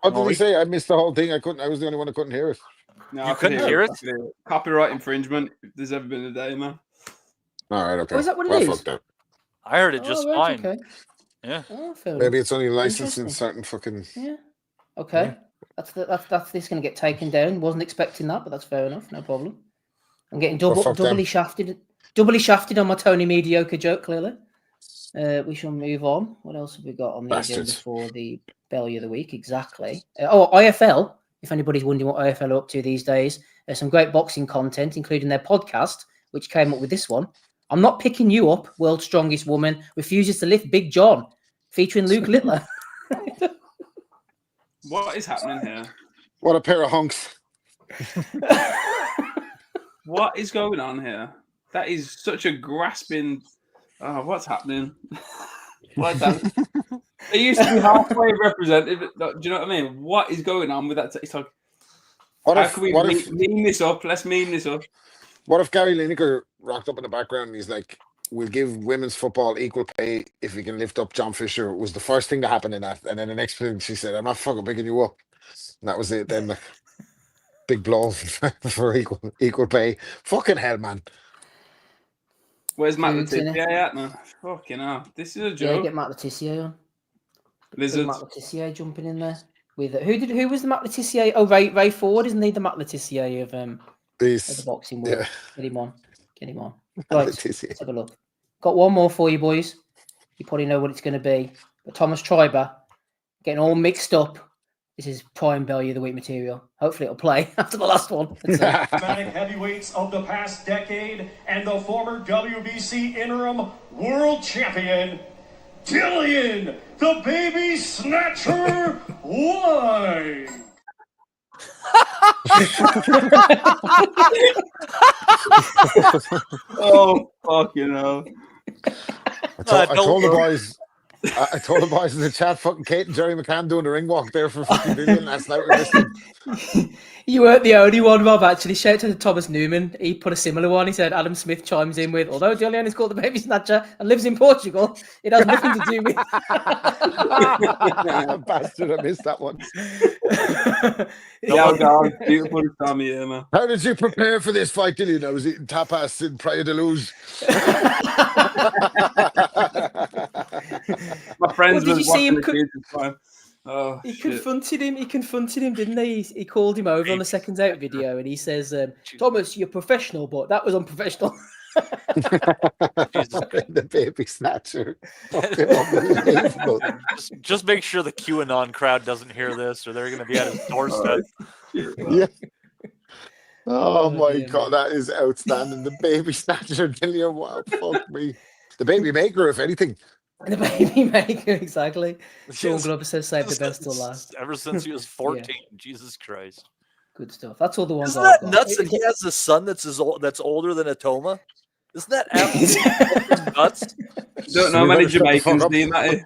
What did he say? I missed the whole thing. I was the only one that couldn't hear it. No, you couldn't hear it? Copyright infringement, if there's ever been a day, man. All right, okay. Oh, is that what it is? I heard it just fine. Okay. Yeah. Oh, maybe it's only licensed in certain fucking... Yeah. Okay. Yeah. That's this going to get taken down. Wasn't expecting that, but that's fair enough. No problem. I'm getting doubly shafted on my Tony mediocre joke, clearly. We shall move on. What else have we got on the agenda for the belly of the week? Exactly. IFL. If anybody's wondering what IFL are up to these days, there's some great boxing content, including their podcast, which came up with this one. I'm Not Picking You Up, World's Strongest Woman Refuses to Lift Big John, featuring Luke Littler. What is happening here? What a pair of hunks. What is going on here? That is such a grasping... Oh, what's happening? Like that. It used to be halfway represented. Do you know what I mean? What is going on with that TikTok? How can we meme this up? Let's meme this up. What if Gary Lineker rocked up in the background and he's like, we'll give women's football equal pay if we can lift up John Fisher was the first thing that happened in that. And then the next thing she said, I'm not fucking picking you up. And that was it. Then like, big blow for equal pay. Fucking hell, man. Where's Matt Dude's in Letizia it. at, man? Fucking hell. This is a Yeah, joke. get Matt Letizia on. Lizard. Matt Letizia jumping in there. With who was the Matt Letizia? Oh, Ray Ford, isn't he the Matt Letizia of the boxing world? Yeah. Get him on. Right, let's Letizia. have a look. Got one more for you, boys. You probably know what it's going to be. But Thomas Triber getting all mixed up. This is prime value of the week material. Hopefully it'll play after the last one. Dramatic heavyweights of the past decade and the former WBC interim world champion, Dillian, the baby snatcher, White. Oh, fucking hell. I told the boys. I told the boys in the chat, fucking Kate and Jerry McCann doing the ring walk there for fucking Dillian last night. We missed him. You weren't the only one, Rob, actually. Shout out to Thomas Newman. He put a similar one. He said Adam Smith chimes in with, although Dillian is called the baby snatcher and lives in Portugal, it has nothing to do with... Bastard, I missed that one. Yeah, God, beautiful time of year, man. How did you prepare for this fight, Dillian? I was eating tapas in Praia de Luz. My friends Well, did were you see him watching the kids this time. Oh, He shit. confronted him, didn't he? He called him over on the Seconds Out video and he says, Thomas, you're professional, but that was unprofessional. The baby snatcher. Unbelievable. Just make sure the QAnon crowd doesn't hear this, or they're going to be at his doorstep. Yeah. Oh my God, that is outstanding. The baby snatcher, Dillian. Wow, fuck me. The baby maker, if anything. The baby maker, exactly. Sean Glover says save the best till last. Ever since he was 14, Jesus Christ. Good stuff. That's all the ones Isn't I've that got. nuts that he has a son that's older than Atoma? Isn't that absolutely nuts? Don't know many Jamaicans, do you, Matty?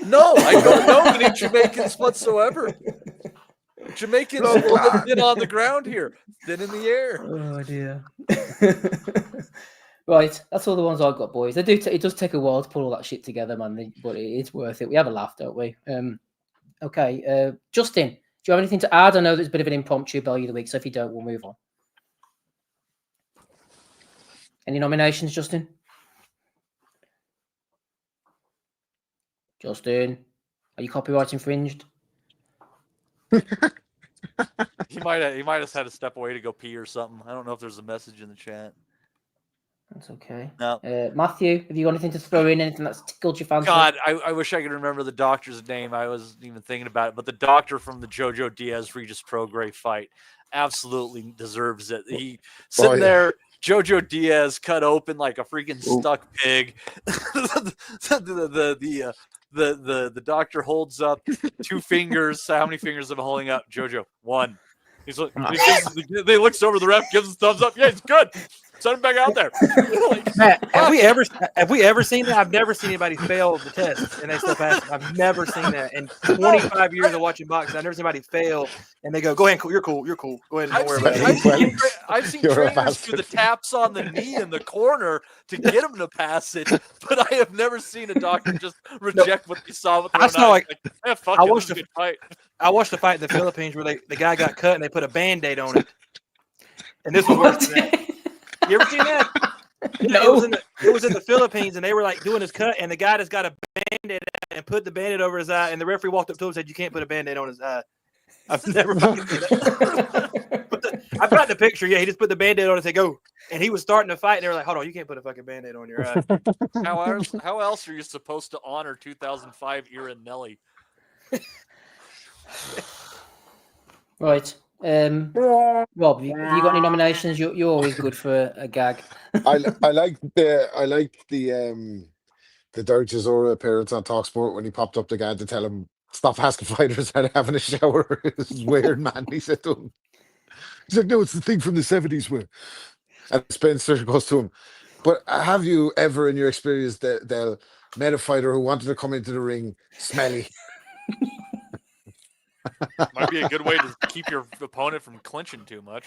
No, I don't know any Jamaicans whatsoever. Jamaicans have been on the ground here, been in the air. Oh dear. Right, that's all the ones I've got, boys. It does take a while to pull all that shit together, man. But it's worth it. We have a laugh, don't we? Okay, Justin, do you have anything to add? I know there's a bit of an impromptu value of the week, so if you don't, we'll move on. Any nominations, Justin? Justin, are you copyright infringed? He might have had to step away to go pee or something. I don't know if there's a message in the chat. That's okay. No. Matthew, have you got anything to throw in? Anything that's tickled your fancy? God, I wish I could remember the doctor's name. I wasn't even thinking about it. But the doctor from the Jojo Diaz Regis Prograis fight absolutely deserves it. He sitting there, Jojo Diaz cut open like a freaking stuck pig. The doctor holds up 2 fingers. How many fingers am I holding up? Jojo, 1. He's like, they looks over the ref, gives him thumbs up. Yeah, it's good. Send him back out there. Matt, have we ever seen that? I've never seen anybody fail the test and they still pass it. I've never seen that in 25 years of watching boxing. I've never seen anybody fail and they go ahead, you're cool. Go ahead and don't worry about it. I've seen trainers do the taps on the knee in the corner to get him to pass it, but I have never seen a doctor just reject what they saw with their eyes. I watched the fight. I watched the fight in the Philippines where the guy got cut and they put a Band-Aid on it. And this was worse than that. You ever seen that? No. It was in the Philippines, and they were like doing his cut, and the guy just got a Band-Aid and put the Band-Aid over his eye, and the referee walked up to him and said, "You can't put a Band-Aid on his eye." I've never fucking seen that. I've got the picture. Yeah, he just put the Band-Aid on and said, "Go." And he was starting to fight, and they were like, "Hold on, you can't put a fucking Band-Aid on your eye." How else are you supposed to honor 2005 Iran Nelly? Right. Rob, have you got any nominations? You're always good for a gag. I like the Derek Chisora appearance on TalkSport when he popped up the guy to tell him stop asking fighters how to have in a shower. This is weird, man. He said to him, he's like, no, it's the thing from the 70s where, and Spencer goes to him, but have you ever in your experience met a fighter who wanted to come into the ring smelly? Might be a good way to keep your opponent from clinching too much.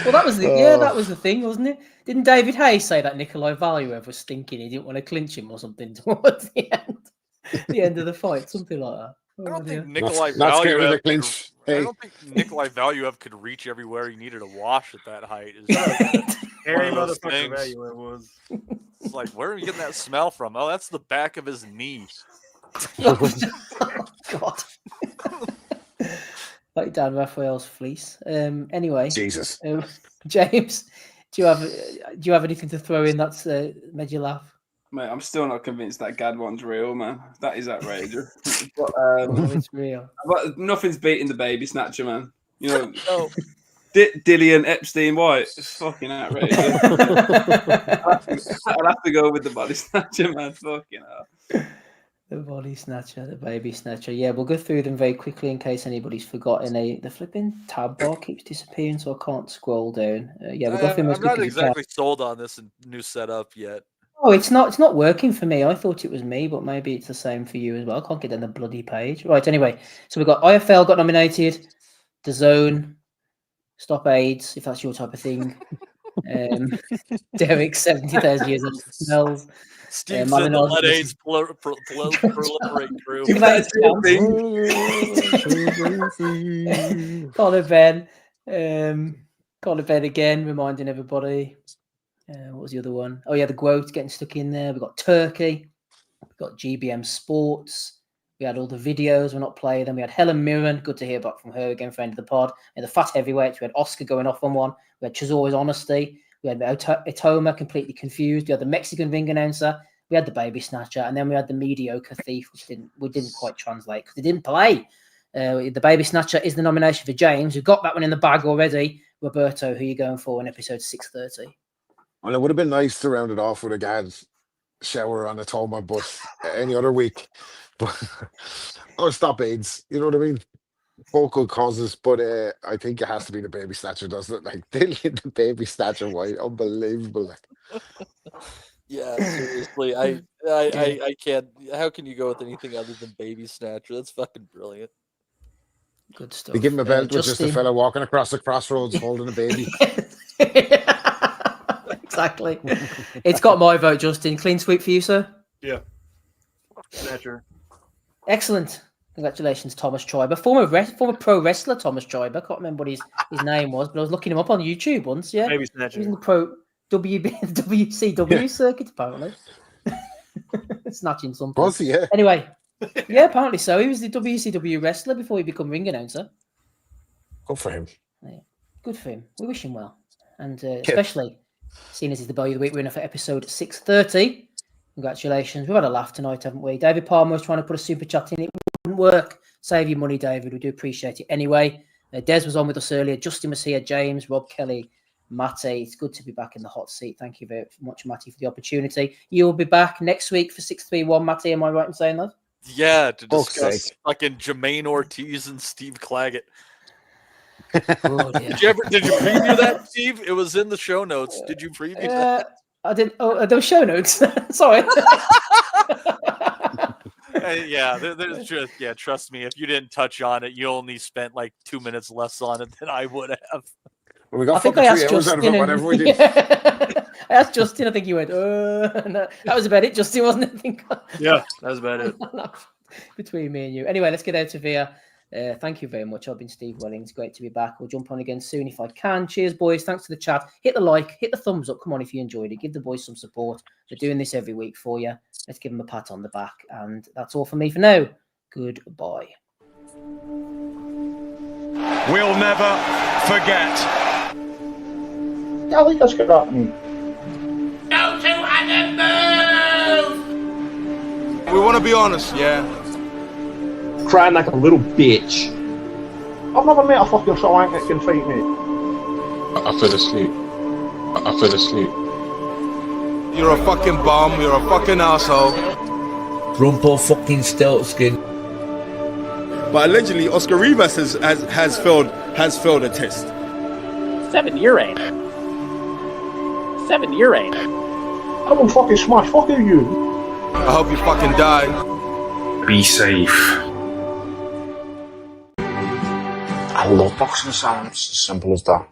Well, that was the thing, wasn't it? Didn't David Hayes say that Nikolai Valuev was stinking? He didn't want to clinch him or something towards the end of the fight, something like that. I don't think Not Nikolai scared of the Valuev. clinch. I Hey. don't think Nikolai Valuev could reach everywhere he needed to wash at that height. Hairy One of those motherfucker things. value it was. It's like, where are you getting that smell from? Oh, that's the back of his knee. Oh, God. Like Dan Raphael's fleece. Anyway, Jesus. James, do you have anything to throw in that's made you laugh? Mate, I'm still not convinced that Gad one's real, man. That is outrageous. But, It's real. but nothing's beating the baby snatcher, man. You know, Dillian, Epstein, White. It's fucking outrageous. I'll have to go with the body snatcher, man. Fucking hell. The body snatcher, the baby snatcher. Yeah, we'll go through them very quickly in case anybody's forgotten. The flipping tab bar keeps disappearing, so I can't scroll down. Yeah, we'll go through them as I'm quickly not as we can. exactly sold on this new setup yet. Oh, it's not working for me. I thought it was me, but maybe it's the same for you as well. I can't get on the bloody page. Right, anyway. So we've got IFL got nominated, The Zone, Stop AIDS, if that's your type of thing. Derek, 70,000 years old, smells. Steve said the Let AIDS proliferate through. Colin Ben. Colin Ben again, reminding everybody. What was the other one? Oh, yeah, the Quote getting stuck in there. We've got Turkey. We've got GBM Sports. We had all the videos. We're not playing them. We had Helen Mirren. Good to hear back from her again, friend of the pod. And the Fat Heavyweights. We had Oscar going off on one. We had Chizore's Honesty. We had Itauma completely confused. We had the Mexican ring announcer. We had the Baby Snatcher. And then we had the Mediocre Thief, which we didn't quite translate because they didn't play. The Baby Snatcher is the nomination for James. We've got that one in the bag already. Roberto, who are you going for in episode 630? Well, it would have been nice to round it off with a Gad's shower on Automa, but any other week. But or Stop AIDS, you know what I mean? Both good causes, but I think it has to be the Baby Snatcher, doesn't it? Like Dillian, the Baby Snatcher, White, unbelievable. Like. Yeah, seriously, I can't. How can you go with anything other than Baby Snatcher? That's fucking brilliant. Good stuff. They give him a belt with just a Justin. fella walking across the crossroads holding a baby. Exactly. It's got my vote, Justin. Clean sweep for you, sir. Yeah. Snatcher. Excellent. Congratulations, Thomas Triber. Former pro wrestler Thomas Triber. I can't remember what his name was, but I was looking him up on YouTube once. Yeah. Baby He Snatcher. was in the pro WCW circuit, apparently. Snatching something. Was he? Yeah. Anyway. Yeah, apparently so. He was the WCW wrestler before he became ring announcer. Good for him. Yeah. Good for him. We wish him well. And especially seeing as he's the Boy of the Week winner for episode 630. Congratulations. We've had a laugh tonight, haven't we? David Palmer was trying to put a super chat in. It wouldn't work. Save your money, David. We do appreciate it. Anyway, Des was on with us earlier. Justin was here. James, Rob Kelly, Matty. It's good to be back in the hot seat. Thank you very much, Matty, for the opportunity. You'll be back next week for 631, Matty. Am I right in saying that? Yeah, to Fuck's discuss sake. fucking Jamaine Ortiz and Steve Claggett. Oh, yeah. Did you preview that, Steve? It was in the show notes. Did you preview that? I didn't. Oh, there were show notes. Sorry. There's just trust me. If you didn't touch on it, you only spent like 2 minutes less on it than I would have. Well, we got I think fucking I 3 asked hours out of Justin. it, whatever we did. I asked Justin. I think he went. And that was about it. Justin, wasn't it? I think. Yeah, that was about it. Between me and you. Anyway, let's get out of here. Thank you very much. I've been Steve Wellings. Great to be back. We'll jump on again soon if I can. Cheers, boys. Thanks to the chat. Hit the like, hit the thumbs up. Come on if you enjoyed it. Give the boys some support. They're doing this every week for you. Let's give them a pat on the back. And that's all from me for now. Goodbye. We'll never forget. Golly, that's good happening. Go to move! We want to be honest, yeah? Crying like a little bitch. I've never met a fucking swank that can fight me. I fell asleep. I fell asleep. You're a fucking bum, you're a fucking asshole. Rumple fucking stiltskin. But allegedly, Oscar Rivas has failed a test. 7-year ain't. 7-year ain't. I will fucking smash fucking you. I hope you fucking die. Be safe. I love boxing asylums. As simple as that.